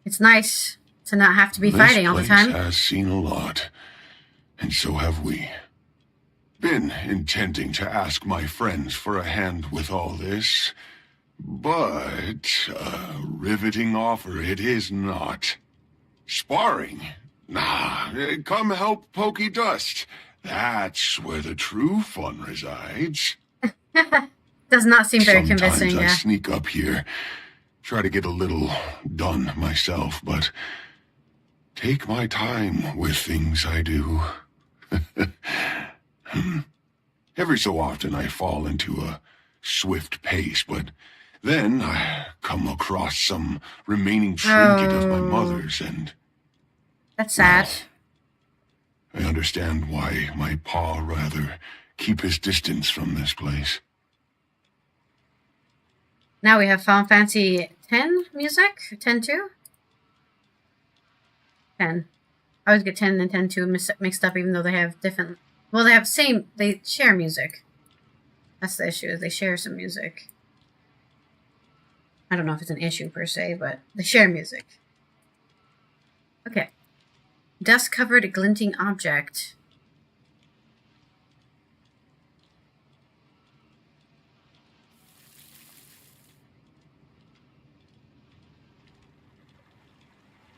It's nice to not have to be fighting all the time. This place has seen a lot, and so have we. Been intending to ask my friends for a hand with all this, but a riveting offer it is not. Sparring? Nah, come help Pokey Dust. That's where the true fun resides. Does not seem very convincing, Sometimes I yeah. sneak up here, try to get a little done myself, but take my time with things I do. Every so often I fall into a swift pace, but then I come across some remaining trinket of my mother's, and... That's sad. I understand why my pa rather keep his distance from this place. Now we have Final Fantasy 10 music? 10-2? 10. I always get 10 and 10-2 mixed up, even though they have different... Well, they share music. That's the issue, is they share some music. I don't know if it's an issue per se, but they share music. Okay. Dust-covered glinting object.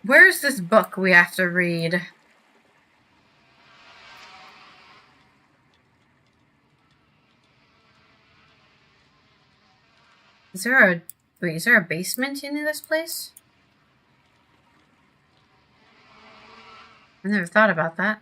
Where's this book we have to read? Is there a basement in this place? I never thought about that.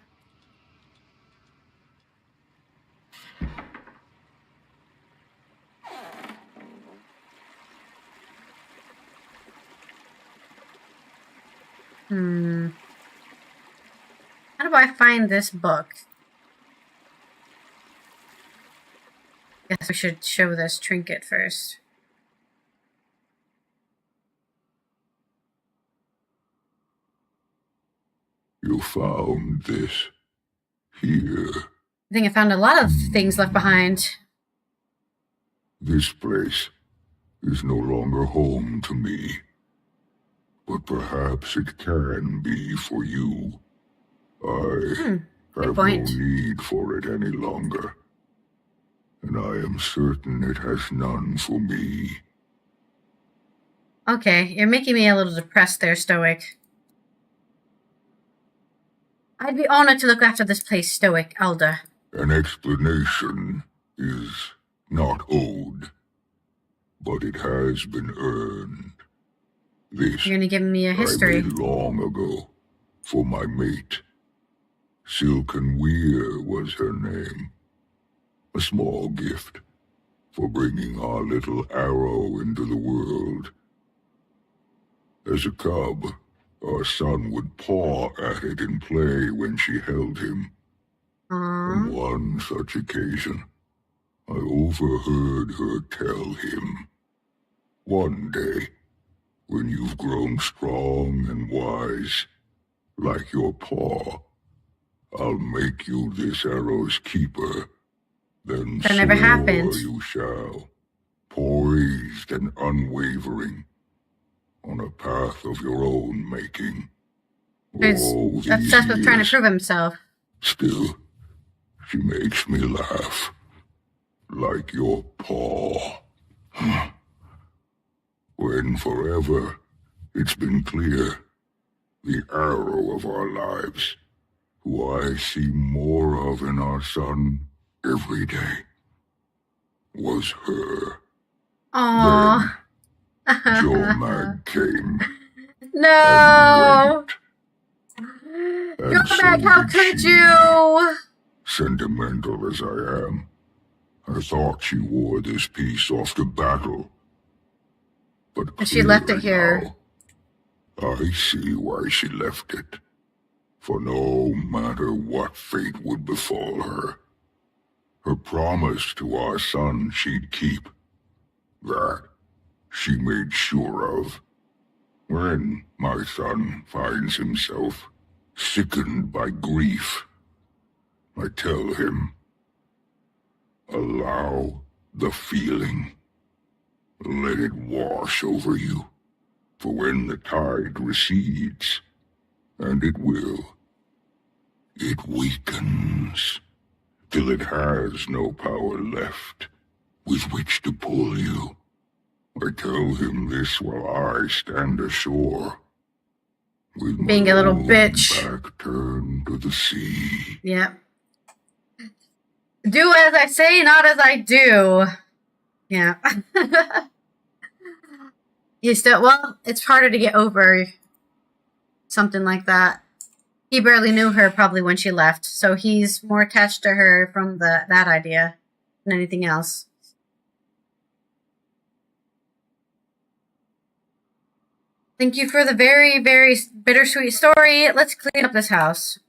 How do I find this book? Guess we should show this trinket first. You found this here. I think I found a lot of things left behind. This place is no longer home to me. But perhaps it can be for you. I have no need for it any longer. And I am certain it has none for me. Okay, you're making me a little depressed there, Stoic. I'd be honored to look after this place, Stoic Elder. An explanation is not owed, but it has been earned. This you're gonna give me a history. I made long ago for my mate. Silken Weir was her name. A small gift for bringing our little arrow into the world. As a cub, our son would paw at it in play when she held him. On one such occasion, I overheard her tell him, "One day, when you've grown strong and wise, like your paw, I'll make you this arrow's keeper. Then that never happened. You shall, poised and unwavering, on a path of your own making." He's obsessed with trying to prove himself. Still, she makes me laugh. Like your paw. When forever, it's been clear, the arrow of our lives, who I see more of in our son every day, was her. Aww. Then Jormag came. No! Jormag, how could you? Sentimental as I am, I thought she wore this piece off to battle. But she left it here. Now, I see why she left it. For no matter what fate would befall her, her promise to our son she'd keep. That she made sure of. When my son finds himself sickened by grief, I tell him, allow the feeling. Let it wash over you. For when the tide recedes, and it will, it weakens, till it has no power left with which to pull you. I tell him this while I stand ashore, with being a little bitch. Back turned to the sea. Yep. Do as I say, not as I do. Yeah. He's still, well, it's harder to get over something like that. He barely knew her probably when she left, so he's more attached to her from that idea than anything else. Thank you for the very, very bittersweet story. Let's clean up this house.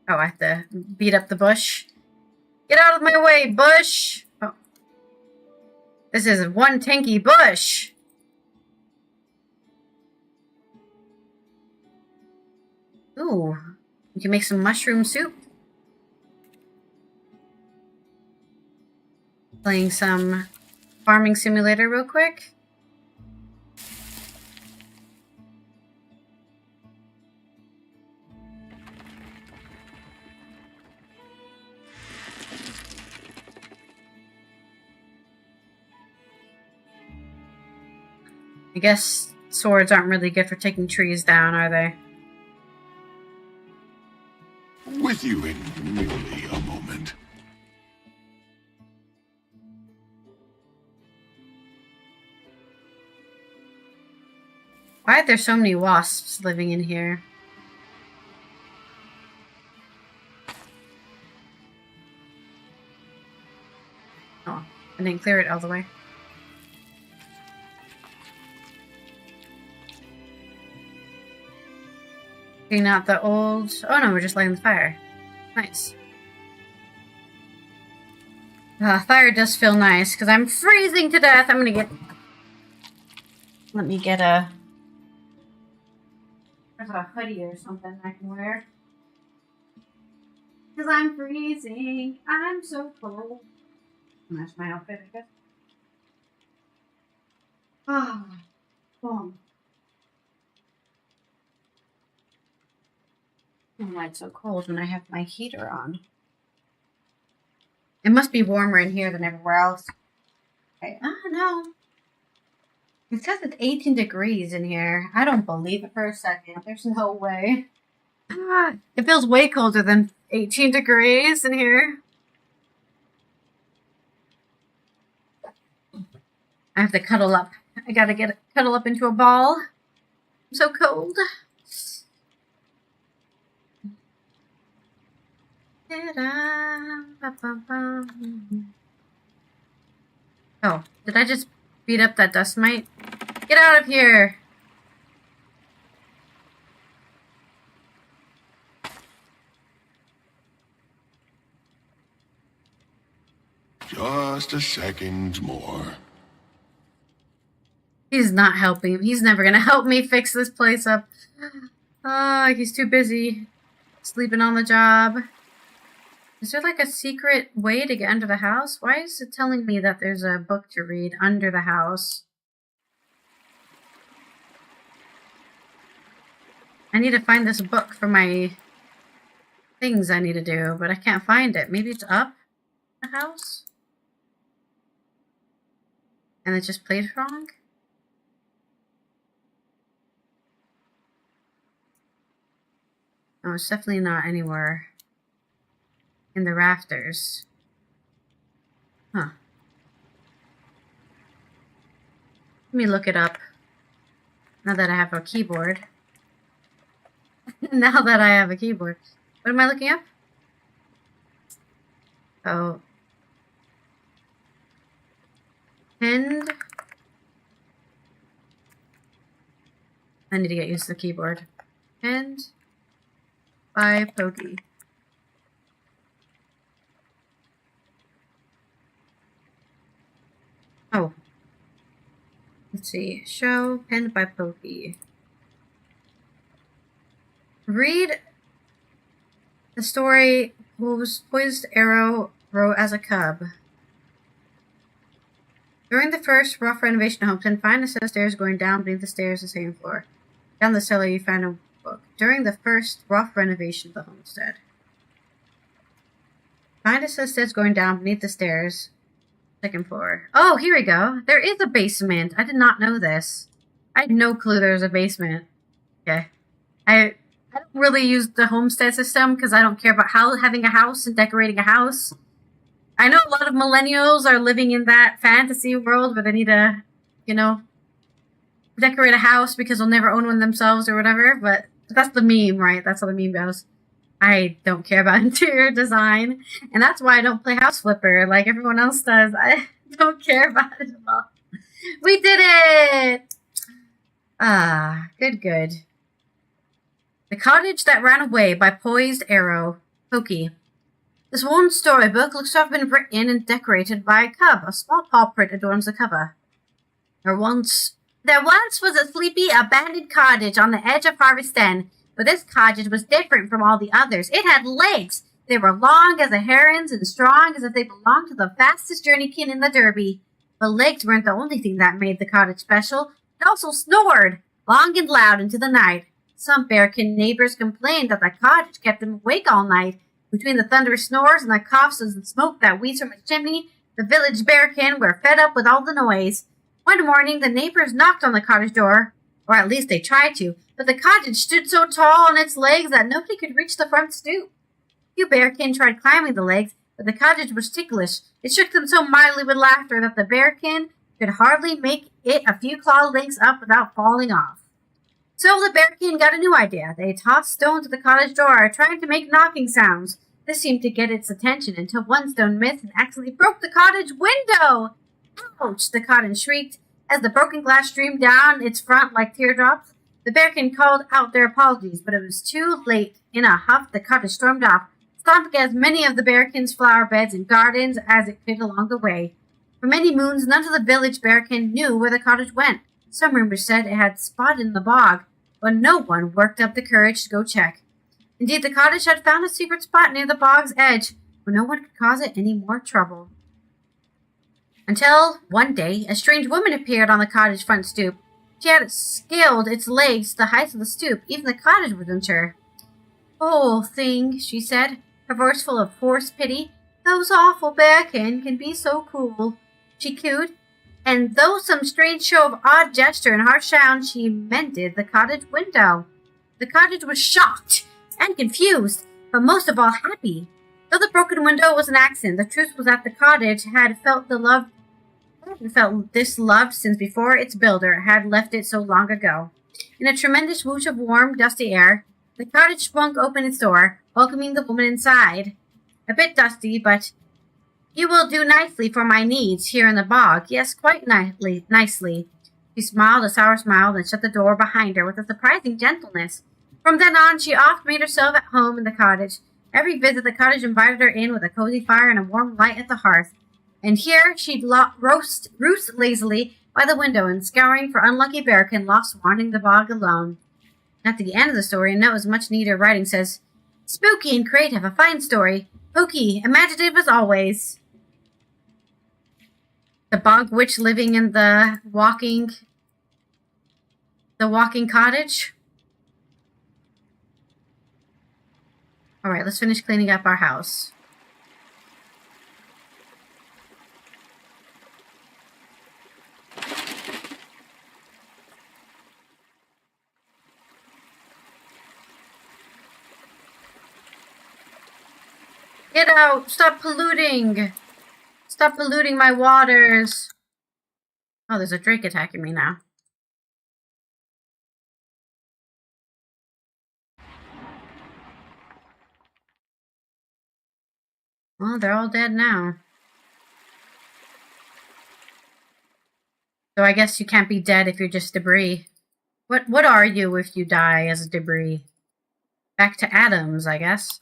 Oh, I have to beat up the bush. Get out of my way, bush! Oh. This is one tanky bush! Ooh, you can make some mushroom soup. Playing some farming simulator real quick. I guess swords aren't really good for taking trees down, are they? With you in merely a moment. Why are there so many wasps living in here? Oh, I didn't clear it all the way. Clean out the old... Oh no, we're just lighting the fire. Nice. Fire does feel nice, because I'm freezing to death. I'm gonna get... Let me get a... There's a hoodie or something I can wear. Because I'm freezing. I'm so cold. And that's my outfit, I guess. Oh, boom. Why it's so cold when I have my heater on. It must be warmer in here than everywhere else. Okay, I don't know. It says it's 18 degrees in here. I don't believe it for a second. There's no way. It feels way colder than 18 degrees in here. I have to cuddle up. I gotta cuddle up into a ball. I'm so cold. Oh, did I just beat up that dust mite? Get out of here! Just a second more. He's not helping. He's never gonna help me fix this place up. Oh, he's too busy sleeping on the job. Is there like a secret way to get under the house? Why is it telling me that there's a book to read under the house? I need to find this book for my things I need to do, but I can't find it. Maybe it's up the house? And it just played wrong? No, it's definitely not anywhere in the rafters. Huh. Let me look it up. Now that I have a keyboard. Now that I have a keyboard. What am I looking up? Oh. Pinned. I need to get used to the keyboard. Pinned by Pokey. Oh. Let's see. Show penned by Pokey. Read the story whose poised arrow wrote as a cub. During the first rough renovation of Homestead, find a set of stairs going down beneath the stairs the same floor. Down the cellar you find a book. During the first rough renovation of the homestead. Find a set of stairs going down beneath the stairs. Second floor. Oh, here we go. There is a basement. I did not know this. I had no clue there was a basement. Okay. I don't really use the homestead system because I don't care about having a house and decorating a house. I know a lot of millennials are living in that fantasy world where they need to, you know, decorate a house because they'll never own one themselves or whatever, but that's the meme, right? That's how the meme goes. I don't care about interior design, and that's why I don't play House Flipper like everyone else does. I don't care about it at all. We did it! Ah, good. The Cottage That Ran Away by Poised Arrow. Pokey. This one storybook looks to have been written and decorated by a cub. A small paw print adorns the cover. There once was a sleepy, abandoned cottage on the edge of Harvest Den, but this cottage was different from all the others. It had legs. They were long as a heron's and strong as if they belonged to the fastest journeykin in the Derby. But legs weren't the only thing that made the cottage special. It also snored, long and loud into the night. Some bearkin neighbors complained that the cottage kept them awake all night. Between the thunderous snores and the coughs and smoke that wheezed from its chimney, the village bearkin were fed up with all the noise. One morning, the neighbors knocked on the cottage door, or at least they tried to, but the cottage stood so tall on its legs that nobody could reach the front stoop. Few bearkin tried climbing the legs, but the cottage was ticklish. It shook them so mightily with laughter that the bearkin could hardly make it a few claw lengths up without falling off. So the bearkin got a new idea. They tossed stones at the cottage door, trying to make knocking sounds. This seemed to get its attention until one stone missed and accidentally broke the cottage window. Ouch! The cottage shrieked. As the broken glass streamed down its front like teardrops, the bearkin called out their apologies, but it was too late. In a huff, the cottage stormed off, stomping as many of the bearkin's flower beds and gardens as it could along the way. For many moons, none of the village bearkin knew where the cottage went. Some rumors said it had spotted in the bog, but no one worked up the courage to go check. Indeed, the cottage had found a secret spot near the bog's edge, where no one could cause it any more trouble. Until, one day, a strange woman appeared on the cottage front stoop. She had scaled its legs to the height of the stoop. Even the cottage was unsure. "Oh, thing," she said, her voice full of forced pity. "Those awful bearkin can be so cruel," she cooed. And though some strange show of odd gesture and harsh sound, she mended the cottage window. The cottage was shocked and confused, but most of all happy. Though the broken window was an accident, the truth was that the cottage had felt disloved since before its builder had left it so long ago. In a tremendous whoosh of warm, dusty air, the cottage swung open its door, welcoming the woman inside. "A bit dusty, but you will do nicely for my needs here in the bog. Yes, quite nicely." She smiled a sour smile, then shut the door behind her with a surprising gentleness. From then on, she oft made herself at home in the cottage. Every visit, the cottage invited her in with a cozy fire and a warm light at the hearth. And here she'd roost lazily by the window and, scouring for unlucky bearkin, lost wandering the bog alone. At the end of the story, a note with much neater writing says, "Spooky and creative, a fine story. Pokey, imaginative as always." The bog witch living in the walking cottage. Alright, let's finish cleaning up our house. Get out! Stop polluting! Stop polluting my waters! Oh, there's a drake attacking me now. Well, they're all dead now. So I guess you can't be dead if you're just debris. What are you if you die as debris? Back to atoms, I guess.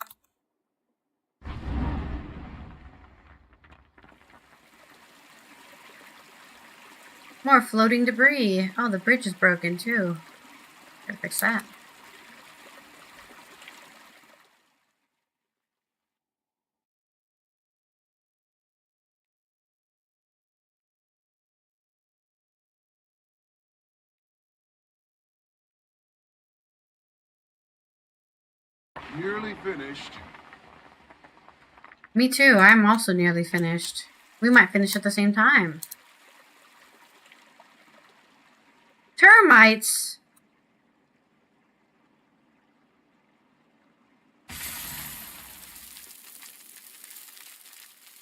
More floating debris. Oh, the bridge is broken too. Gotta fix that. Nearly finished. Me too. I'm also nearly finished. We might finish at the same time. Termites!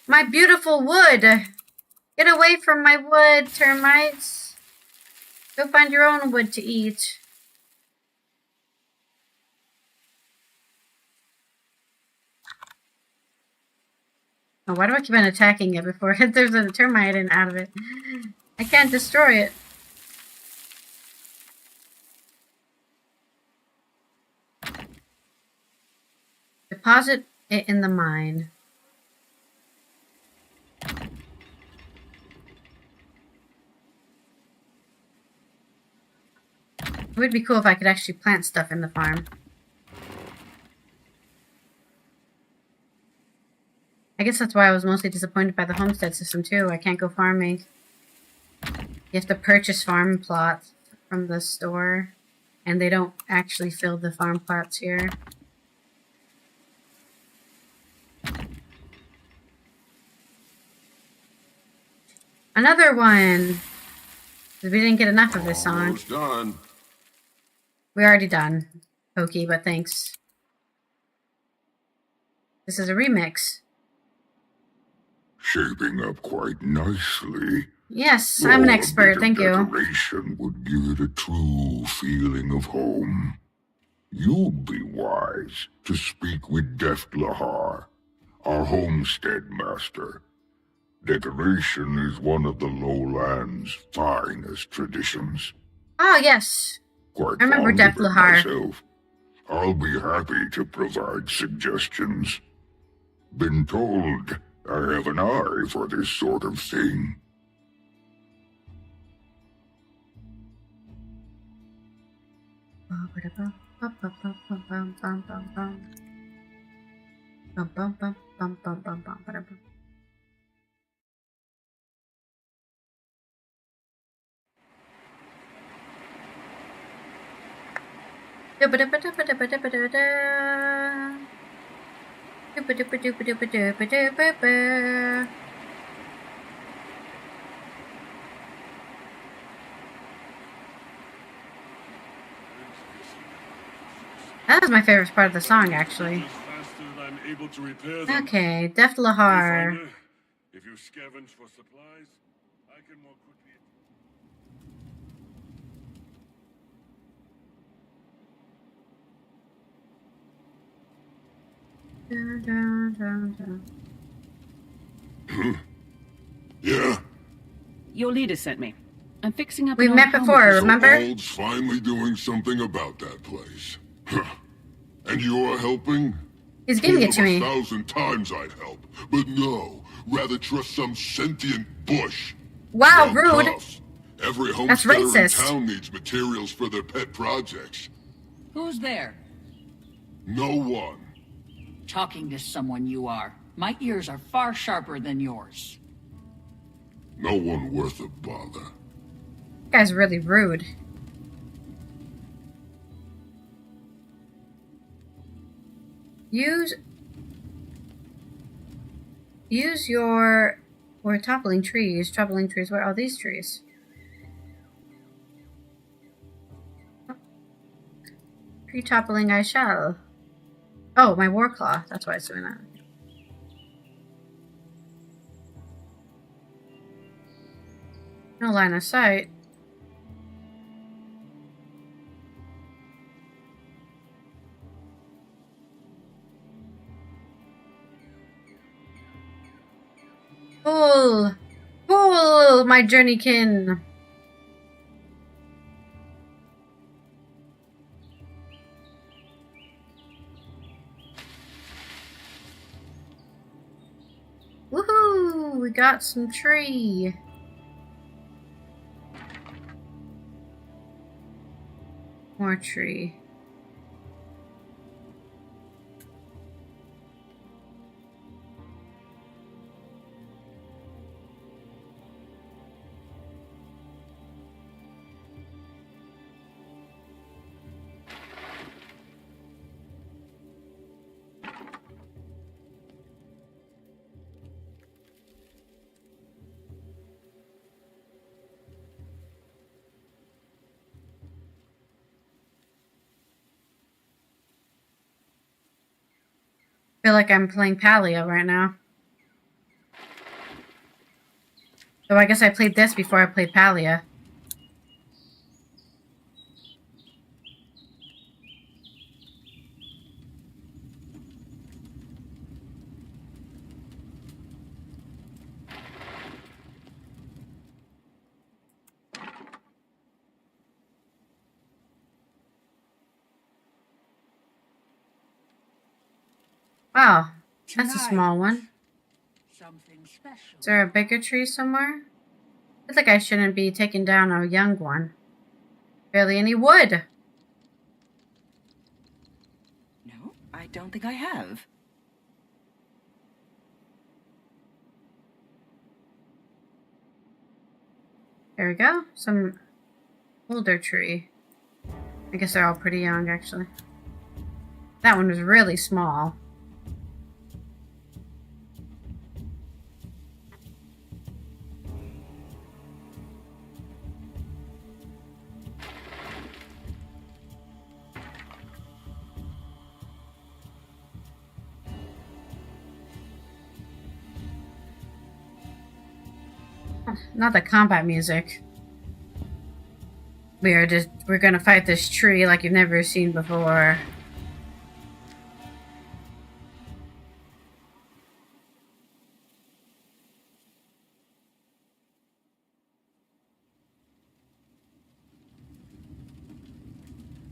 My beautiful wood! Get away from my wood, termites! Go find your own wood to eat. Oh, why do I keep on attacking it before there's a termite in out of it? I can't destroy it. Deposit it in the mine. It would be cool if I could actually plant stuff in the farm. I guess that's why I was mostly disappointed by the homestead system too. I can't go farming. You have to purchase farm plots from the store, and they don't actually fill the farm plots here. Another one! We didn't get enough of this song. Almost done. We're already done, Pokey, but thanks. This is a remix. Shaping up quite nicely. Yes, I'm an expert, thank you. Decoration would give it a true feeling of home. You'd be wise to speak with Deft Lahar, our homestead master. Decoration is one of the lowlands' finest traditions. Oh, yes. Quite I remember fond Deft of it Lahar. myself. I'll be happy to provide suggestions. Been told I have an eye for this sort of thing. That was my favorite part of the song, actually. Okay, Deft Lahar. If you scavenge for supplies, I can more quickly. Yeah? Your leader sent me. I'm fixing up. We've an met old home before, of his. remember? So Ald's finally doing something about that place. Huh. And you're helping? He's giving it to me. 1,000 times I'd help. But no, rather trust some sentient bush. Wow, Well, rude. tough. Every That's homesteader in racist. town needs materials for their pet projects. Who's there? No one. Talking to someone you are. My ears are far sharper than yours. No one worth a bother. That guy's really rude. Use your... We're toppling trees. Toppling trees. Where are these trees? Tree toppling I shall. Oh, my war claw. That's why it's doing that. No line of sight. Pull! Pull, my journeykin! Woohoo! We got some tree. More tree. I feel like I'm playing Palia right now. So I guess I played this before I played Palia. Wow, that's a small one. Something special. Is there a bigger tree somewhere? I feel like I shouldn't be taking down a young one. Barely any wood. No, I don't think I have. There we go. Some older tree. I guess they're all pretty young, actually. That one was really small. Not the combat music. We're gonna fight this tree like you've never seen before.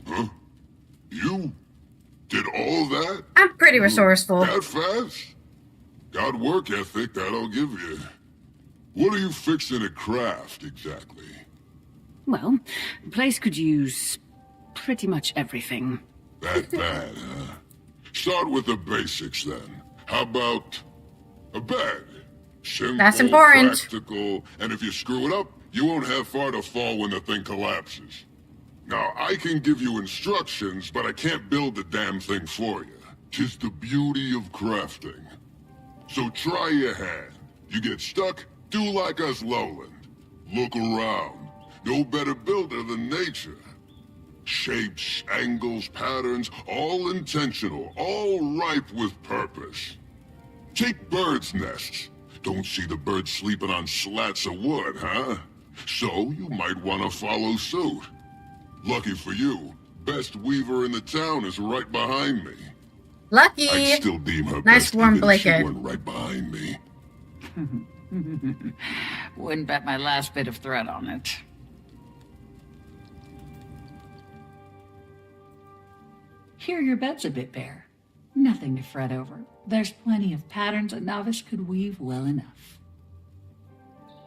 Huh? You did all that? I'm pretty resourceful. That fast? Got work ethic, that I'll give you. What are you fixing to craft, exactly? Well, the place could use pretty much everything. That bad, huh? Start with the basics, then. How about a bed? Simple, that's important. Practical, and if you screw it up, you won't have far to fall when the thing collapses. Now, I can give you instructions, but I can't build the damn thing for you. 'Tis the beauty of crafting. So try your hand. You get stuck? Do like us lowland. Look around. No better builder than nature. Shapes, angles, patterns, all intentional, all ripe with purpose. Take birds' nests. Don't see the birds sleeping on slats of wood, huh? So you might want to follow suit. Lucky for you, best weaver in the town is right behind me. Lucky. I'd still deem her nice best warm even if she blanket. weren't right behind me. Wouldn't bet my last bit of thread on it. Here your bed's a bit bare. Nothing to fret over. There's plenty of patterns a novice could weave well enough.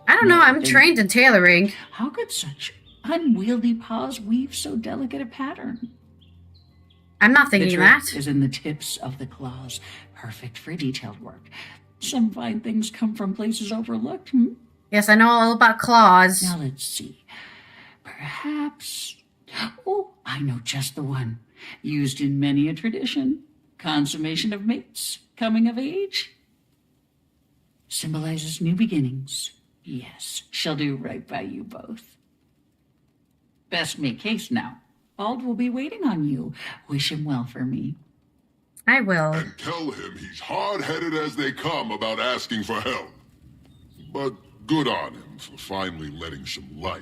I don't know, I'm trained in tailoring. How could such unwieldy paws weave so delicate a pattern? I'm not thinking the that. trick is in the tips of the claws, perfect for detailed work. Some fine things come from places overlooked. Yes, I know all about claws. Now let's see. Perhaps... Oh, I know just the one. Used in many a tradition. Consummation of mates. Coming of age. Symbolizes new beginnings. Yes, shall do right by you both. Best make haste now. Ald will be waiting on you. Wish him well for me. I will. And tell him he's hard-headed as they come about asking for help. But good on him for finally letting some light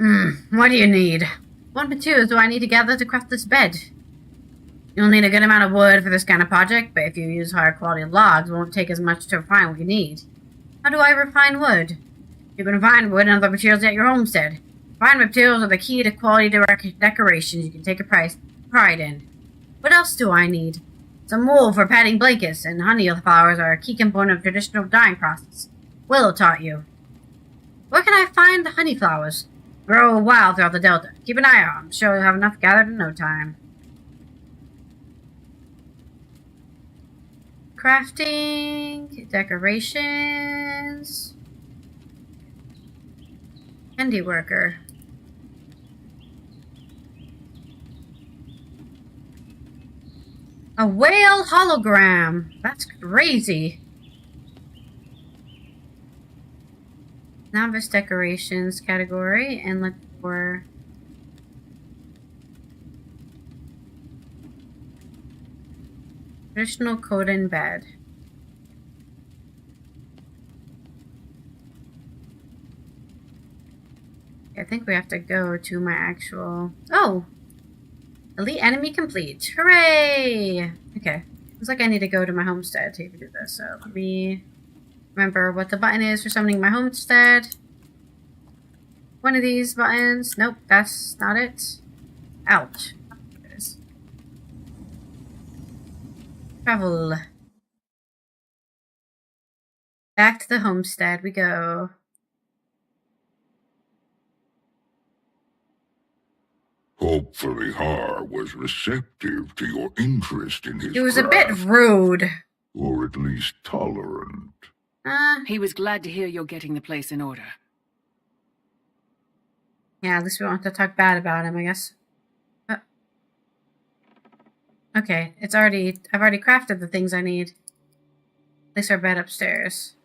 in. What do you need? What materials do I need to gather to craft this bed? You'll need a good amount of wood for this kind of project, but if you use higher quality logs, it won't take as much to refine what you need. How do I refine wood? You can find wood and other materials at your homestead. Fine materials are the key to quality decorations you can take a pride in. What else do I need? Some wool for padding blankets, and honey flowers are a key component of traditional dyeing process. Willow taught you. Where can I find the honey flowers? Grow wild throughout the Delta. Keep an eye out. I'm sure you'll have enough gathered in no time. Crafting, decorations, handiworker. A whale hologram. That's crazy. Novice decorations category and look for traditional Coden bed. I think we have to go to my actual... Oh! Elite enemy complete. Hooray! Okay. Looks like I need to go to my homestead to even do this. So let me remember what the button is for summoning my homestead. One of these buttons. Nope, that's not it. Ouch. There it is. Travel. Back to the homestead we go. Hopefully Har was receptive to your interest in his He was a craft, bit rude. or at least tolerant. He was glad to hear you're getting the place in order. Yeah, at least we don't have to talk bad about him, I guess. Okay, I've already crafted the things I need. Place our bed upstairs.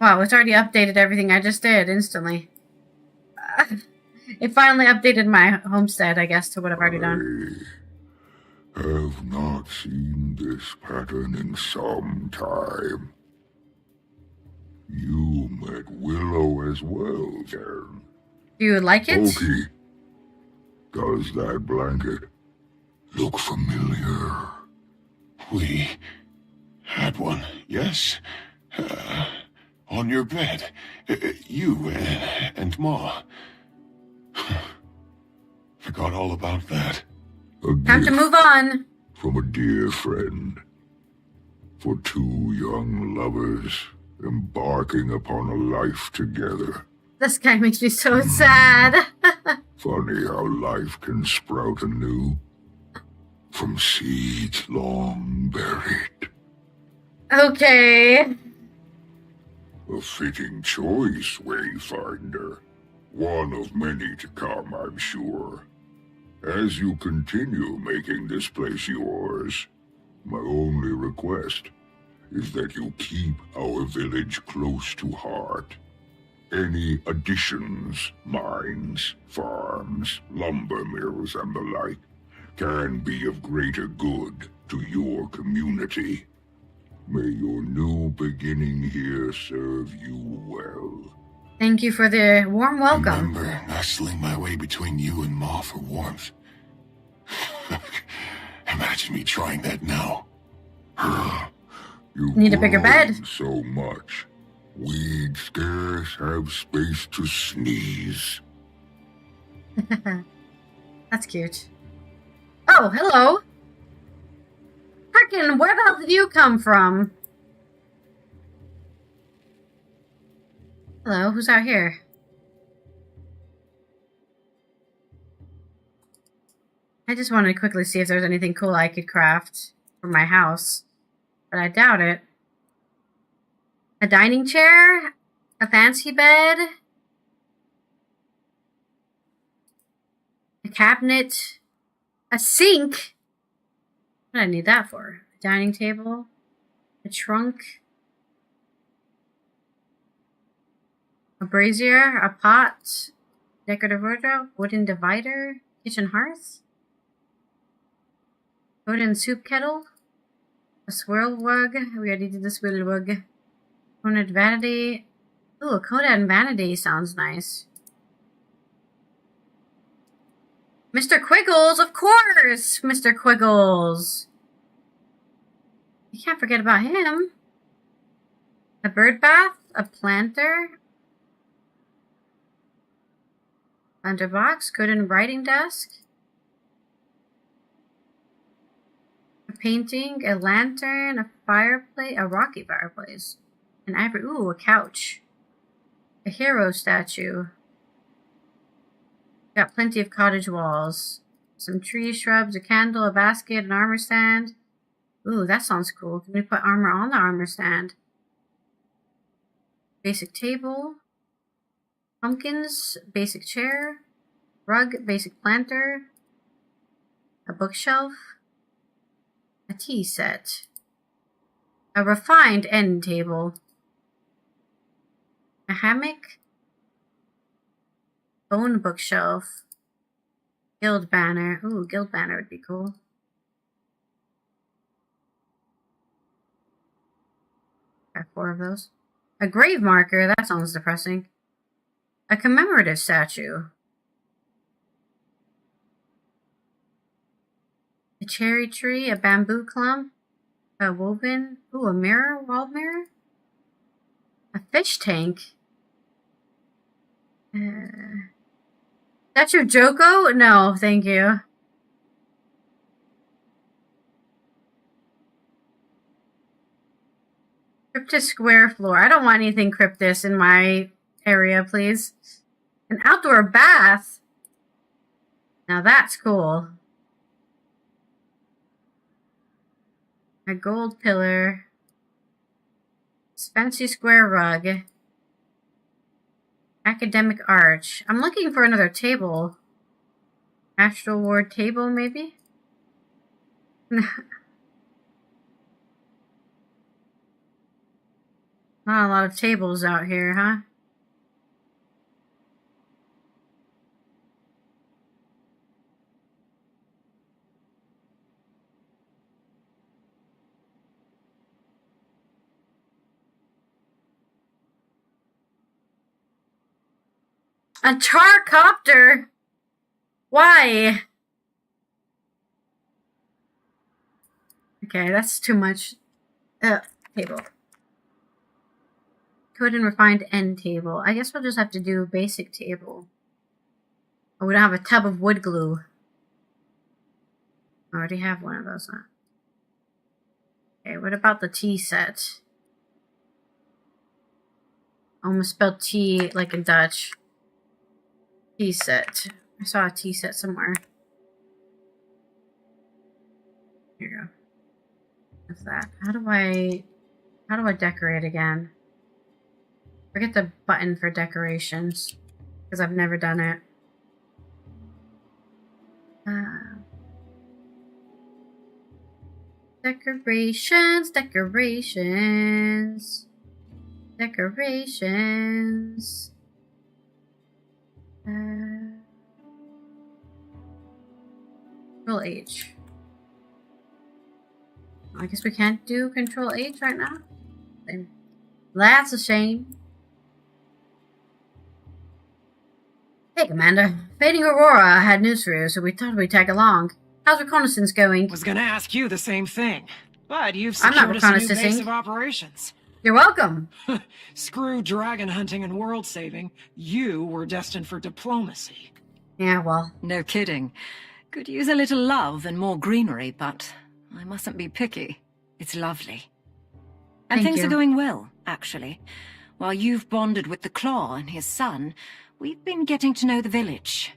Wow, it's already updated everything I just did instantly. It finally updated my homestead, I guess, to what I've already done. I have not seen this pattern in some time. You met Willow as well, then. Do you like it? Okay. Does that blanket look familiar? We had one, yes? On your bed. You and Ma. Forgot all about that. Time to move on. From a dear friend. For two young lovers embarking upon a life together. This guy makes me so sad. Funny how life can sprout anew from seeds long buried. Okay. A fitting choice, Wayfinder. One of many to come, I'm sure. As you continue making this place yours, my only request is that you keep our village close to heart. Any additions, mines, farms, lumber mills, and the like, can be of greater good to your community. May your new beginning here serve you well. Thank you for the warm welcome. Remember, nestling my way between you and Ma for warmth. Imagine me trying that now. You need a bigger bed. So much. We'd scarce have space to sneeze. That's cute. Oh, hello. Frickin', where the hell did you come from? Hello, who's out here? I just wanted to quickly see if there's anything cool I could craft for my house, but I doubt it. A dining chair? A fancy bed? A cabinet? A sink? What do I need that for? A dining table? A trunk? A brazier? A pot? Decorative wardrobe? Wooden divider? Kitchen hearth? Wooden soup kettle? A swirl rug? We already did the swirl rug. Conad vanity. Ooh, a Conad vanity sounds nice. Mr. Quiggles, of course! Mr. Quiggles. You can't forget about him. A bird bath, a planter. Planter box, Conad writing desk. A painting, a lantern, a fireplace, a rocky fireplace. An ivory, ooh, a couch. A hero statue. Got plenty of cottage walls. Some trees, shrubs, a candle, a basket, an armor stand. Ooh, that sounds cool. Can we put armor on the armor stand? Basic table. Pumpkins, basic chair. Rug, basic planter. A bookshelf. A tea set. A refined end table. A hammock. Bone bookshelf. Guild banner. Ooh, guild banner would be cool. Got 4 of those. A grave marker. That sounds depressing. A commemorative statue. A cherry tree. A bamboo clump. A woven. Ooh, a mirror. Wall mirror. A fish tank. That's your Joko? No, thank you. Cryptus square floor. I don't want anything cryptus in my area, please. An outdoor bath. Now that's cool. A gold pillar. Fancy square rug. Academic arch. I'm looking for another table. Astral ward table, maybe? Not a lot of tables out here, huh? A charcopter? Why? Okay, that's too much. Table. Code and refined end table. I guess we'll just have to do a basic table. Oh, we don't have a tub of wood glue. I already have one of those, huh? Okay, what about the tea set? I almost spelled tea like in Dutch. Tea set. I saw a tea set somewhere. Here you go. What's that? How do I decorate again? Forget the button for decorations, because I've never done it. Decorations, decorations, decorations. Control H. I guess we can't do Control H right now. That's a shame. Hey, Commander. Fading Aurora had news for you, so we thought we'd tag along. How's reconnaissance going? Was gonna ask you the same thing, but you've secured us a new base of operations. You're welcome. Screw dragon hunting and world saving. You were destined for diplomacy. Yeah, well. No kidding. Could use a little love and more greenery, but I mustn't be picky. It's lovely. And Thank things you. are going well, actually. While you've bonded with the Claw and his son, we've been getting to know the village.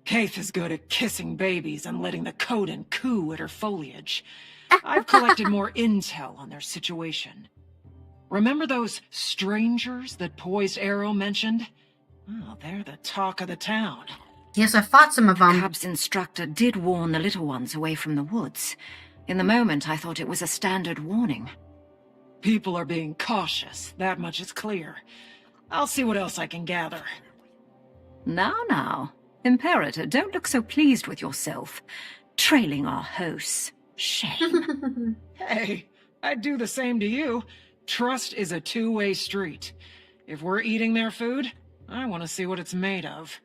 Kaith is good at kissing babies and letting the Coden coo at her foliage. I've collected more intel on their situation. Remember those strangers that Poised Arrow mentioned? Oh, they're the talk of the town. Yes, I fought some of them. Cub's instructor did warn the little ones away from the woods. In the moment, I thought it was a standard warning. People are being cautious, that much is clear. I'll see what else I can gather. Now. Imperator, don't look so pleased with yourself. Trailing our hosts. Shame. Hey, I'd do the same to you. Trust is a two-way street. If we're eating their food, I want to see what it's made of.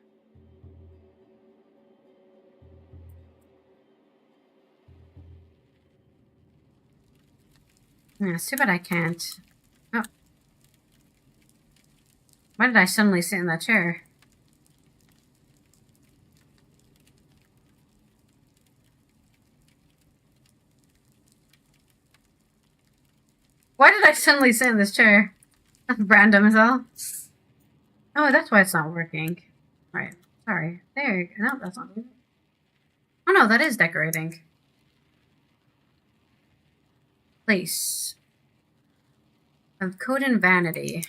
Yeah, it's too bad I can't. Oh. Why did I suddenly sit in that chair? Why did I suddenly sit in this chair? Random as hell. Oh, that's why it's not working. Right. Sorry. There. No, that's not working. Oh no, that is decorating. Place. Of Code and Vanity.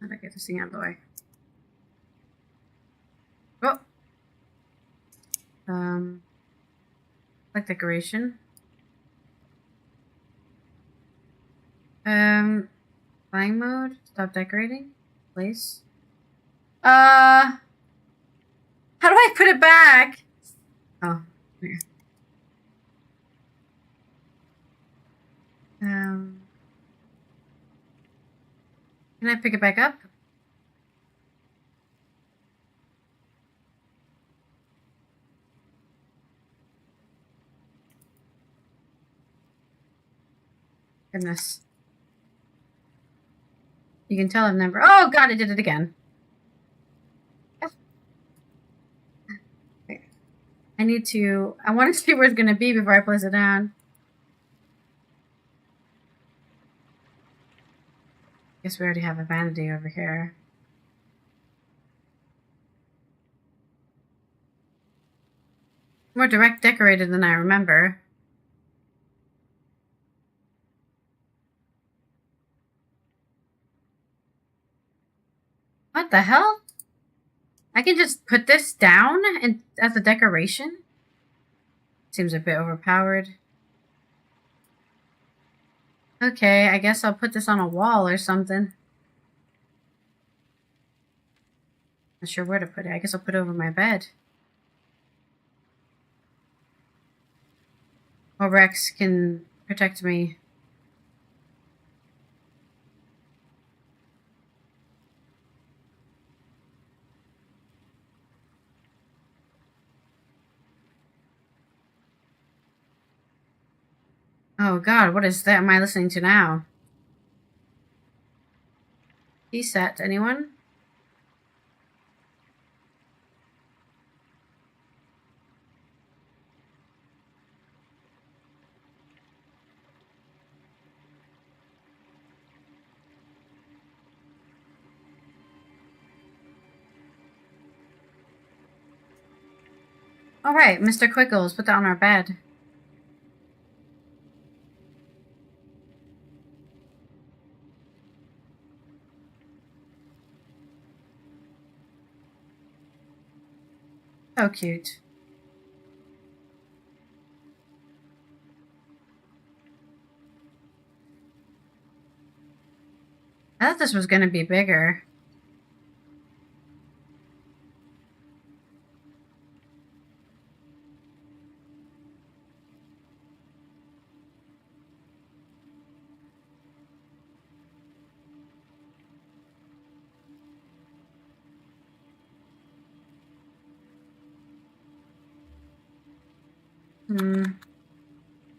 How do I get this thing out of the way? Oh. Like decoration. Flying mode. Stop decorating. Place. How do I put it back? Oh, here. Can I pick it back up? Goodness. You can tell I've never... Oh, God, I did it again. I need to... I want to see where it's going to be before I place it down. Guess we already have a vanity over here. More direct decorated than I remember. What the hell? I can just put this down and as a decoration? Seems a bit overpowered. Okay, I guess I'll put this on a wall or something. Not sure where to put it. I guess I'll put it over my bed. Or Rex can protect me. Oh god, what is that am I listening to now? CEST, anyone? Alright, Mr. Quickles, put that on our bed. So cute. I thought this was going to be bigger.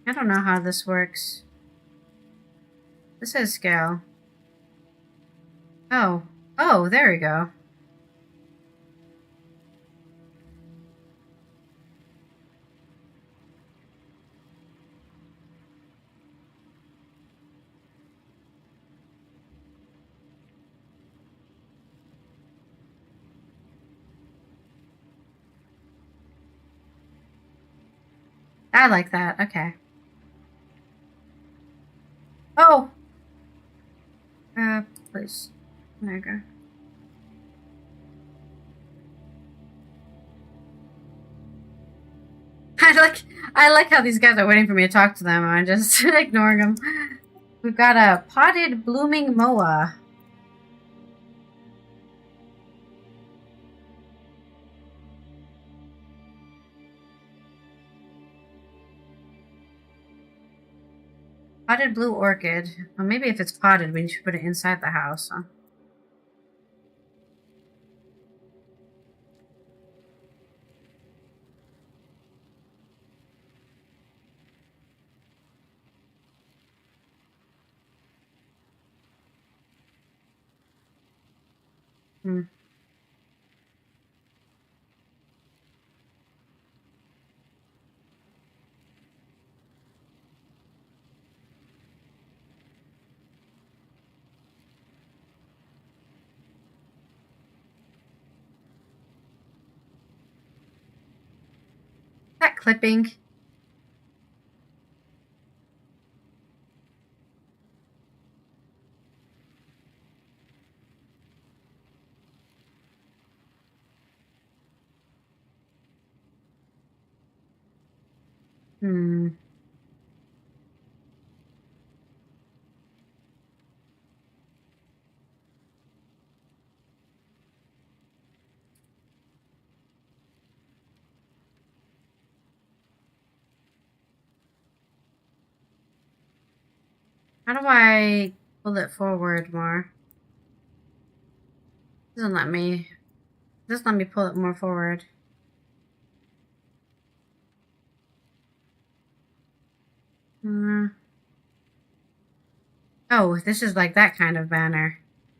I don't know how this works. This is scale. Oh. Oh, there we go. I like that. Okay. Oh! Please. There you go. I like how these guys are waiting for me to talk to them. I'm just ignoring them. We've got a potted blooming moa. Potted blue orchid. Well, maybe if it's potted, we should put it inside the house, huh? That clipping. How do I pull it forward more? Doesn't let me pull it more forward. Oh, this is like that kind of banner.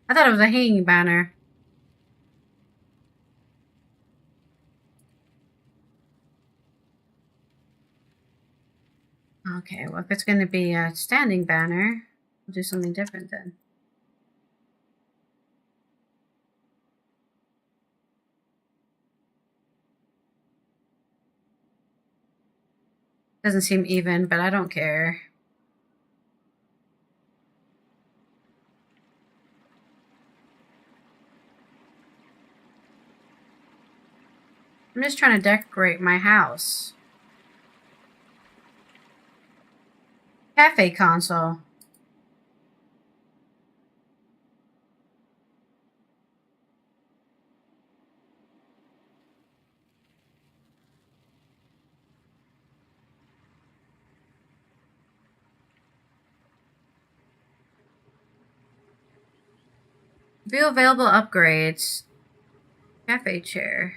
I thought it was a hanging banner. Okay, well if it's going to be a standing banner, we'll do something different then. Doesn't seem even, but I don't care. I'm just trying to decorate my house. Cafe console. View available upgrades. Cafe chair.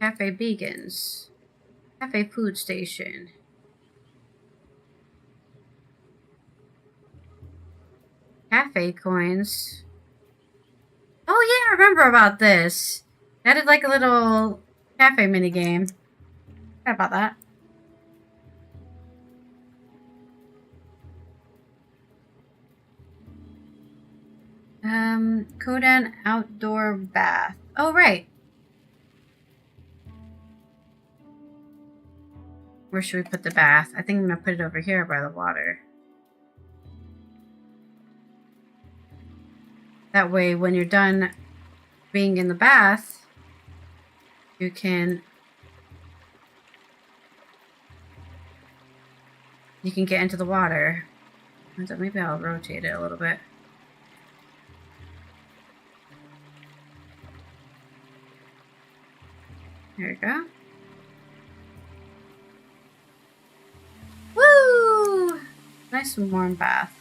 Cafe beacons. Cafe food station. Cafe coins. Oh yeah, I remember about this. That is like a little cafe minigame. Forgot about that. Kodan outdoor bath. Oh, right. Where should we put the bath? I think I'm gonna put it over here by the water. That way, when you're done being in the bath, you can get into the water. So maybe I'll rotate it a little bit. There we go. Woo! Nice and warm bath.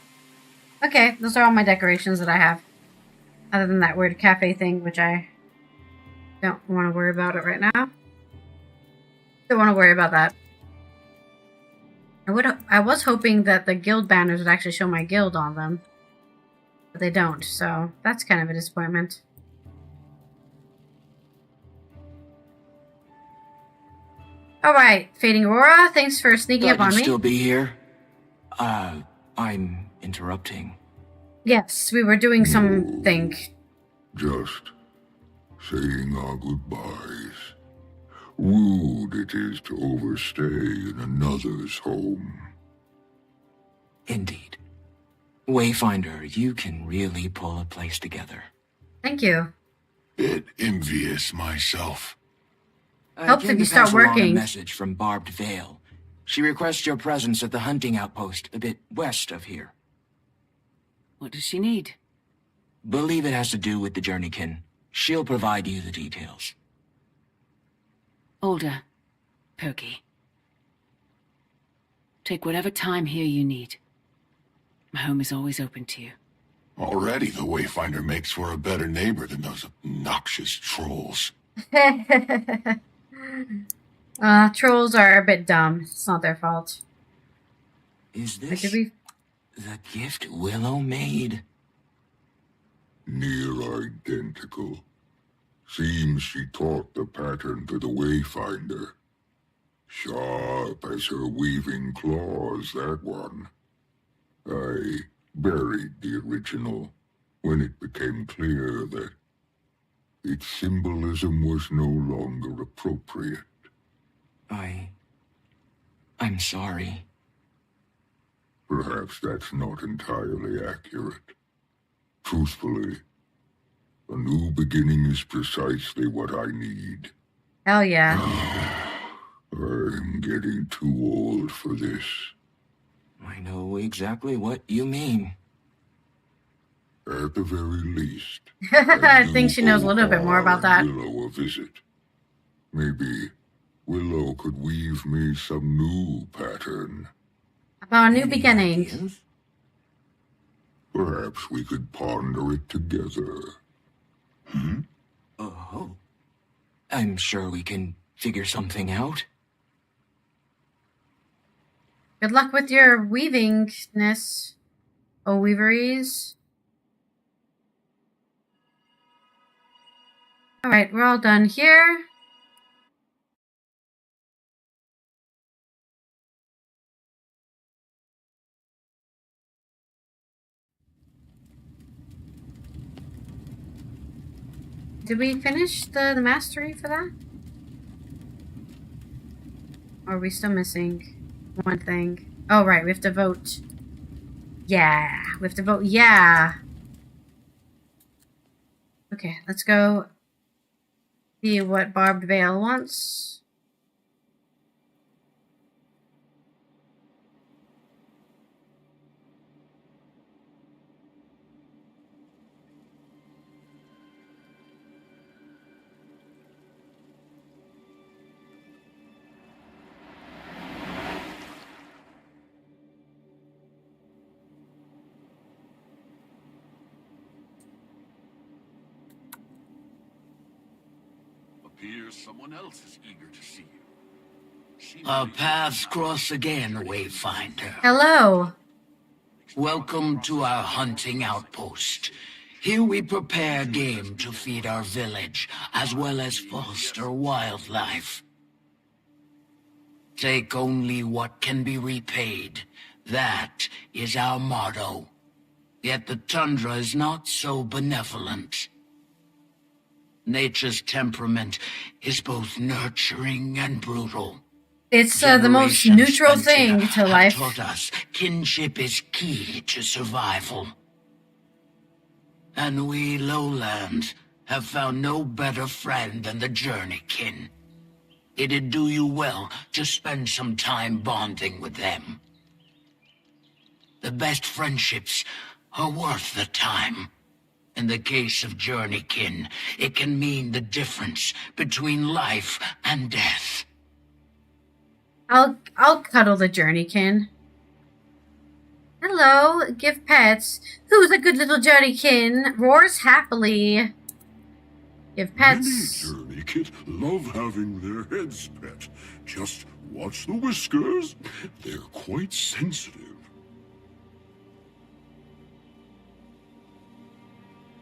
Okay, those are all my decorations that I have. Other than that weird cafe thing, which I don't want to worry about it right now. Don't want to worry about that. I was hoping that the guild banners would actually show my guild on them. But they don't, so that's kind of a disappointment. Alright, Fading Aurora, thanks for sneaking up on me. Still be here? I'm interrupting. Yes, we were doing something. Just saying our goodbyes. Rude it is to overstay in another's home. Indeed. Wayfinder, you can really pull a place together. Thank you. Bit envious myself. Helps if you start working. A message from Barbed Vale. She requests your presence at the hunting outpost a bit west of here. What does she need? Believe it has to do with the Journeykin. She'll provide you the details. Older. Quirky. Take whatever time here you need. My home is always open to you. Already the Wayfinder makes for a better neighbor than those obnoxious trolls. Trolls are a bit dumb. It's not their fault. Is this the gift Willow made? Near identical. Seems she taught the pattern to the Wayfinder. Sharp as her weaving claws, that one. I buried the original when it became clear that its symbolism was no longer appropriate. I'm sorry. Perhaps that's not entirely accurate. Truthfully, a new beginning is precisely what I need. Hell yeah. I'm getting too old for this. I know exactly what you mean. At the very least, I think she knows a little bit more about that. Willow a visit. Maybe Willow could weave me some new pattern. About a new beginning. Perhaps we could ponder it together. Oh. I'm sure we can figure something out. Good luck with your weavingness, oh weaveries. Alright, we're all done here. Did we finish the mastery for that? Or are we still missing one thing? Oh, right. We have to vote. Yeah. We have to vote yeah. Okay, let's go see what Barbed Veil wants. Appears someone else is eager to see you. Our paths cross again, Wayfinder. Hello. Welcome to our hunting outpost. Here we prepare game to feed our village, as well as foster wildlife. Take only what can be repaid. That is our motto. Yet the tundra is not so benevolent. Nature's temperament is both nurturing and brutal. It's the most neutral thing to life. Taught us kinship is key to survival. And we lowlands have found no better friend than the journeykin. It'd do you well to spend some time bonding with them. The best friendships are worth the time. In the case of journeykin, it can mean the difference between life and death. I'll cuddle the journeykin. Hello, give pets. Who's a good little journeykin? Roars happily. Give pets. Many journeykin love having their heads pet. Just watch the whiskers. They're quite sensitive.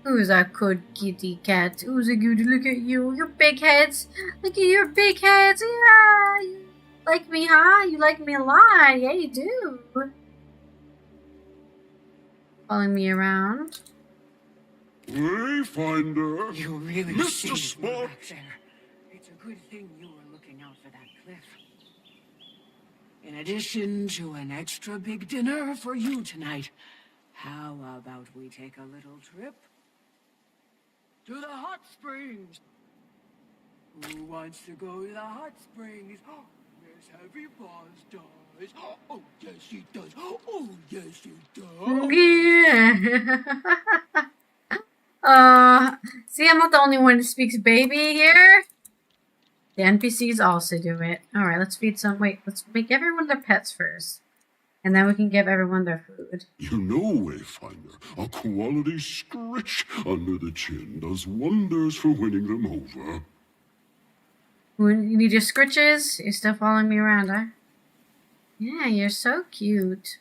Who's a good kitty cat? Who's a good look at you? Your big heads. Look at your big heads. Yeah. You like me, huh? You like me a lot. Yeah, you do. Following me around. Wayfinder. You really Mr. Spot. It's a good thing you were looking out for that cliff. In addition to an extra big dinner for you tonight, how about we take a little trip to the hot springs? Who wants to go to the hot springs? Miss Heavy Paws does. Oh, yes, she does. Oh, yes, she does. Yeah. See, I'm not the only one who speaks baby here. The NPCs also do it. Alright, let's feed some. Wait, let's make everyone their pets first. And then we can give everyone their food. You know, Wayfinder, a quality scritch under the chin does wonders for winning them over. You need your scritches? You're still following me around, huh? Yeah, you're so cute.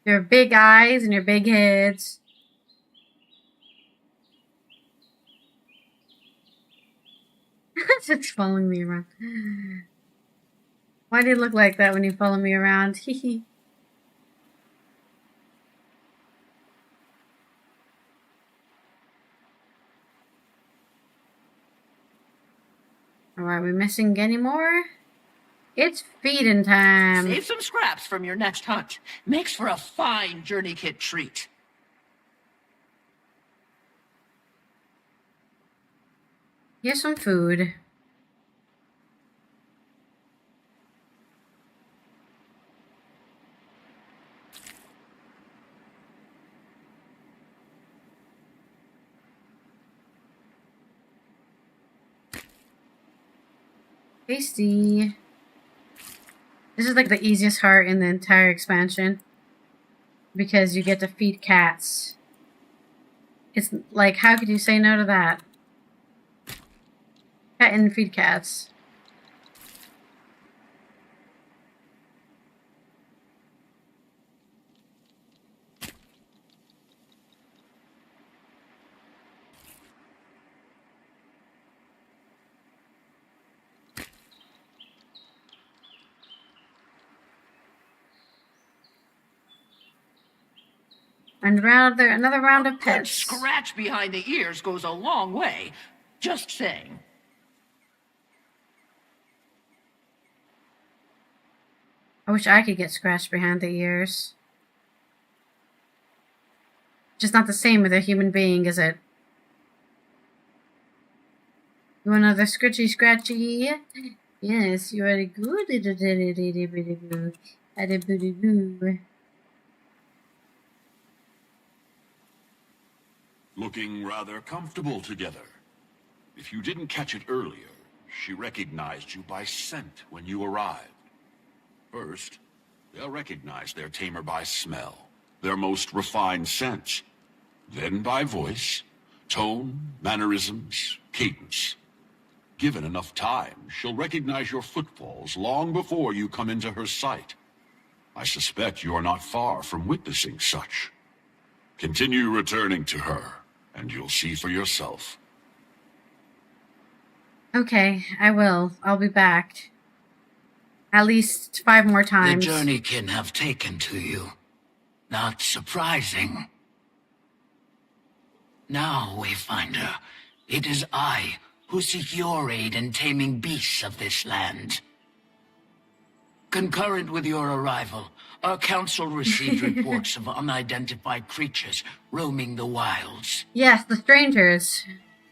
Your big eyes and your big heads. Just following me around. Why do you look like that when you follow me around? Hee. Alright, we missing any more? It's feeding time. Save some scraps from your next hunt. Makes for a fine journey kit treat. Here's some food. Tasty. This is like the easiest heart in the entire expansion. Because you get to feed cats. It's like, how could you say no to that? Pet and feed cats. And another round of pets. Scratch behind the ears goes a long way. Just saying. I wish I could get scratched behind the ears. Just not the same with a human being, is it? You want another scratchy? Yes, you are a good little boo. Looking rather comfortable together. If you didn't catch it earlier, she recognized you by scent when you arrived. First, they'll recognize their tamer by smell, their most refined sense. Then by voice, tone, mannerisms, cadence. Given enough time, she'll recognize your footfalls long before you come into her sight. I suspect you're not far from witnessing such. Continue returning to her, and you'll see for yourself. Okay, I will. I'll be back. At least 5 more times. The journeykin have taken to you. Not surprising. Now, Wayfinder, it is I who seek your aid in taming beasts of this land. Concurrent with your arrival, our council received reports of unidentified creatures roaming the wilds. Yes, the strangers.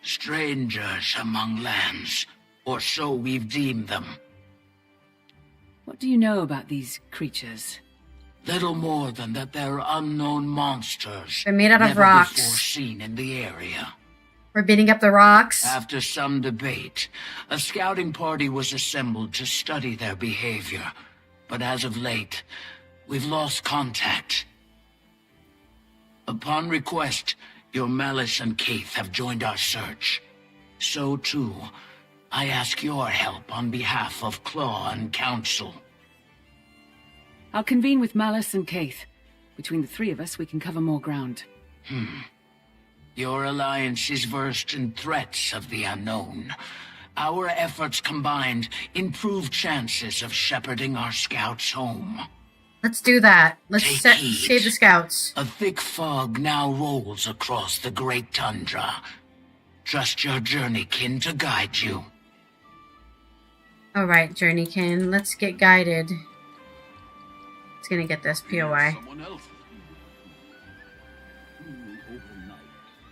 Strangers among lands, or so we've deemed them. What do you know about these creatures? Little more than that they're unknown monsters. They're made out of never rocks. Before seen in the area. We're beating up the rocks. After some debate, a scouting party was assembled to study their behavior. But as of late, we've lost contact. Upon request, your Malice and Keith have joined our search. So too, I ask your help on behalf of Claw and Council. I'll convene with Malice and Keith. Between the 3 of us, we can cover more ground. Your alliance is versed in threats of the unknown. Our efforts combined improve chances of shepherding our scouts home. Let's do that. Let's save the scouts. A thick fog now rolls across the great tundra. Trust your journeykin to guide you. Alright, journeykin. Let's get guided. It's gonna get this POI.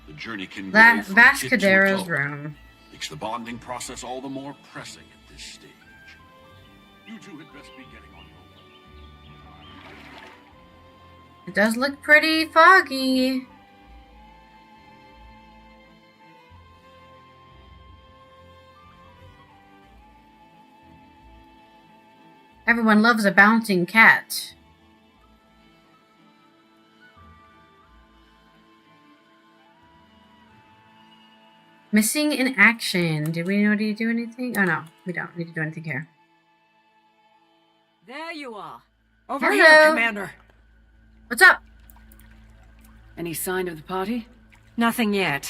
The journeykin That grave from pit to Vascadera's toe room. makes the bonding process all the more pressing at this stage. You two had best be getting on your way. It does look pretty foggy. Everyone loves a bouncing cat. Missing in action. Did we need to do anything? Oh no, we don't need to do anything here. There you are. Over Hello. here, Commander. What's up? Any sign of the party? Nothing yet.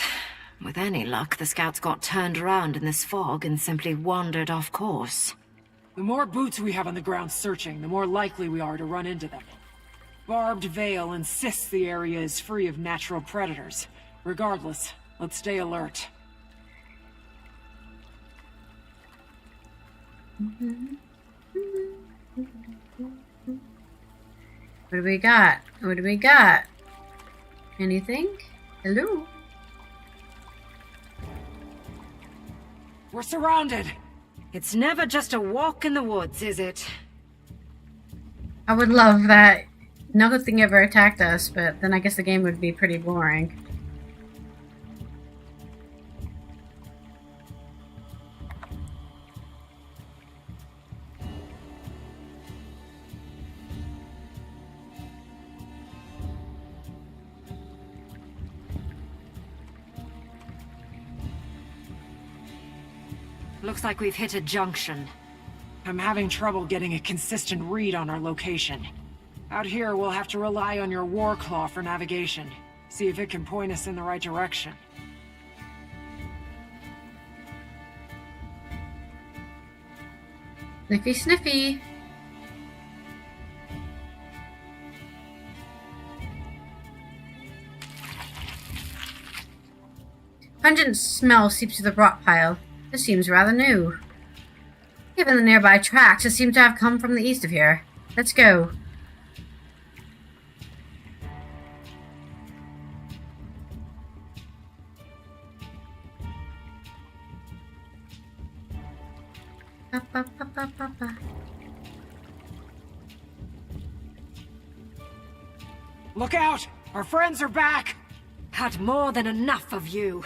With any luck, the scouts got turned around in this fog and simply wandered off course. The more boots we have on the ground searching, the more likely we are to run into them. Barbed Veil insists the area is free of natural predators. Regardless, let's stay alert. What do we got? What do we got? Anything? Hello? We're surrounded! It's never just a walk in the woods, is it? I would love that. Nothing ever attacked us, but then I guess the game would be pretty boring. Looks like we've hit a junction. I'm having trouble getting a consistent read on our location. Out here, we'll have to rely on your war claw for navigation. See if it can point us in the right direction. Sniffy, sniffy. Pungent smell seeps through the rot pile. This seems rather new. Given the nearby tracks, it seems to have come from the east of here. Let's go. Look out! Our friends are back! Had more than enough of you.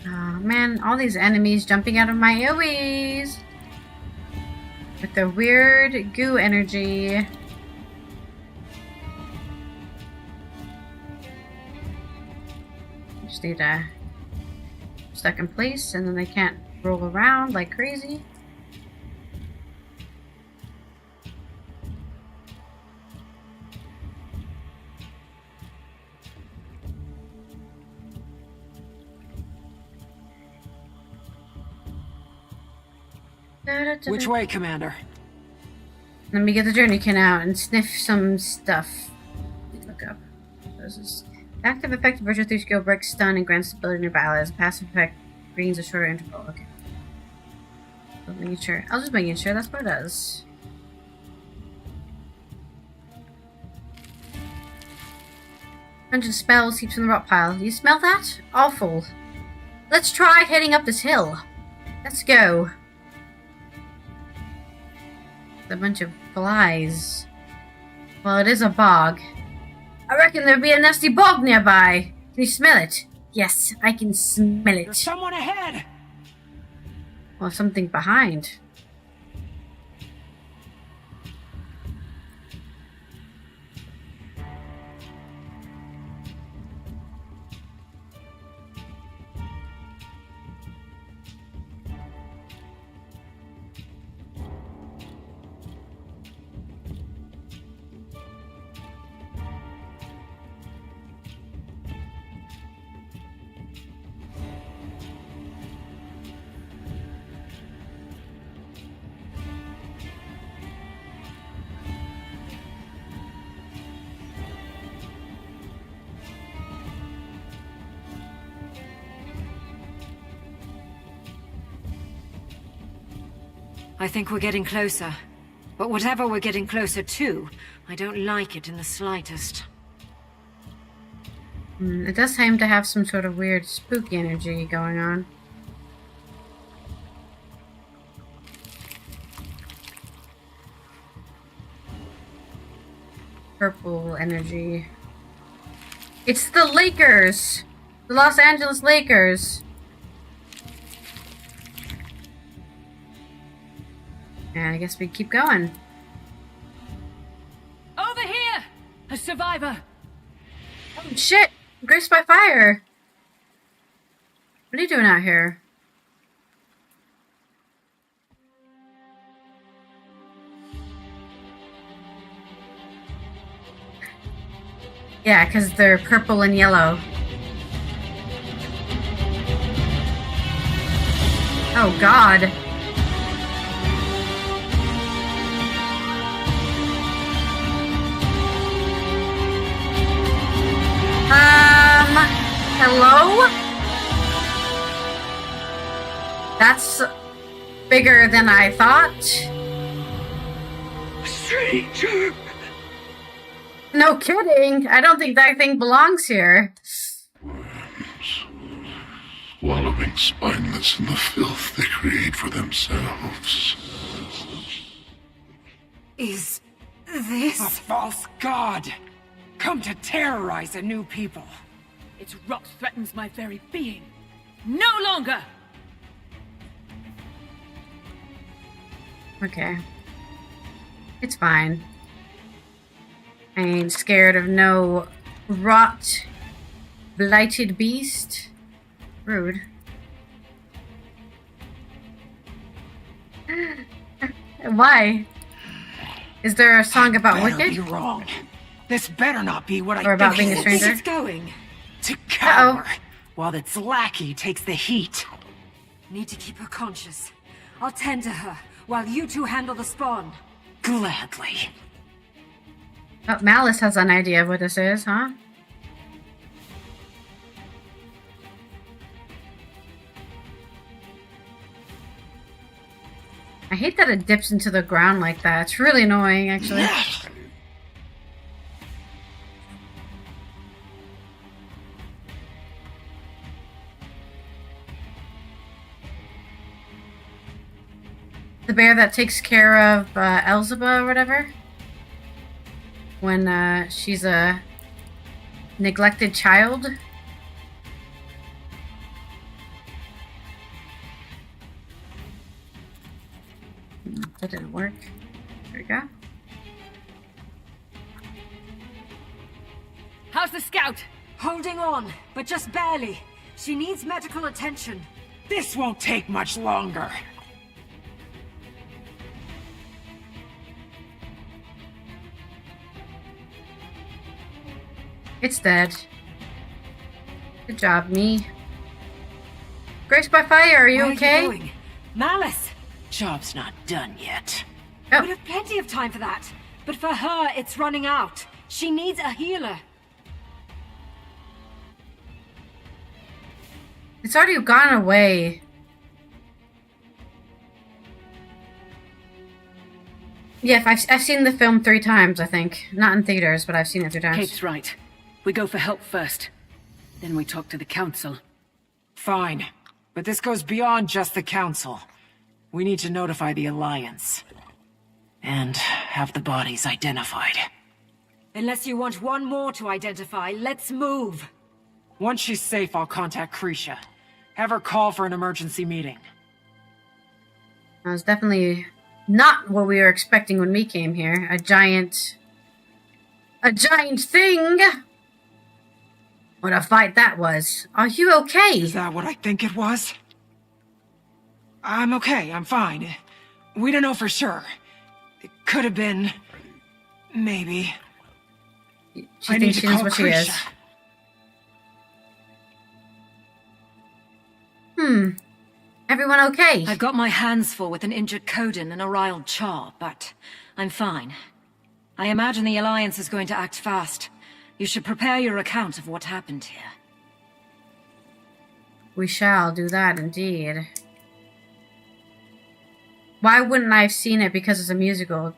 Oh man, all these enemies jumping out of my AoEs with their weird goo energy. Just need to stuck in place and then they can't roll around like crazy. Which way, Commander? Let me get the journeykin out and sniff some stuff. Look up. This is active effect, virtual 3 skill, breaks stun, and grants stability nearby allies. Passive effect brings a shorter interval. Okay. Just making sure. I was just making sure that's what it does. Hundred spells heaps from the rock pile. You smell that? Awful. Let's try heading up this hill. Let's go. A bunch of flies. Well, it is a bog. I reckon there'd be a nasty bog nearby. Can you smell it? Yes, I can smell it. There's someone ahead! Well, something behind. I think we're getting closer. But whatever we're getting closer to, I don't like it in the slightest. It does seem to have some sort of weird spooky energy going on. Purple energy. It's the Lakers! The Los Angeles Lakers! And I guess we keep going. Over here! A survivor! Oh shit! Graced by fire! What are you doing out here? Yeah, because they're purple and yellow. Oh god. Hello? That's bigger than I thought. Stranger. No kidding. I don't think that thing belongs here. Worms, wallowing spineless in the filth they create for themselves. Is this a false god? Come to terrorize a new people. Its rot threatens my very being. No longer! Okay. It's fine. I ain't scared of no rot, blighted beast. Rude. Why? Is there a song about Wicked? Be wrong. This better not be what Or I about think being a it is. stranger? It's going to cower while its lackey takes the heat. Need to keep her conscious. I'll tend to her while you two handle the spawn. Gladly. Oh, Malice has an idea of what this is, huh? I hate that it dips into the ground like that. It's really annoying, actually. The bear that takes care of Elzeba or whatever. When she's a neglected child. That didn't work. There we go. How's the scout? Holding on, but just barely. She needs medical attention. This won't take much longer. It's dead. Good job, me. Grace by fire, are you okay? Where are you going? Malice! Job's not done yet. Oh. We have plenty of time for that. But for her, it's running out. She needs a healer. It's already gone away. Yeah, I've seen the film 3 times, I think. Not in theaters, but I've seen it 3 times. Kate's right. We go for help first. Then we talk to the council. Fine. But this goes beyond just the council. We need to notify the Alliance. And have the bodies identified. Unless you want one more to identify, let's move. Once she's safe, I'll contact Krisha. Have her call for an emergency meeting. That was definitely not what we were expecting when we came here. A giant thing! What a fight that was. Are you okay? Is that what I think it was? I'm okay, I'm fine. We don't know for sure. It could have been... maybe... She thinks she knows what she is. Everyone okay? I've got my hands full with an injured Coden and a riled Char, but I'm fine. I imagine the Alliance is going to act fast. You should prepare your account of what happened here. We shall do that, indeed. Why wouldn't I have seen it because it's a musical?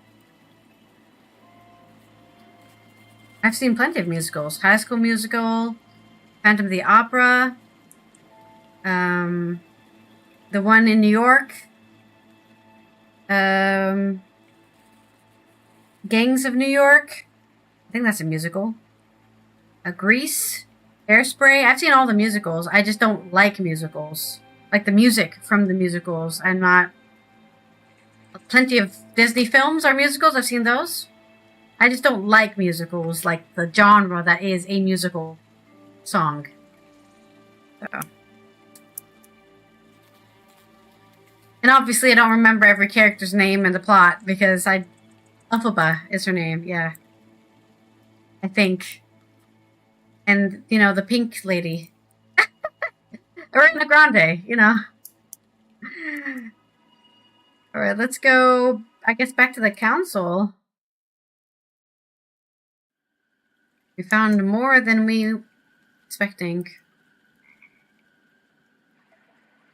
I've seen plenty of musicals. High School Musical, Phantom of the Opera, the one in New York, Gangs of New York. I think that's a musical. Grease, Hairspray. I've seen all the musicals. I just don't like musicals. Like the music from the musicals. I'm not... Plenty of Disney films are musicals. I've seen those. I just don't like musicals, like the genre that is a musical song. So. And obviously I don't remember every character's name in the plot because Elphaba is her name, yeah. I think. And, you know, the pink lady. Ariana Grande, you know. Alright, let's go, I guess, back to the council. We found more than we were expecting.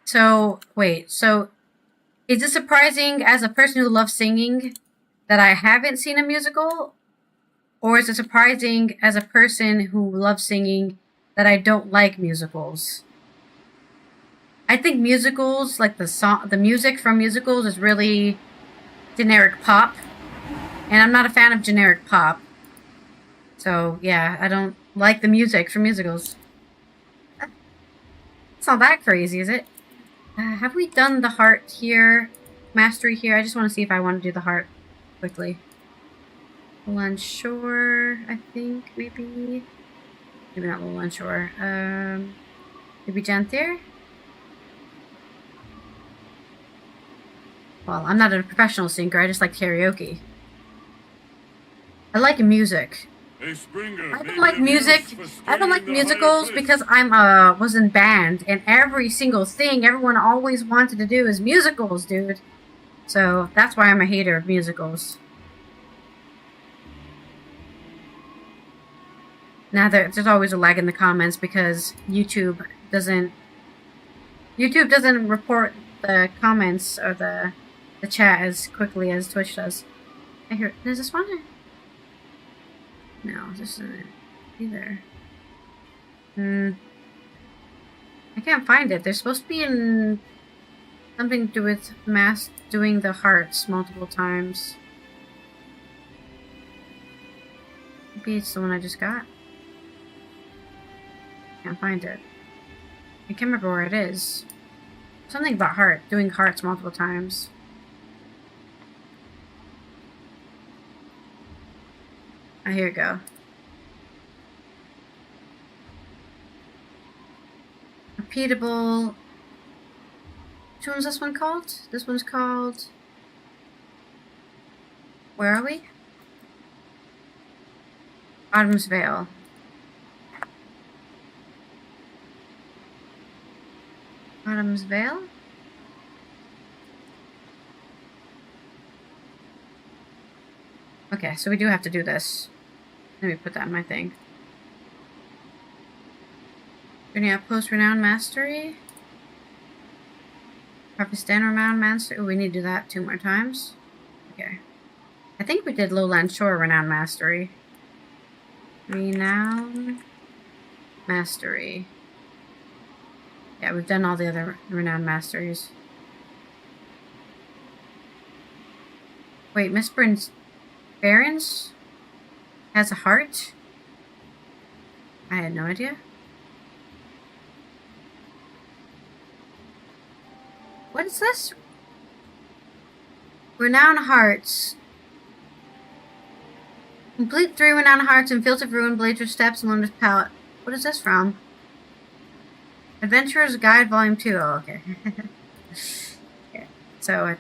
So, wait, so is it surprising as a person who loves singing that I haven't seen a musical? Or is it surprising as a person who loves singing that I don't like musicals? I think musicals, like the music from musicals is really generic pop. And I'm not a fan of generic pop. So, yeah, I don't like the music from musicals. It's not that crazy, is it? Have we done the heart here? Mastery here? I just want to see if I want to do the heart quickly. Lone Shore, I think, maybe. Maybe not Lone Shore. Maybe Janthir? Well, I'm not a professional singer, I just like karaoke. I like music. Hey, Springer, I don't like music. I don't like musicals because I'm was in band, and every single thing everyone always wanted to do is musicals, dude. So that's why I'm a hater of musicals. Now there's always a lag in the comments because YouTube doesn't report the comments or the the chat as quickly as Twitch does. I hear. There's this one? No, this isn't it either. I can't find it. There's supposed to be in something to do with mass doing the hearts multiple times. Maybe it's the one I just got. Can't find it. I can't remember where it is. Something about doing hearts multiple times. Oh, here we go. Repeatable. Which one's this one called? This one's called. Where are we? Autumn's Veil. Autumn's Veil? Okay, so we do have to do this. Let me put that in my thing. Journey Outpost Renowned Mastery. Harvestan Renowned Mastery. Oh, we need to do that 2 more times. Okay. I think we did Lowland Shore Renowned Mastery. Renowned Mastery. Yeah, we've done all the other Renowned Masteries. Wait, Miss Barons has a heart? I had no idea. What is this? Renowned Hearts. Complete 3 Renowned Hearts and Fields of Ruin, Blades of Steps, and Limited Palette. What is this from? Adventurer's Guide Volume 2. Oh, okay. Okay. So,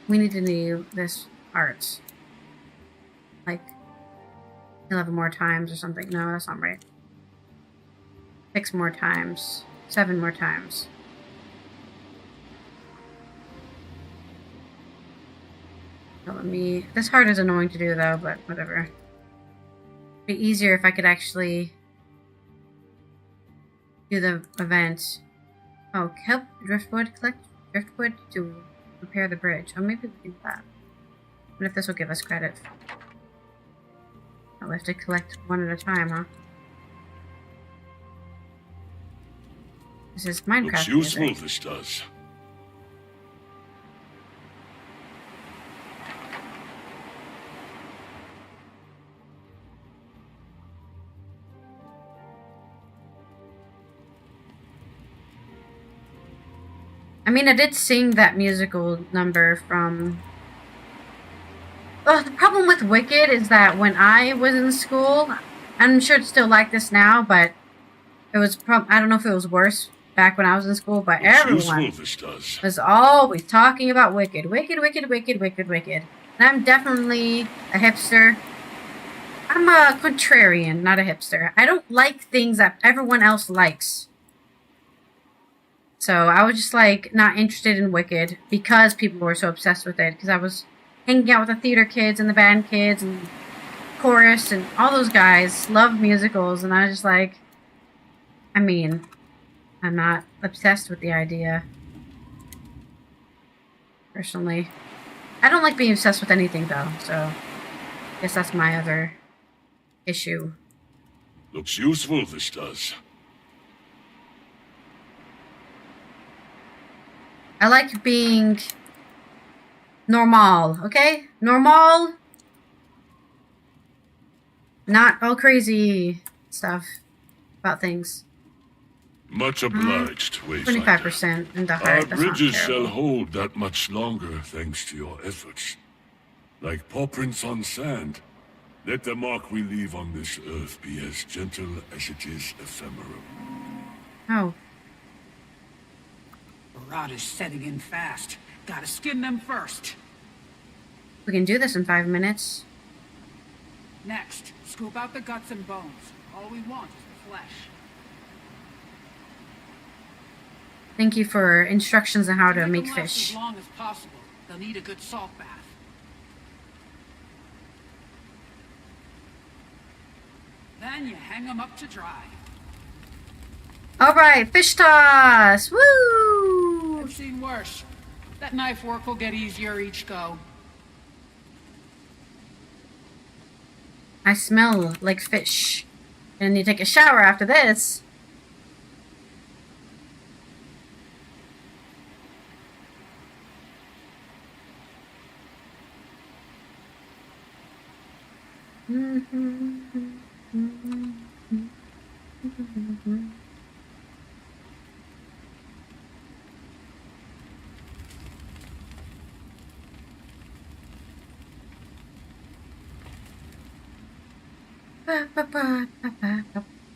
we need to do this arts. Like, 11 more times or something. No, that's not right. 6 more times. 7 more times. This heart is annoying to do though, but whatever. It'd be easier if I could actually do the event. Oh, help driftwood, collect driftwood to repair the bridge. Oh, maybe we can do that. What if this will give us credit? Oh, we have to collect one at a time, huh? This is Minecraft. Looks useful, music. this does. I mean, I did sing that musical number from... Oh, the problem with Wicked is that when I was in school, I'm sure it's still like this now, but it was I don't know if it was worse back when I was in school, but everyone was always talking about Wicked. Wicked, Wicked, Wicked, Wicked, Wicked. And I'm definitely a hipster. I'm a contrarian, not a hipster. I don't like things that everyone else likes. So I was just like not interested in Wicked because people were so obsessed with it. Because I was hanging out with the theater kids and the band kids and chorus and all those guys love musicals, and I was just like, I mean, I'm not obsessed with the idea. Personally, I don't like being obsessed with anything though. So I guess that's my other issue. Looks useful, this does. I like being normal, okay? Normal. Not all crazy stuff about things. Much obliged, Wayfinder. 25% in the heart. Our bridges shall hold that much longer thanks to your efforts. Like paw prints on sand, let the mark we leave on this earth be as gentle as it is ephemeral. Oh. The rot is setting in fast. Gotta skin them first. We can do this in 5 minutes. Next, scoop out the guts and bones. All we want is the flesh. Thank you for instructions on how to make Them last fish. as long as possible. They'll need a good salt bath. Then you hang them up to dry. Alright, fish toss! Woo! I've seen worse. That knife work will get easier each go. I smell like fish. And you take a shower after this.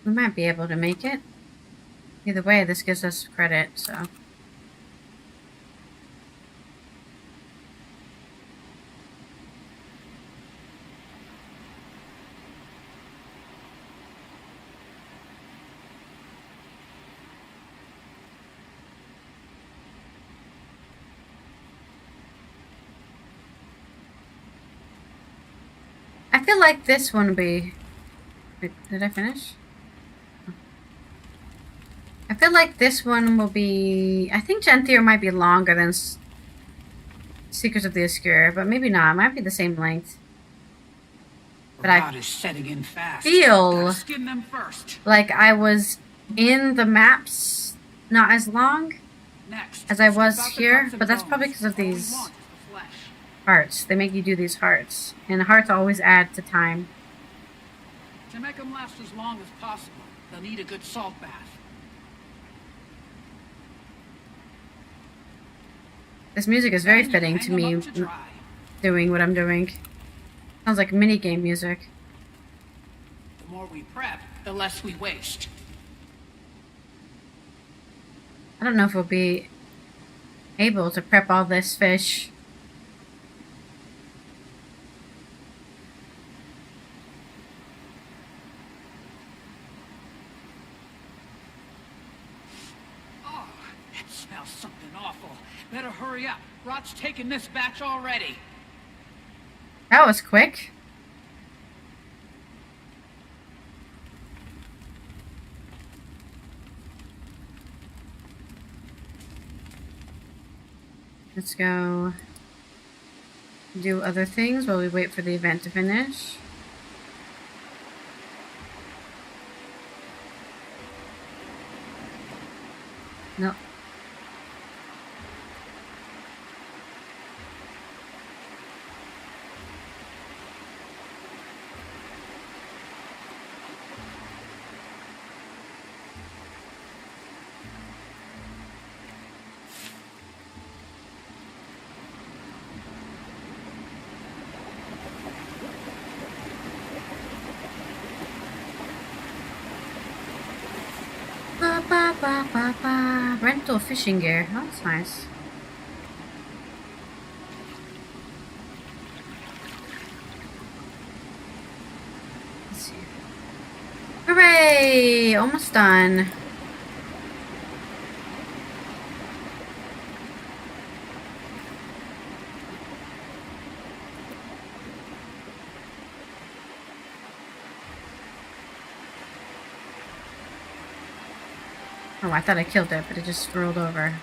We might be able to make it. Either way, this gives us credit, so. I feel like this one will be... Wait, did I finish? I feel like this one will be... I think Janthir might be longer than Secrets of the Obscure, but maybe not. It might be the same length. But I is setting in fast. feel Skin them first. like I was in the maps not as long as I was here, but that's probably because of these hearts. They make you do these hearts, and hearts always add to time. To make them last as long as possible, they'll need a good salt bath. This music is very fitting to me doing what I'm doing. Sounds like minigame music. The more we prep, the less we waste. I don't know if we'll be able to prep all this fish. Oh, it smells something awful. Better hurry up. Rot's taking this batch already. That was quick. Let's go do other things while we wait for the event to finish. No. Rental fishing gear. Oh, that's nice. Let's see. Hooray! Almost done. Oh, I thought I killed it, but it just rolled over.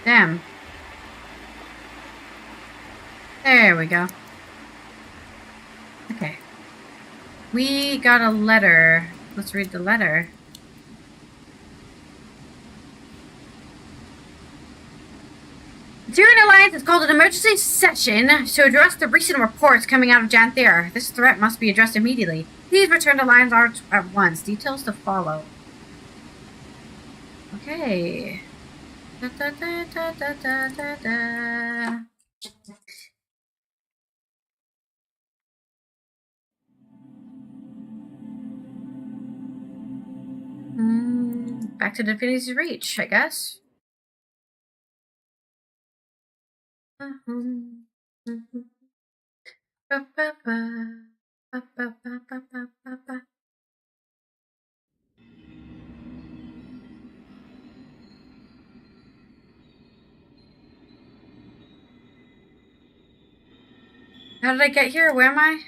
Damn. There we go. Okay. We got a letter. Let's read the letter. The Tyrian Alliance has called an emergency session to address the recent reports coming out of Janthir. This threat must be addressed immediately. Please return to Lion's Arch at once. Details to follow. Okay. Da, da, da, da, da, da, da, da. Back to Infinity's Reach, I guess. How did I get here? Where am I?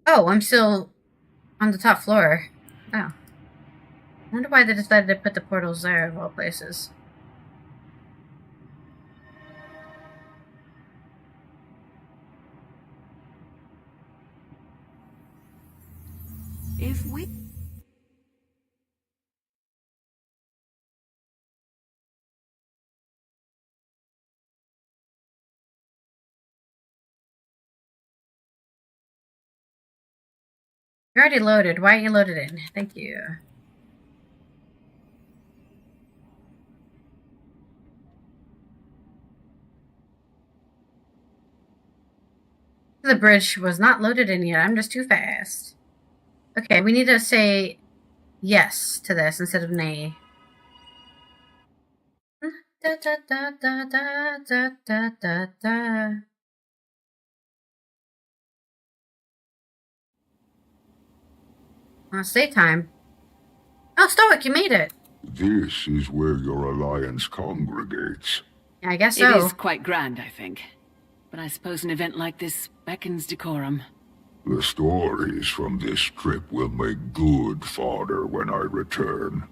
Oh, I'm still On the top floor. Oh. I wonder why they decided to put the portals there, of all places. If we... You're already loaded. Why aren't you loaded in? Thank you. The bridge was not loaded in yet. I'm just too fast. Okay, we need to say yes to this instead of nay. Da, da, da, da, da, da, da, da, da. Stay time. Oh, Stoic, you made it. This is where your alliance congregates. Yeah, I guess so. It is quite grand, I think. But I suppose an event like this beckons decorum. The stories from this trip will make good fodder when I return.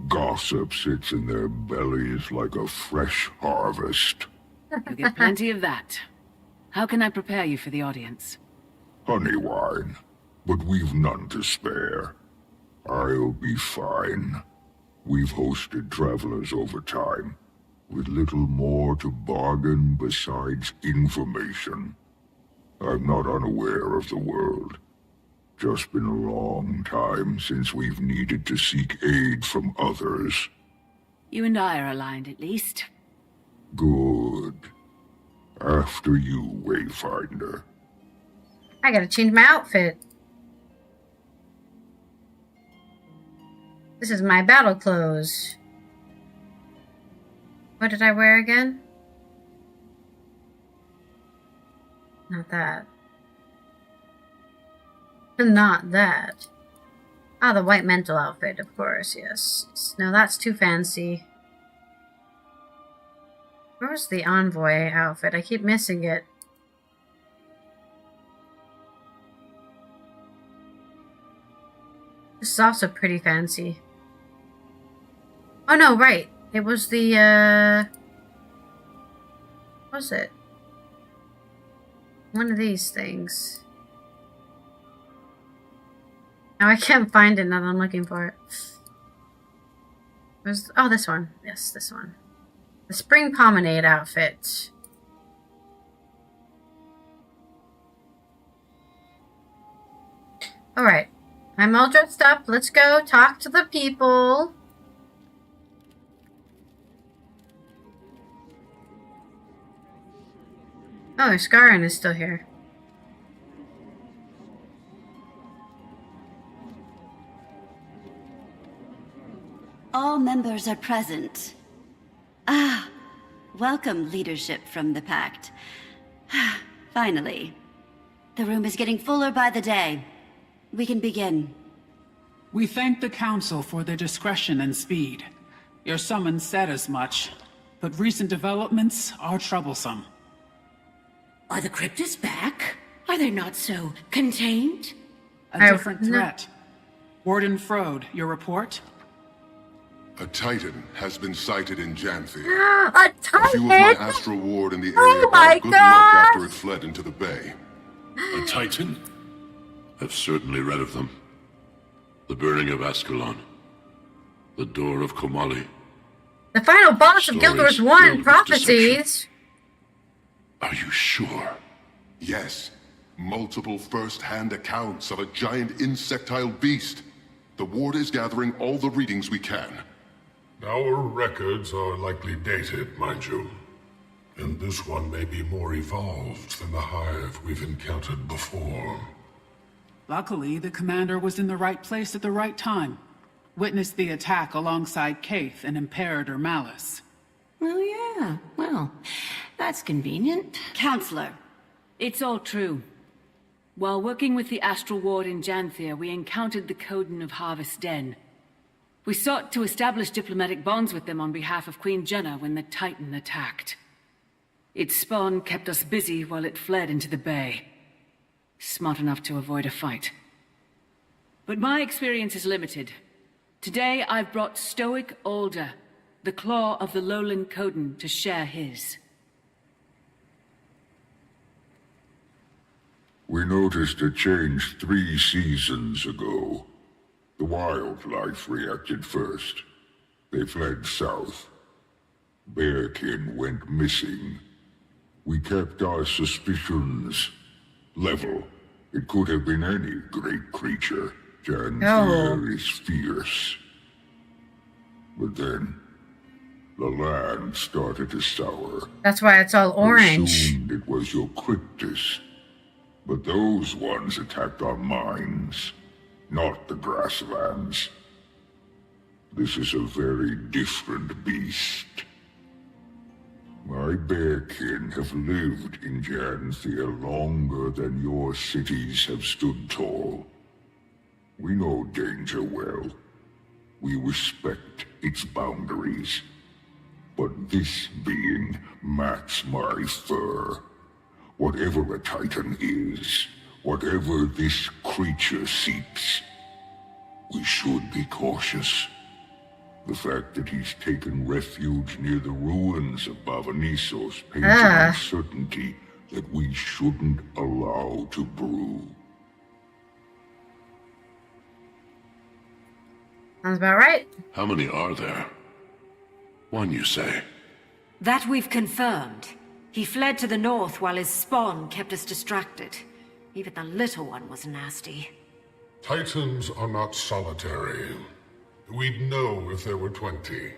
Gossip sits in their bellies like a fresh harvest. You'll get plenty of that. How can I prepare you for the audience? Honey wine, but we've none to spare. I'll be fine. We've hosted travelers over time, with little more to bargain besides information. I'm not unaware of the world. Just been a long time since we've needed to seek aid from others. You and I are aligned, at least. Good. After you, Wayfinder. I gotta change my outfit. This is my battle clothes. What did I wear again? Not that. Not that. Ah, the white mental outfit, of course, yes. No, that's too fancy. Where's the envoy outfit? I keep missing it. This is also pretty fancy. Oh no, right. It was the, what was it? One of these things. Now I can't find it now that I'm looking for it. Where's, oh, this one. Yes, this one. The Spring Promenade outfit. Alright. I'm all dressed up. Let's go talk to the people. Oh, Scarin is still here. All members are present. Ah, welcome, leadership from the Pact. Finally. The room is getting fuller by the day. We can begin. We thank the Council for their discretion and speed. Your summons said as much, but recent developments are troublesome. Are the cryptids back? Are they not so contained? A different threat. Warden Frode, your report? A Titan has been sighted in Janthir. A Titan? A few of my Astral Ward in the area Oh got good luck after it fled into the bay. A Titan? I've certainly read of them. The burning of Ascalon. The door of Komali. The final boss of Guild Wars 1, Prophecies. Are you sure? Yes. Multiple first-hand accounts of a giant insectile beast. The Ward is gathering all the readings we can. Our records are likely dated, mind you. And this one may be more evolved than the hive we've encountered before. Luckily, the commander was in the right place at the right time. Witnessed the attack alongside Kaith and Imperator Malice. Oh yeah, well, that's convenient. Counselor. It's all true. While working with the Astral Ward in Janthir, we encountered the Coden of Harvest Den. We sought to establish diplomatic bonds with them on behalf of Queen Jenna when the Titan attacked. Its spawn kept us busy while it fled into the bay. Smart enough to avoid a fight. but my experience is limited. Today I've brought Stoic Alder, the Claw of the Lowland Coden, to share his. We noticed a change 3 seasons ago. The wildlife reacted first. They fled south. Bearkin went missing. We kept our suspicions level. It could have been any great creature. Janthir is fierce. But then, the land started to sour. That's why it's all orange. We assumed it was your cryptis. But those ones attacked our mines, not the grasslands. This is a very different beast. My bearkin have lived in Janthir longer than your cities have stood tall. We know danger well. We respect its boundaries. But this being mats my fur. Whatever a Titan is, whatever this creature seeks, we should be cautious. The fact that he's taken refuge near the ruins of Bavanisos paints an uncertainty that we shouldn't allow to brew. Sounds about right. How many are there? 1, you say? That we've confirmed. He fled to the north while his spawn kept us distracted. Even the little one was nasty. Titans are not solitary. We'd know if there were 20.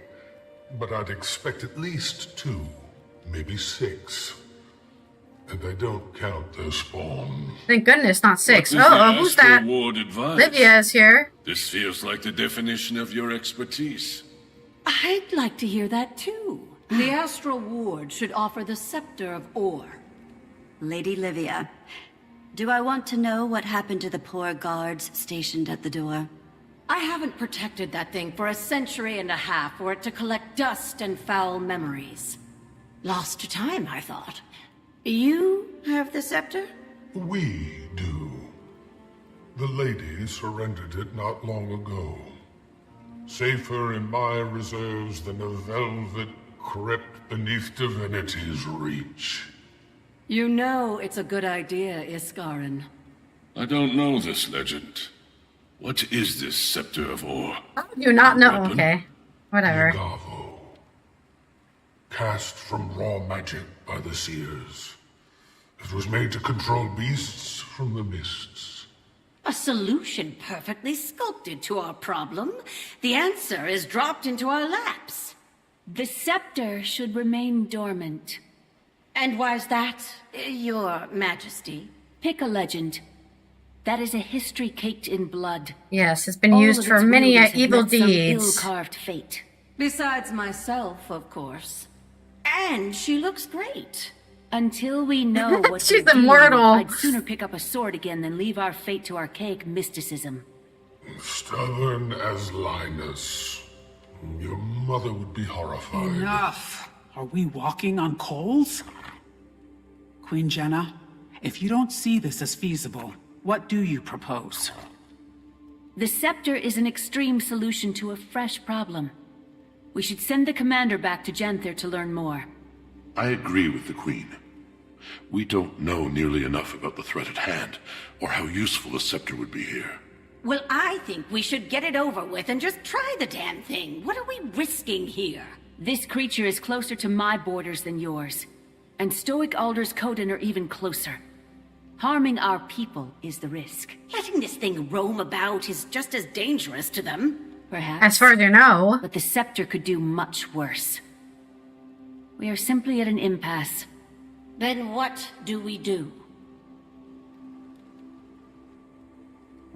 But I'd expect at least 2, maybe 6. And I don't count their spawn. Thank goodness, not 6. Oh, who's that? Livia is here. This feels like the definition of your expertise. I'd like to hear that too. The Astral Ward should offer the Scepter of Ore. Lady Livia, do I want to know what happened to the poor guards stationed at the door? I haven't protected that thing for a century and a half for it to collect dust and foul memories. Lost to time, I thought. You have the scepter? We do. The lady surrendered it not long ago. Safer in my reserves than a velvet crypt beneath divinity's reach. You know it's a good idea, Iskarin. I don't know this legend. What is this Scepter of Ore? How do you not know? Okay. Whatever. Yagavo. Cast from raw magic by the seers. It was made to control beasts from the mists. A solution perfectly sculpted to our problem. The answer is dropped into our laps. The scepter should remain dormant. And why's that, Your Majesty? Pick a legend. That is a history caked in blood. Yes, it's been used for many evil deeds. Ill-carved fate. Besides myself, of course. And she looks great. Until we know what she's immortal. I'd sooner pick up a sword again than leave our fate to archaic mysticism. Stubborn as Linus. Your mother would be horrified. Enough! Are we walking on coals? Queen Jenna, if you don't see this as feasible, what do you propose? The scepter is an extreme solution to a fresh problem. We should send the commander back to Janthir to learn more. I agree with the Queen. We don't know nearly enough about the threat at hand, or how useful a scepter would be here. Well, I think we should get it over with and just try the damn thing. What are we risking here? This creature is closer to my borders than yours. And Stoic Alder's Coden are even closer. Harming our people is the risk. Letting this thing roam about is just as dangerous to them. Perhaps. As far as you know. But the scepter could do much worse. We are simply at an impasse. Then what do we do?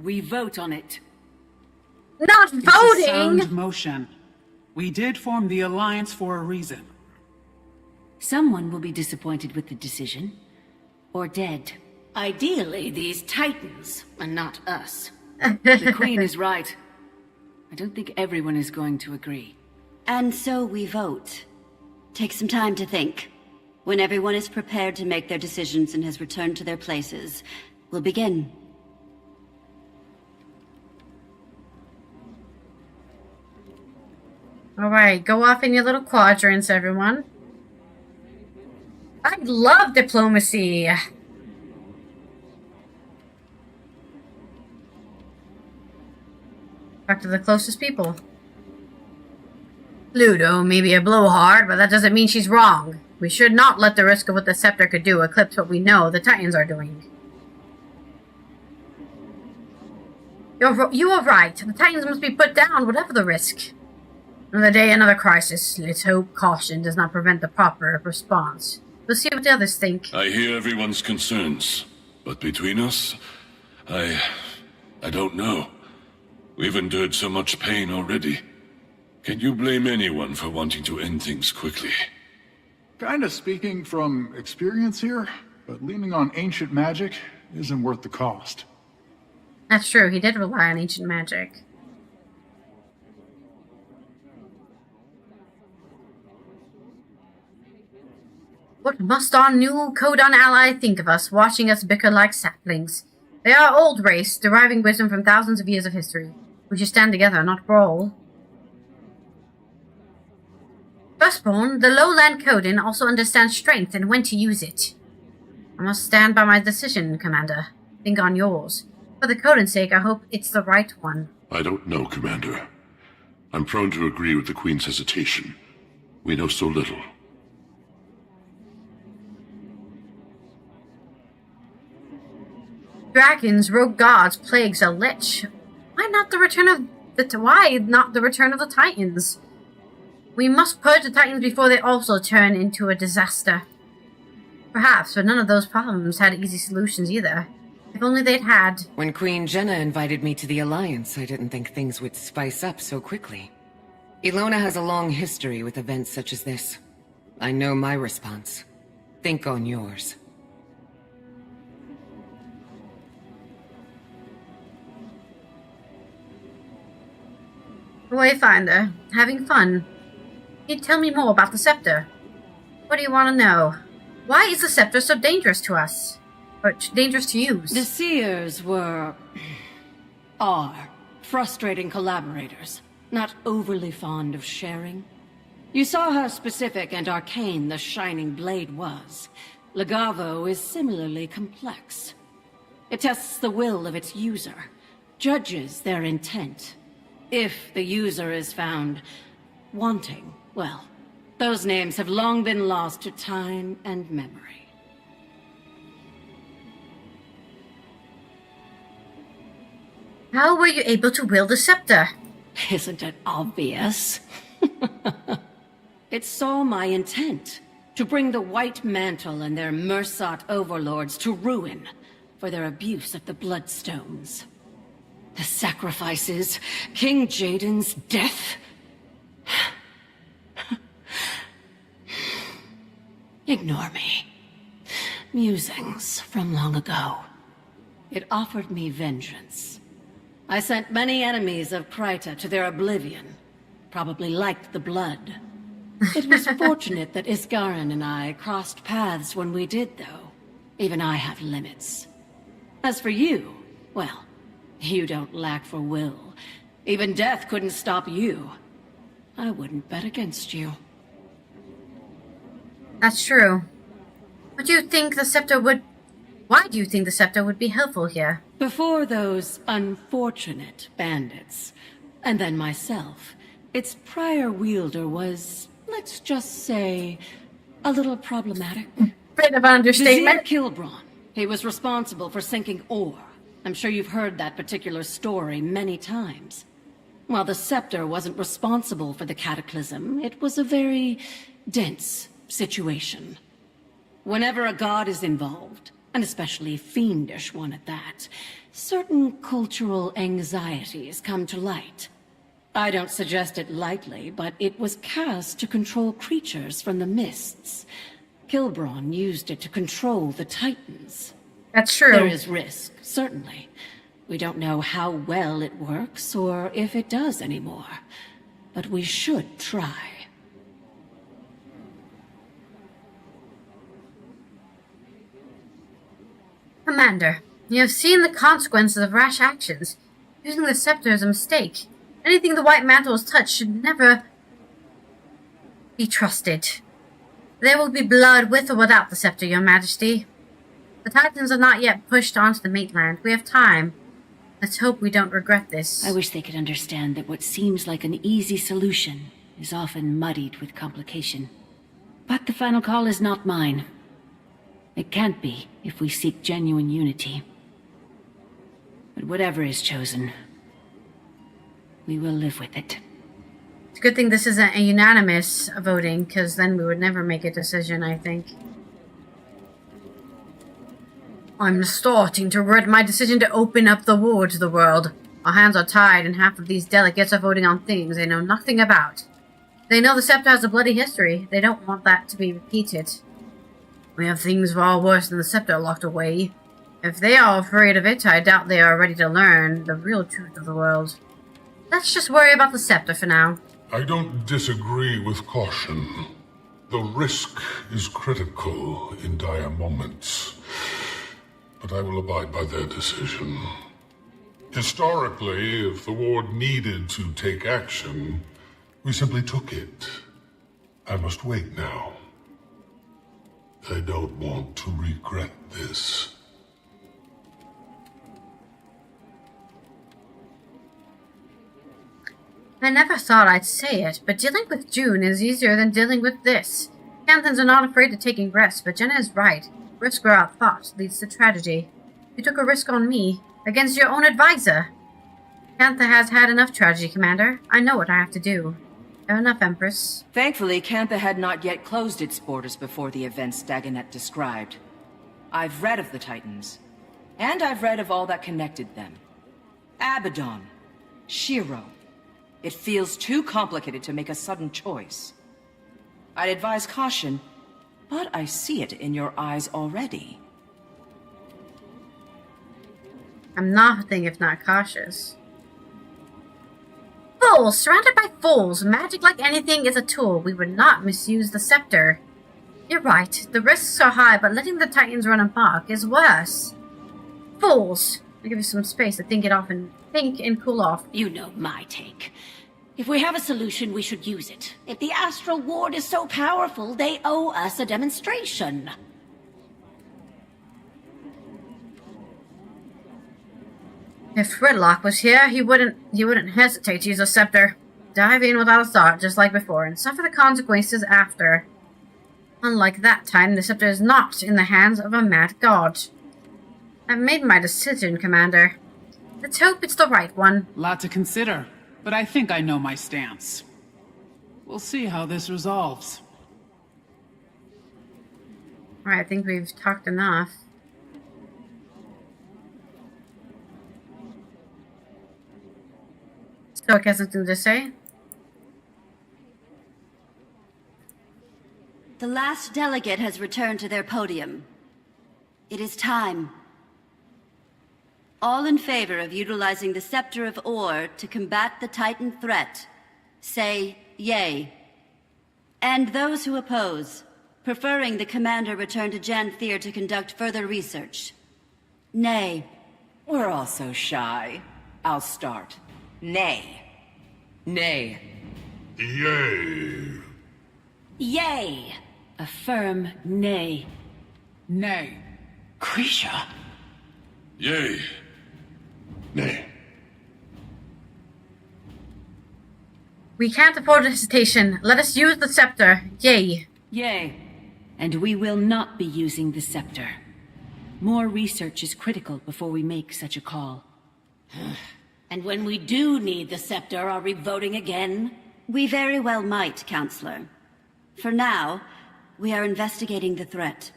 We vote on it. Not It's voting! a sound motion. We did form the Alliance for a reason. Someone will be disappointed with the decision. Or dead. Ideally, these Titans, and not us. The Queen is right. I don't think everyone is going to agree. And so we vote. Take some time to think. When everyone is prepared to make their decisions and has returned to their places, we'll begin. Alright, go off in your little quadrants, everyone. I love diplomacy. Talk to the closest people. Ludo may be a blowhard, but that doesn't mean she's wrong. We should not let the risk of what the scepter could do eclipse what we know the Titans are doing. You are right. The Titans must be put down, whatever the risk. Another day, another crisis. Let's hope caution does not prevent the proper response. We'll see what the others think. I hear everyone's concerns, but between us, I don't know. We've endured so much pain already. Can you blame anyone for wanting to end things quickly? Kinda speaking from experience here, but leaning on ancient magic isn't worth the cost. That's true, he did rely on ancient magic. What must our new Codon ally think of us, watching us bicker like saplings? They are old race, deriving wisdom from thousands of years of history. We should stand together, not brawl. Firstborn, the lowland Codon also understands strength and when to use it. I must stand by my decision, Commander. Think on yours. For the Codon's sake, I hope it's the right one. I don't know, Commander. I'm prone to agree with the Queen's hesitation. We know so little. Dragons, rogue gods, plagues, a lich. Why not the return of the Titans? We must purge the Titans before they also turn into a disaster. Perhaps, but none of those problems had easy solutions either. If only they'd had... When Queen Jenna invited me to the Alliance, I didn't think things would spice up so quickly. Ilona has a long history with events such as this. I know my response. Think on yours. Wayfinder, having fun. Can you tell me more about the scepter? What do you want to know? Why is the scepter so dangerous to us? Or dangerous to use? The Seers are frustrating collaborators, not overly fond of sharing. You saw how specific and arcane the Shining Blade was. Legavo is similarly complex. It tests the will of its user, judges their intent. If the user is found wanting, well, those names have long been lost to time and memory. How were you able to wield the scepter? Isn't it obvious? It saw my intent, to bring the White Mantle and their Mersat overlords to ruin for their abuse of the Bloodstones. The sacrifices, King Jaden's death. Ignore me. Musings from long ago. It offered me vengeance. I sent many enemies of Kryta to their oblivion. Probably liked the blood. It was fortunate that Iskarin and I crossed paths when we did, though. Even I have limits. As for you, well, you don't lack for will. Even death couldn't stop you. I wouldn't bet against you. That's true. But do you think the scepter would... Why do you think the scepter would be helpful here? Before those unfortunate bandits, and then myself, its prior wielder was, let's just say, a little problematic. Bit of an understatement. Vizier Kilbron. He was responsible for sinking ore. I'm sure you've heard that particular story many times. While the scepter wasn't responsible for the cataclysm, it was a very dense situation. Whenever a god is involved, and especially a fiendish one at that, certain cultural anxieties come to light. I don't suggest it lightly, but it was cast to control creatures from the mists. Kilbron used it to control the Titans. That's true. There is risk, certainly. We don't know how well it works, or if it does anymore. But we should try. Commander, you have seen the consequences of rash actions. Using the scepter is a mistake. Anything the White Mantle has touched should never Be trusted. There will be blood with or without the scepter, Your Majesty. The Titans are not yet pushed onto the mainland. We have time. Let's hope we don't regret this. I wish they could understand that what seems like an easy solution is often muddied with complication. But the final call is not mine. It can't be if we seek genuine unity. But whatever is chosen, we will live with it. It's a good thing this isn't a unanimous voting, because then we would never make a decision, I think. I'm starting to regret my decision to open up the war to the world. Our hands are tied, and half of these delegates are voting on things they know nothing about. They know the scepter has a bloody history. They don't want that to be repeated. We have things far worse than the scepter locked away. If they are afraid of it, I doubt they are ready to learn the real truth of the world. Let's just worry about the scepter for now. I don't disagree with caution. The risk is critical in dire moments. But I will abide by their decision. Historically, if the ward needed to take action, we simply took it. I must wait now. I don't want to regret this. I never thought I'd say it, but dealing with June is easier than dealing with this. Canthans are not afraid of taking risks, but Jenna is right. Risk without thought leads to tragedy. You took a risk on me, against your own advisor. Cantha has had enough tragedy, Commander. I know what I have to do. Enough, Empress. Thankfully, Cantha had not yet closed its borders before the events Dagonet described. I've read of the Titans, and I've read of all that connected them. Abaddon, Shiro. It feels too complicated to make a sudden choice. I'd advise caution, but I see it in your eyes already. I'm nothing if not cautious. Fools! Surrounded by fools! Magic, like anything, is a tool. We would not misuse the scepter. You're right. The risks are high, but letting the Titans run amok is worse. Fools! I'll give you some space to think and cool off. You know my take. If we have a solution, we should use it. If the Astral Ward is so powerful, they owe us a demonstration. If Gridlock was here, he wouldn't hesitate to use a scepter. Dive in without a thought, just like before, and suffer the consequences after. Unlike that time, the scepter is not in the hands of a mad god. I've made my decision, Commander. Let's hope it's the right one. Lot to consider, but I think I know my stance. We'll see how this resolves. Alright, I think we've talked enough. Stoic has something to say? The last delegate has returned to their podium. It is time. All in favor of utilizing the Scepter of Ore to combat the Titan threat, say yay. And those who oppose, preferring the commander return to Janthir to conduct further research, nay. We're all so shy. I'll start. Nay. Nay. Yay. Yay! A firm nay. Nay. Krisha. Yay. Nay. We can't afford hesitation. Let us use the scepter. Yay. Yay. And we will not be using the scepter. More research is critical before we make such a call. And when we do need the scepter, are we voting again? We very well might, Counselor. For now, we are investigating the threat.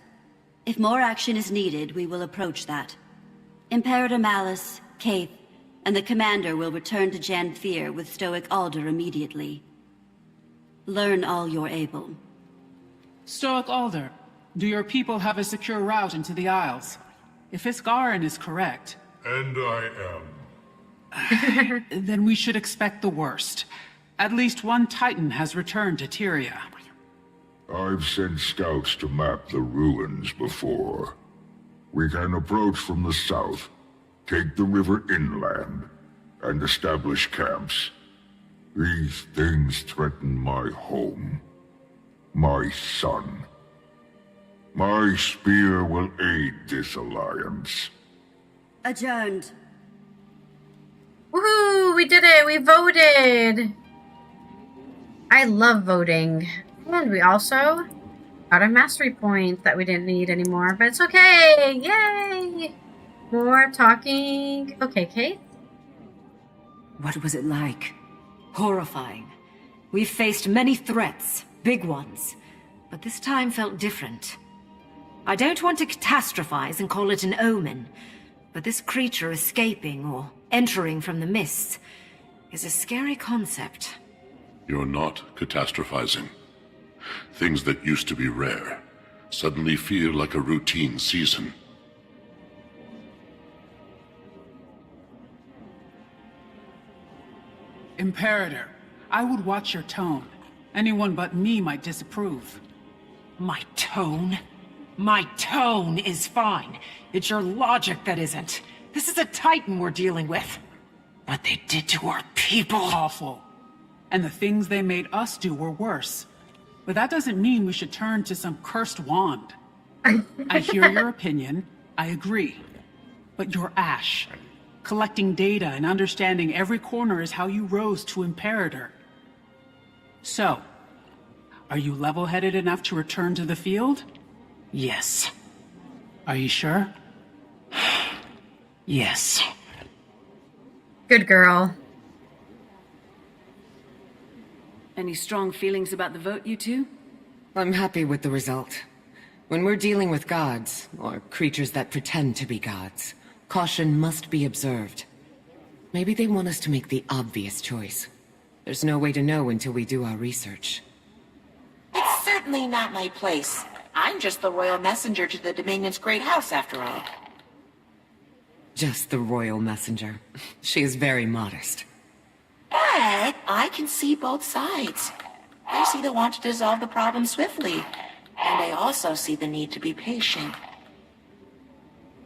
If more action is needed, we will approach that. Imperator Malice, Kaith, and the Commander will return to Janthir with Stoic Alder immediately. Learn all you're able. Stoic Alder, do your people have a secure route into the Isles? If Iskarin is correct... And I am. Then we should expect the worst. At least one Titan has returned to Tyria. I've sent scouts to map the ruins before. We can approach from the south, take the river inland, and establish camps. These things threaten my home. my son. My spear will aid this alliance. Adjourned. Woohoo! We did it! We voted! I love voting. And we also got a mastery point that we didn't need anymore, but it's okay! Yay! More talking. Okay, Kate? What was it like? Horrifying. We've faced many threats, big ones, but this time felt different. I don't want to catastrophize and call it an omen, but this creature escaping or entering from the mists is a scary concept. You're not catastrophizing. Things that used to be rare suddenly feel like a routine season. Imperator, I would watch your tone. Anyone but me might disapprove. My tone? My tone is fine. It's your logic that isn't. This is a Titan we're dealing with. What they did to our people... Awful. And the things they made us do were worse. But that doesn't mean we should turn to some cursed wand. I hear your opinion. I agree. But you're Ash. Collecting data and understanding every corner is how you rose to Imperator. So, are you level-headed enough to return to the field? Yes. Are you sure? Yes. Good girl. Any strong feelings about the vote, you two? I'm happy with the result. When we're dealing with gods, or creatures that pretend to be gods, caution must be observed. Maybe they want us to make the obvious choice. There's no way to know until we do our research. It's certainly not my place. I'm just the royal messenger to the Dominion's great house, after all. Just the royal messenger. She is very modest. But I can see both sides. I see the want to dissolve the problem swiftly, and I also see the need to be patient.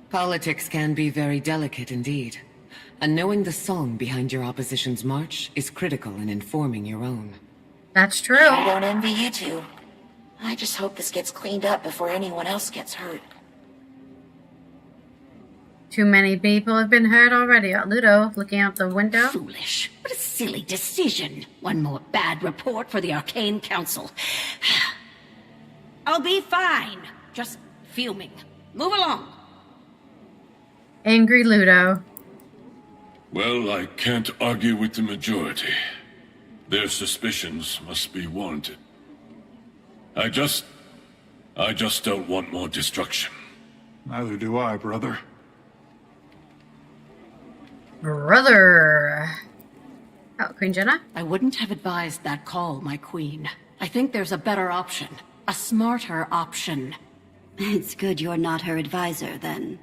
Politics can be very delicate indeed. And knowing the song behind your opposition's march is critical in informing your own. That's true. I don't envy you two. I just hope this gets cleaned up before anyone else gets hurt. Too many people have been hurt already. Ludo, looking out the window. Foolish. What a silly decision. One more bad report for the Arcane Council. I'll be fine. Just fuming. Move along. Angry Ludo. Well, I can't argue with the majority. Their suspicions must be warranted. I just don't want more destruction. Neither do I, brother. Brother. Oh, Queen Jenna? I wouldn't have advised that call, my queen. I think there's a better option. A smarter option. It's good you're not her advisor, then.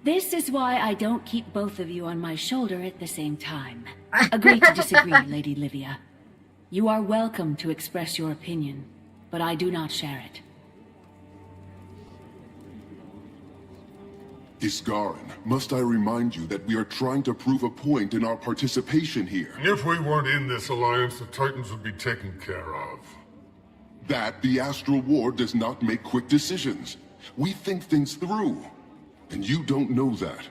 This is why I don't keep both of you on my shoulder at the same time. Agree to disagree, Lady Livia. You are welcome to express your opinion, but I do not share it. Isgarin, must I remind you that we are trying to prove a point in our participation here? If we weren't in this alliance, the Titans would be taken care of. That the Astral Ward does not make quick decisions. We think things through. And you don't know that.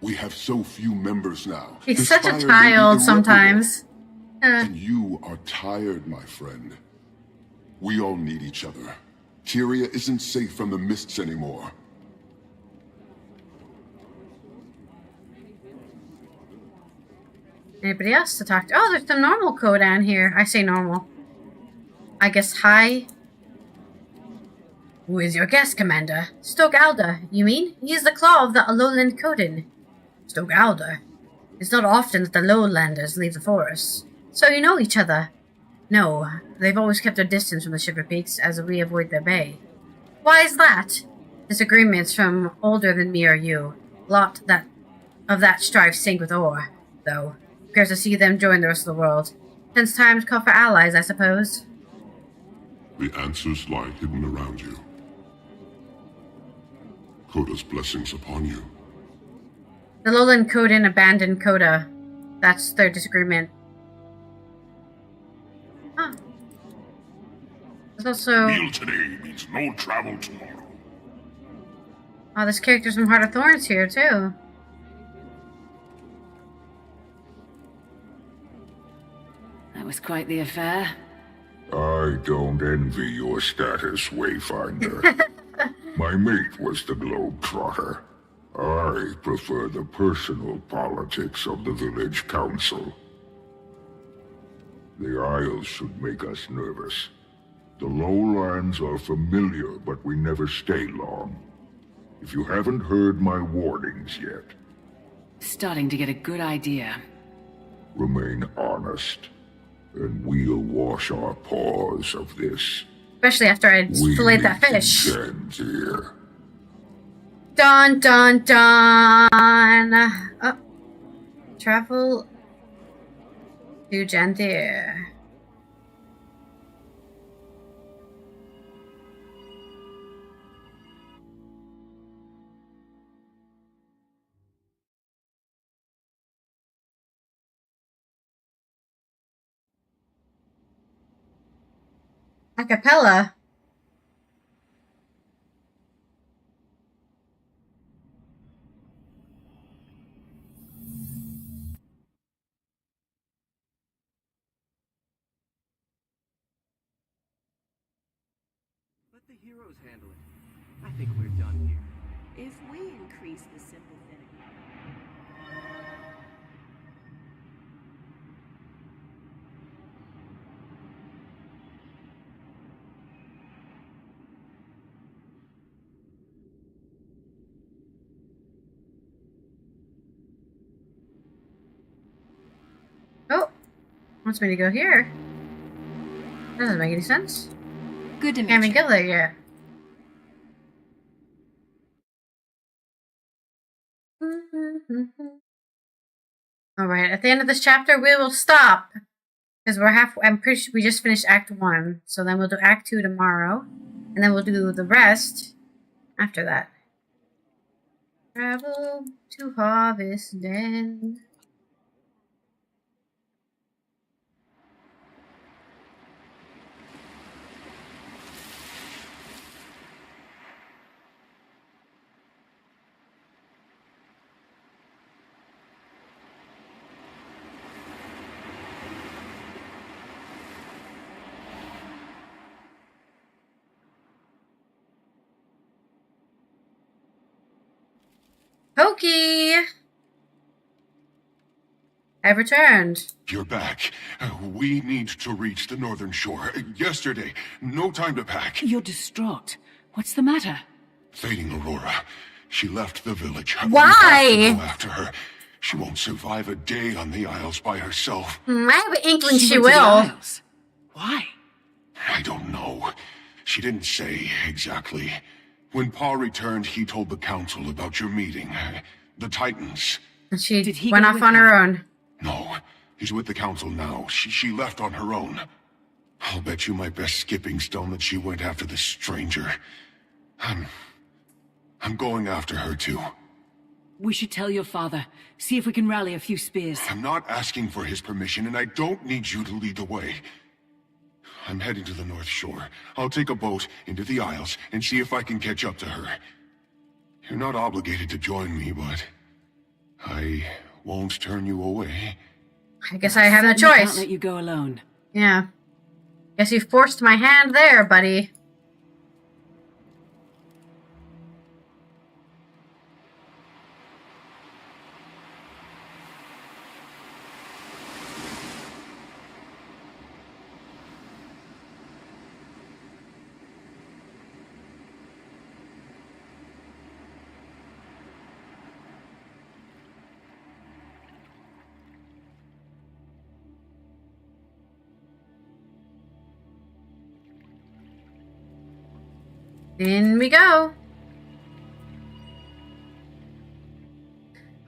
We have so few members now. He's such a child sometimes. And you are tired, my friend. We all need each other. Tyria isn't safe from the mists anymore. Anybody else to talk to? Oh, there's some normal code down here. I say normal. I guess hi. Who is your guest, Commander? Stogalda, you mean? He is the claw of the lowland Coden. Stogalda? It's not often that the lowlanders leave the forest. So you know each other? No, they've always kept their distance from the Shiver Peaks as we avoid their bay. Why is that? Disagreements from older than me or you. Lot of that strife sank with ore, though. Appears to see them join the rest of the world. Hence times call for allies, I suppose. The answers lie hidden around you. Coda's blessings upon you. The lowland Coden abandoned Coda. That's their disagreement. Huh. There's also... Meal today means no travel tomorrow. Oh, there's characters from Heart of Thorns here, too. That was quite the affair. I don't envy your status, Wayfinder. My mate was the Globetrotter. I prefer the personal politics of the village council. The Isles should make us nervous. The lowlands are familiar, but we never stay long. If you haven't heard my warnings yet... Starting to get a good idea. Remain honest, and we'll wash our paws of this. Especially after I filleted that fish. Janthir. Dun dun dun! Oh. Travel to Janthir. Acapella. Let the heroes handle it. I think we're done here. If we increase the sympathetic... Oh, wants me to go here. Doesn't make any sense. Good to meet Can't you. even go there yet. All right, at the end of this chapter, we will stop because we're I'm pretty sure we just finished Act 1, so then we'll do Act 2 tomorrow, and then we'll do the rest after that. Travel to Harvest Den. Pokey! I've returned. You're back. We need to reach the northern shore. Yesterday. No time to pack. You're distraught. What's the matter? Fading Aurora. She left the village. Why? We have to go after her. She won't survive a day on the Isles by herself. I have an inkling she went to the will. Isles. Why? I don't know. She didn't say exactly. When Pa returned, he told the council about your meeting. The Titans. And she went off on her own. No, he's with the council now. She left on her own. I'll bet you my best skipping stone that she went after the stranger. I'm going after her too. We should tell your father. See if we can rally a few spears. I'm not asking for his permission, and I don't need you to lead the way. I'm heading to the North Shore. I'll take a boat into the Isles and see if I can catch up to her. You're not obligated to join me, but I won't turn you away. I guess I have no Certainly choice. Can't let you go alone. Yeah. Guess you forced my hand there, buddy. In we go.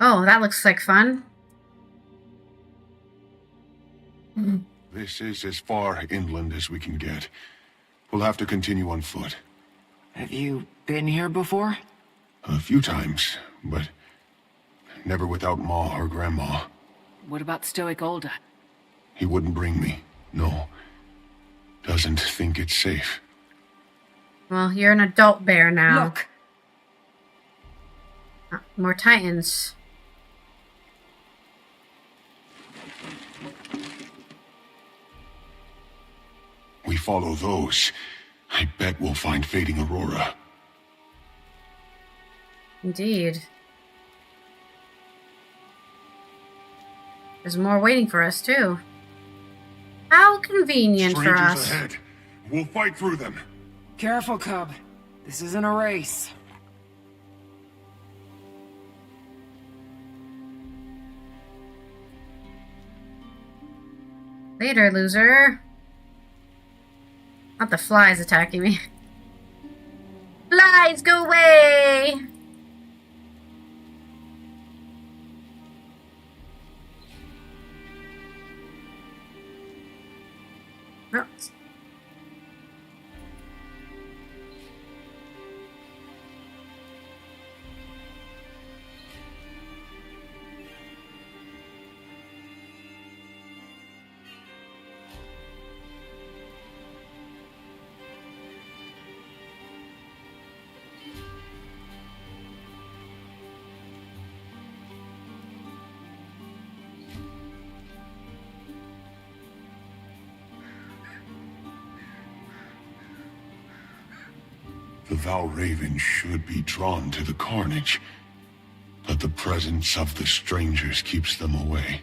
Oh, that looks like fun. This is as far inland as we can get. We'll have to continue on foot. Have you been here before? A few times, but never without Ma or Grandma. What about Stoic Older? He wouldn't bring me. No. Doesn't think it's safe. Well, you're an adult bear now. Look! More titans. We follow those. I bet we'll find fading Aurora. Indeed. There's more waiting for us, too. How convenient for us. Ahead. We'll fight through them. Careful, Cub. This isn't a race. Later, loser. Not the flies attacking me. Flies, go away! Oh. The Valraven should be drawn to the carnage, but the presence of the strangers keeps them away.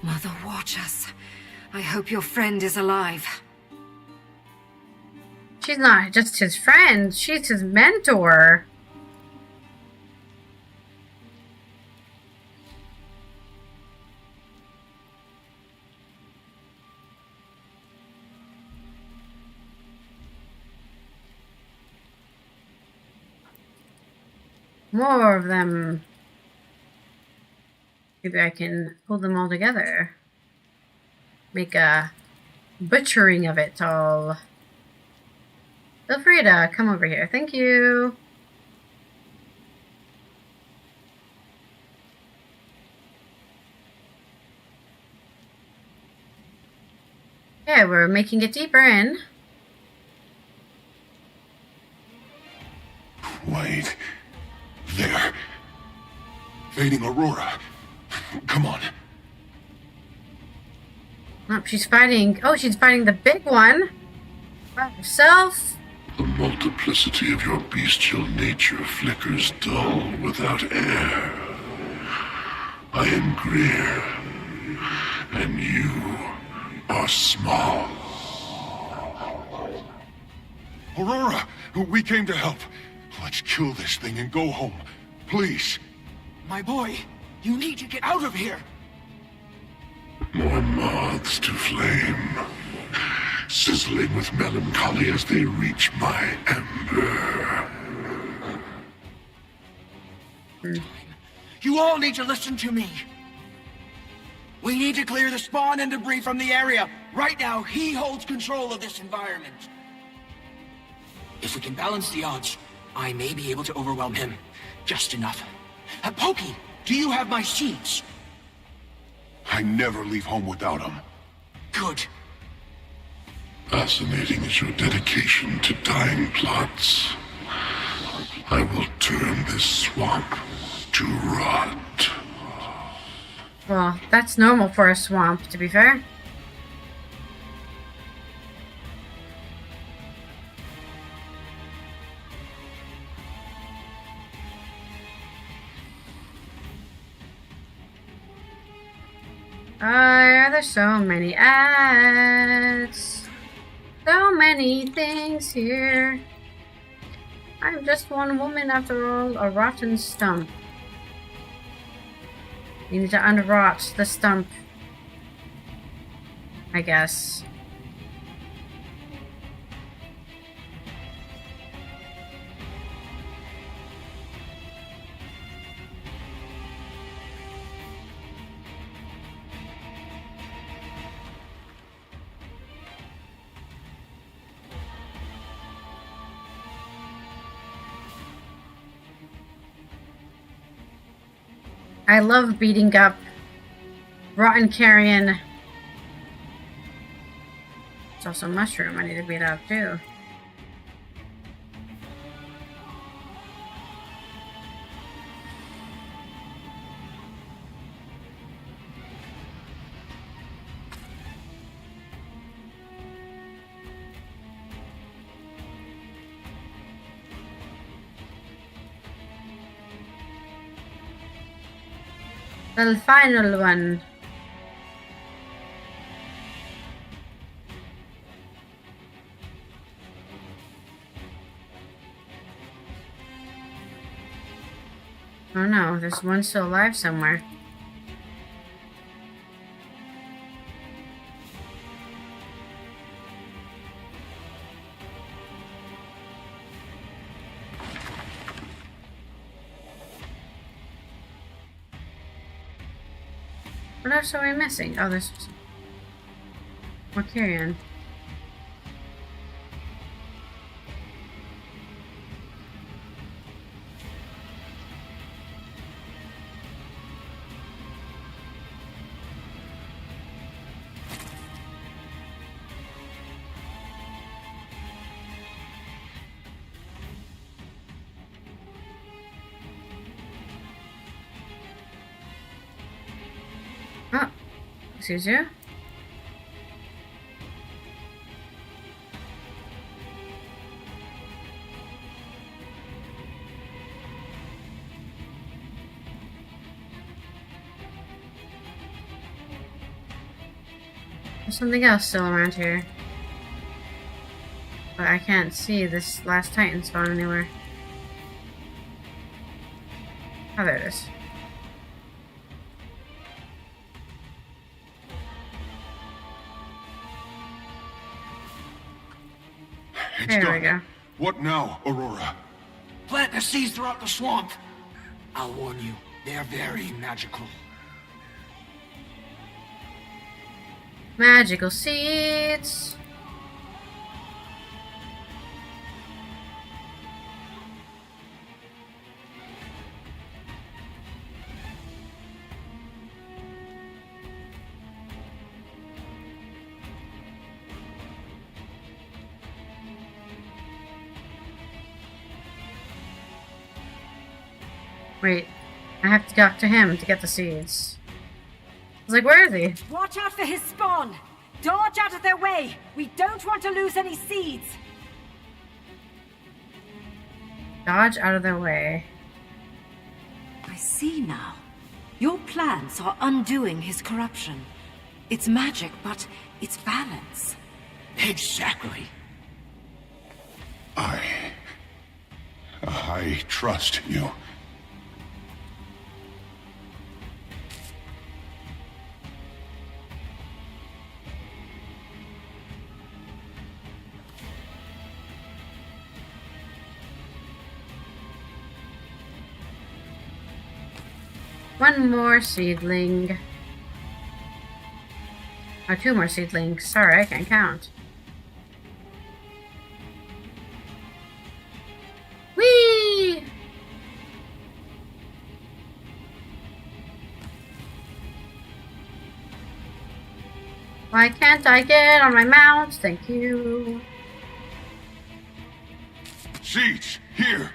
Mother, watch us. I hope your friend is alive. She's not just his friend, she's his mentor. More of them. Maybe I can pull them all together. Make a butchering of it all. Feel free to come over here. Thank you. Yeah, we're making it deeper in. Wait. There. Fading Aurora. Come on. Oh, she's fighting. Oh, she's fighting the big one. By herself. The multiplicity of your bestial nature flickers dull without air. I am Greer, and you are small. Aurora, we came to help. Let's kill this thing and go home. Please. My boy, you need to get out of here. More moths to flame, sizzling with melancholy as they reach my ember. You all need to listen to me. We need to clear the spawn and debris from the area. Right now, he holds control of this environment. If we can balance the odds, I may be able to overwhelm him. Just enough. Pokey, do you have my seeds? I never leave home without them. Good. Fascinating is your dedication to dying plots. I will turn this swamp to rot. Well, that's normal for a swamp, to be fair. There's so many ads. So many things here. I'm just one woman after all, a rotten stump. You need to unrot the stump, I guess. I love beating up rotten carrion. There's also mushroom I need to beat up too. The final one. Oh no, there's one still alive somewhere. What else are we missing? Oh, there's more carrion. Oh, excuse you. There's something else still around here. But I can't see this last Titan spawn anywhere. Oh, there it is. There we go. What now, Aurora? Plant the seeds throughout the swamp. I'll warn you, they're very magical. Magical seeds. Wait, I have to talk to him to get the seeds. I was like, where is he? Watch out for his spawn! Dodge out of their way! We don't want to lose any seeds! Dodge out of their way. I see now. Your plans are undoing his corruption. It's magic, but it's balance. Exactly. I trust you. One more seedling. Oh, two more seedlings. Sorry, I can't count. Whee! Why can't I get on my mount? Thank you. Seeds, here.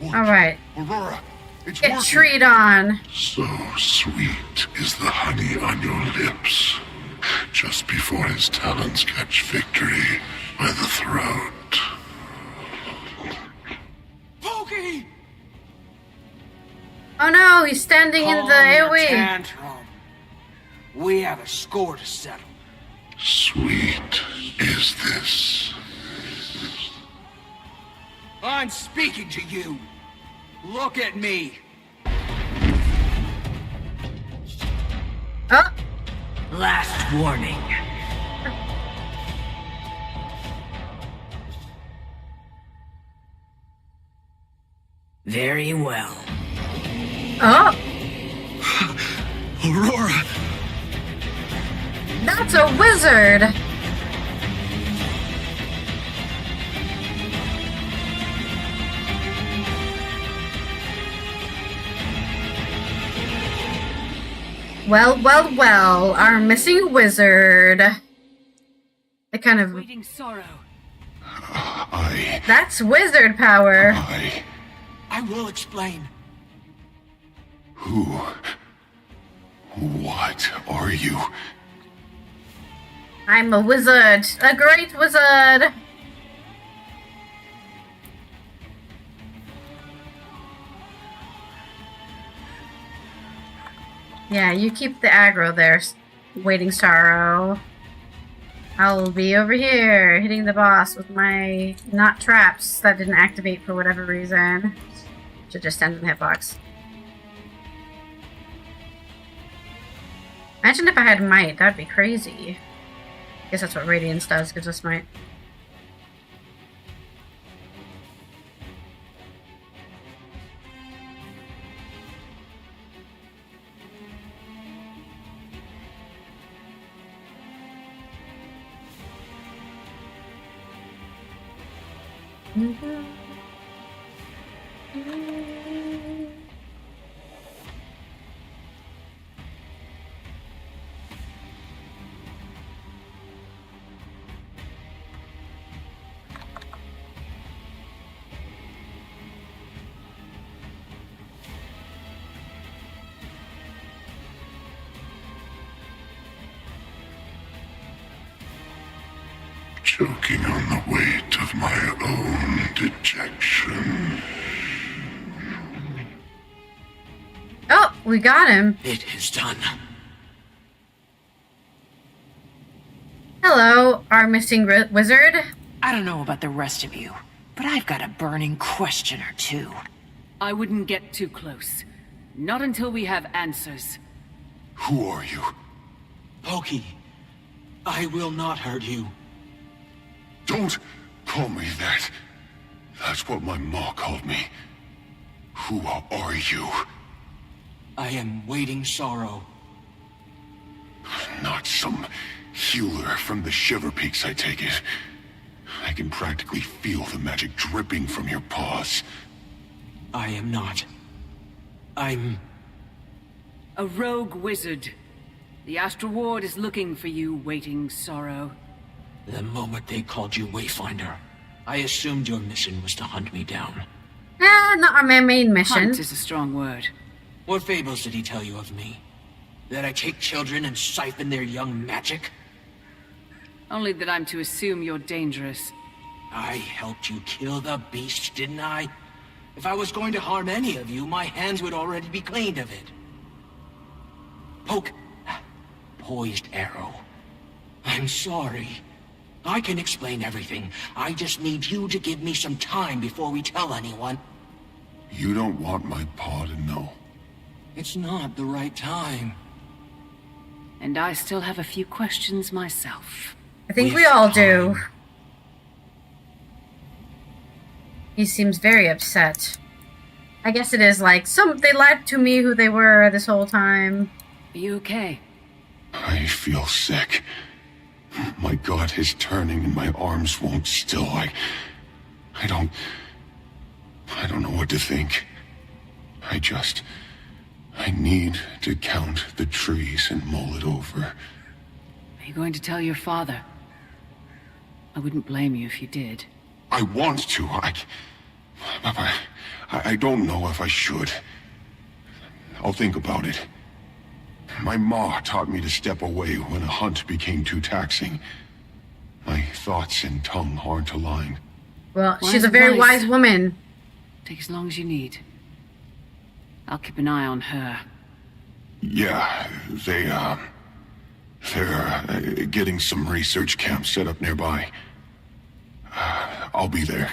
Alright. Aurora, it's Get working. treed on. So sweet is the honey on your lips, just before his talons catch victory by the throat. Pokey! Oh no, he's standing in the AoE. Tantrum. We have a score to settle. Sweet is this. I'm speaking to you. Look at me. Oh. Last warning. Very well. Oh. Aurora. That's a wizard. Well, well, well, our missing wizard. It kind of... Waiting sorrow. That's wizard power. I will explain. Who? What are you? I'm a wizard. A great wizard. Yeah, you keep the aggro there, Waiting Sorrow. I'll be over here, hitting the boss with my not traps that didn't activate for whatever reason. Should just send them hitbox. Imagine if I had might, that'd be crazy. I guess that's what Radiance does, gives us might. Choking on the weight of my own dejection. Oh, we got him. It is done. Hello, our missing wizard. I don't know about the rest of you, but I've got a burning question or two. I wouldn't get too close. Not until we have answers. Who are you? Pokey, I will not hurt you. Don't call me that. That's what my ma called me. Who are you? I am Waiting Sorrow. Not some healer from the Shiver Peaks, I take it. I can practically feel the magic dripping from your paws. I am not. I'm... a rogue wizard. The Astral Ward is looking for you, Waiting Sorrow. The moment they called you Wayfinder, I assumed your mission was to hunt me down. Not our main mission. Hunt is a strong word. What fables did he tell you of me? That I take children and siphon their young magic? Only that I'm to assume you're dangerous. I helped you kill the beast, didn't I? If I was going to harm any of you, my hands would already be cleaned of it. Poised arrow. I'm sorry. I can explain everything. I just need you to give me some time before we tell anyone. You don't want my pa to know. It's not the right time. And I still have a few questions myself. I think we all do. He seems very upset. I guess it is like, they lied to me who they were this whole time. Are you okay? I feel sick. My gut is turning and my arms won't still. I don't know what to think. I need to count the trees and mull it over. Are you going to tell your father? I wouldn't blame you if you did. I want to. I don't know if I should. I'll think about it. My ma taught me to step away when a hunt became too taxing. My thoughts and tongue aren't aligned. Well, she's a very wise woman. Take as long as you need. I'll keep an eye on her. Yeah, they're getting some research camps set up nearby. I'll be there.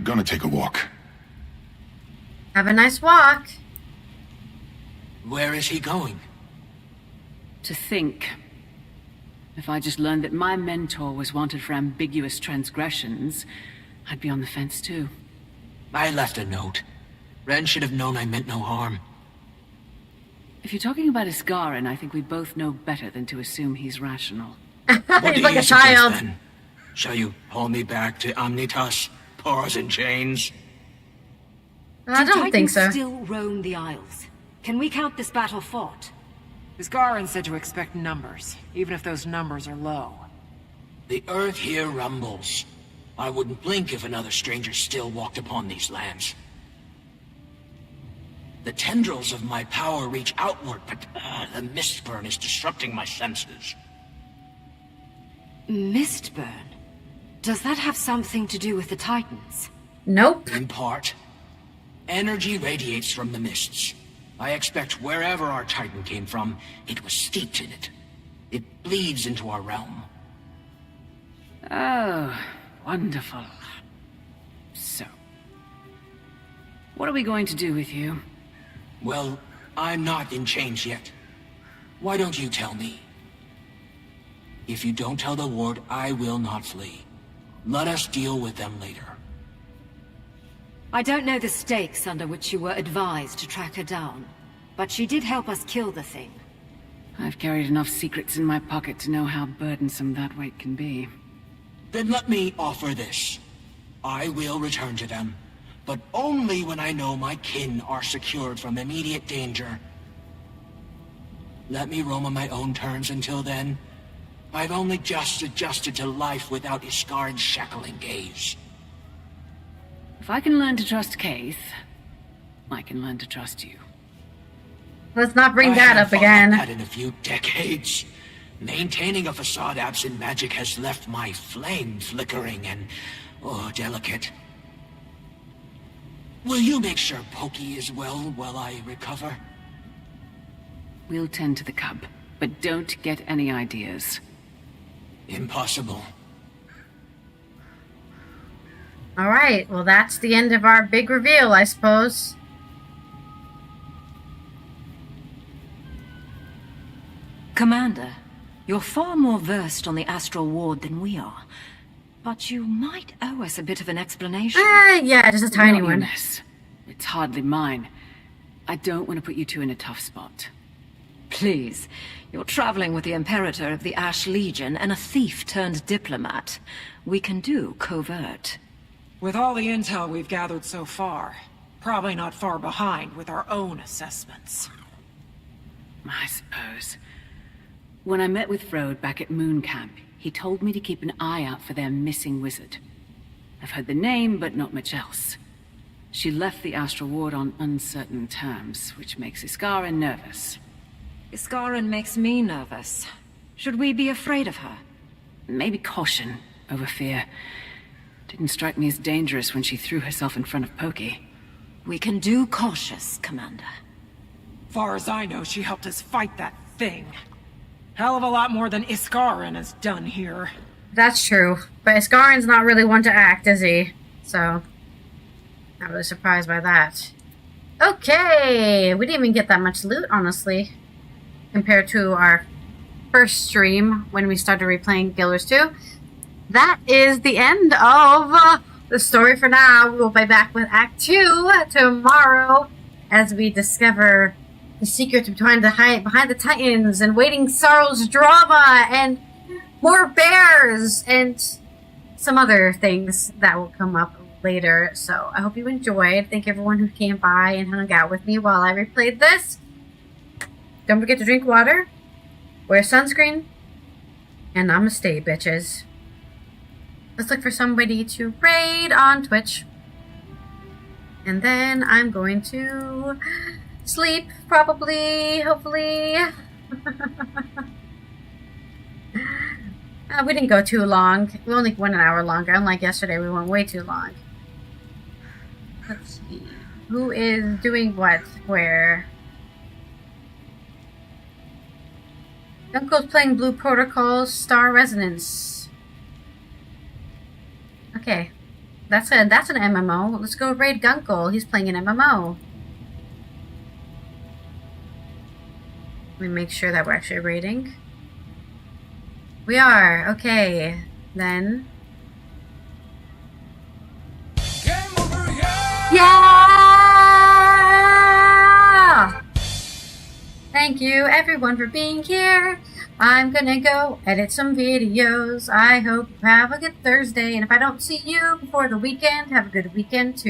Gonna take a walk. Have a nice walk. Where is he going? To think. If I just learned that my mentor was wanted for ambiguous transgressions, I'd be on the fence too. I left a note. Ren should have known I meant no harm. If you're talking about Isgarin, I think we both know better than to assume he's rational. What He's like a child. Then? Shall you haul me back to Omnitas, paws and chains? I don't think so. Titans still roam the Isles. Can we count this battle fought? Isgarin said to expect numbers, even if those numbers are low. The earth here rumbles. I wouldn't blink if another stranger still walked upon these lands. The tendrils of my power reach outward, but the mistburn is disrupting my senses. Mistburn? Does that have something to do with the Titans? Nope. In part. Energy radiates from the mists. I expect wherever our Titan came from, it was steeped in it. It bleeds into our realm. Oh, wonderful. So, what are we going to do with you? Well, I'm not in chains yet. Why don't you tell me? If you don't tell the ward, I will not flee. Let us deal with them later. I don't know the stakes under which you were advised to track her down, but she did help us kill the thing. I've carried enough secrets in my pocket to know how burdensome that weight can be. Then let me offer this. I will return to them, but only when I know my kin are secured from immediate danger. Let me roam on my own terms until then. I've only just adjusted to life without Iskarin's shackling gaze. If I can learn to trust Keith, I can learn to trust you. Let's not bring that up again. That in a few decades. Maintaining a facade absent magic has left my flame flickering and, delicate. Will you make sure Pokey is well while I recover? We'll tend to the cub, but don't get any ideas. Impossible. Alright, well that's the end of our big reveal, I suppose. Commander, you're far more versed on the Astral Ward than we are. But you might owe us a bit of an explanation. Yeah, just a tiny Not your one. mess. It's hardly mine. I don't want to put you two in a tough spot. Please, you're traveling with the Imperator of the Ash Legion and a thief turned diplomat. We can do covert. With all the intel we've gathered so far, probably not far behind with our own assessments. I suppose. When I met with Frode back at Moon Camp, he told me to keep an eye out for their missing wizard. I've heard the name, but not much else. She left the Astral Ward on uncertain terms, which makes Iskarin nervous. Iskarin makes me nervous. Should we be afraid of her? Maybe caution over fear. Didn't strike me as dangerous when she threw herself in front of Pokey. We can do cautious, Commander. Far as I know, she helped us fight that thing. Hell of a lot more than Iskarin has done here. That's true. But Iskarin's not really one to act, is he? So, not really surprised by that. Okay! We didn't even get that much loot, honestly. Compared to our first stream when we started replaying Guild 2. That is the end of the story for now. We will be back with Act 2 tomorrow as we discover the secrets behind the Titans and Waiting Sorrow's drama and more bears and some other things that will come up later. So I hope you enjoyed. Thank everyone who came by and hung out with me while I replayed this. Don't forget to drink water, wear sunscreen, and namaste, bitches. Let's look for somebody to raid on Twitch. And then I'm going to sleep, probably, hopefully. We didn't go too long. We only went an hour longer. Unlike yesterday, we went way too long. Let's see. Who is doing what, where? Uncle's playing Blue Protocol Star Resonance. Okay, that's an MMO. Let's go raid Gunkle. He's playing an MMO. Let me make sure that we're actually raiding. We are. Okay, then. Yeah! Thank you everyone for being here. I'm gonna go edit some videos. I hope you have a good Thursday. And if I don't see you before the weekend, have a good weekend too.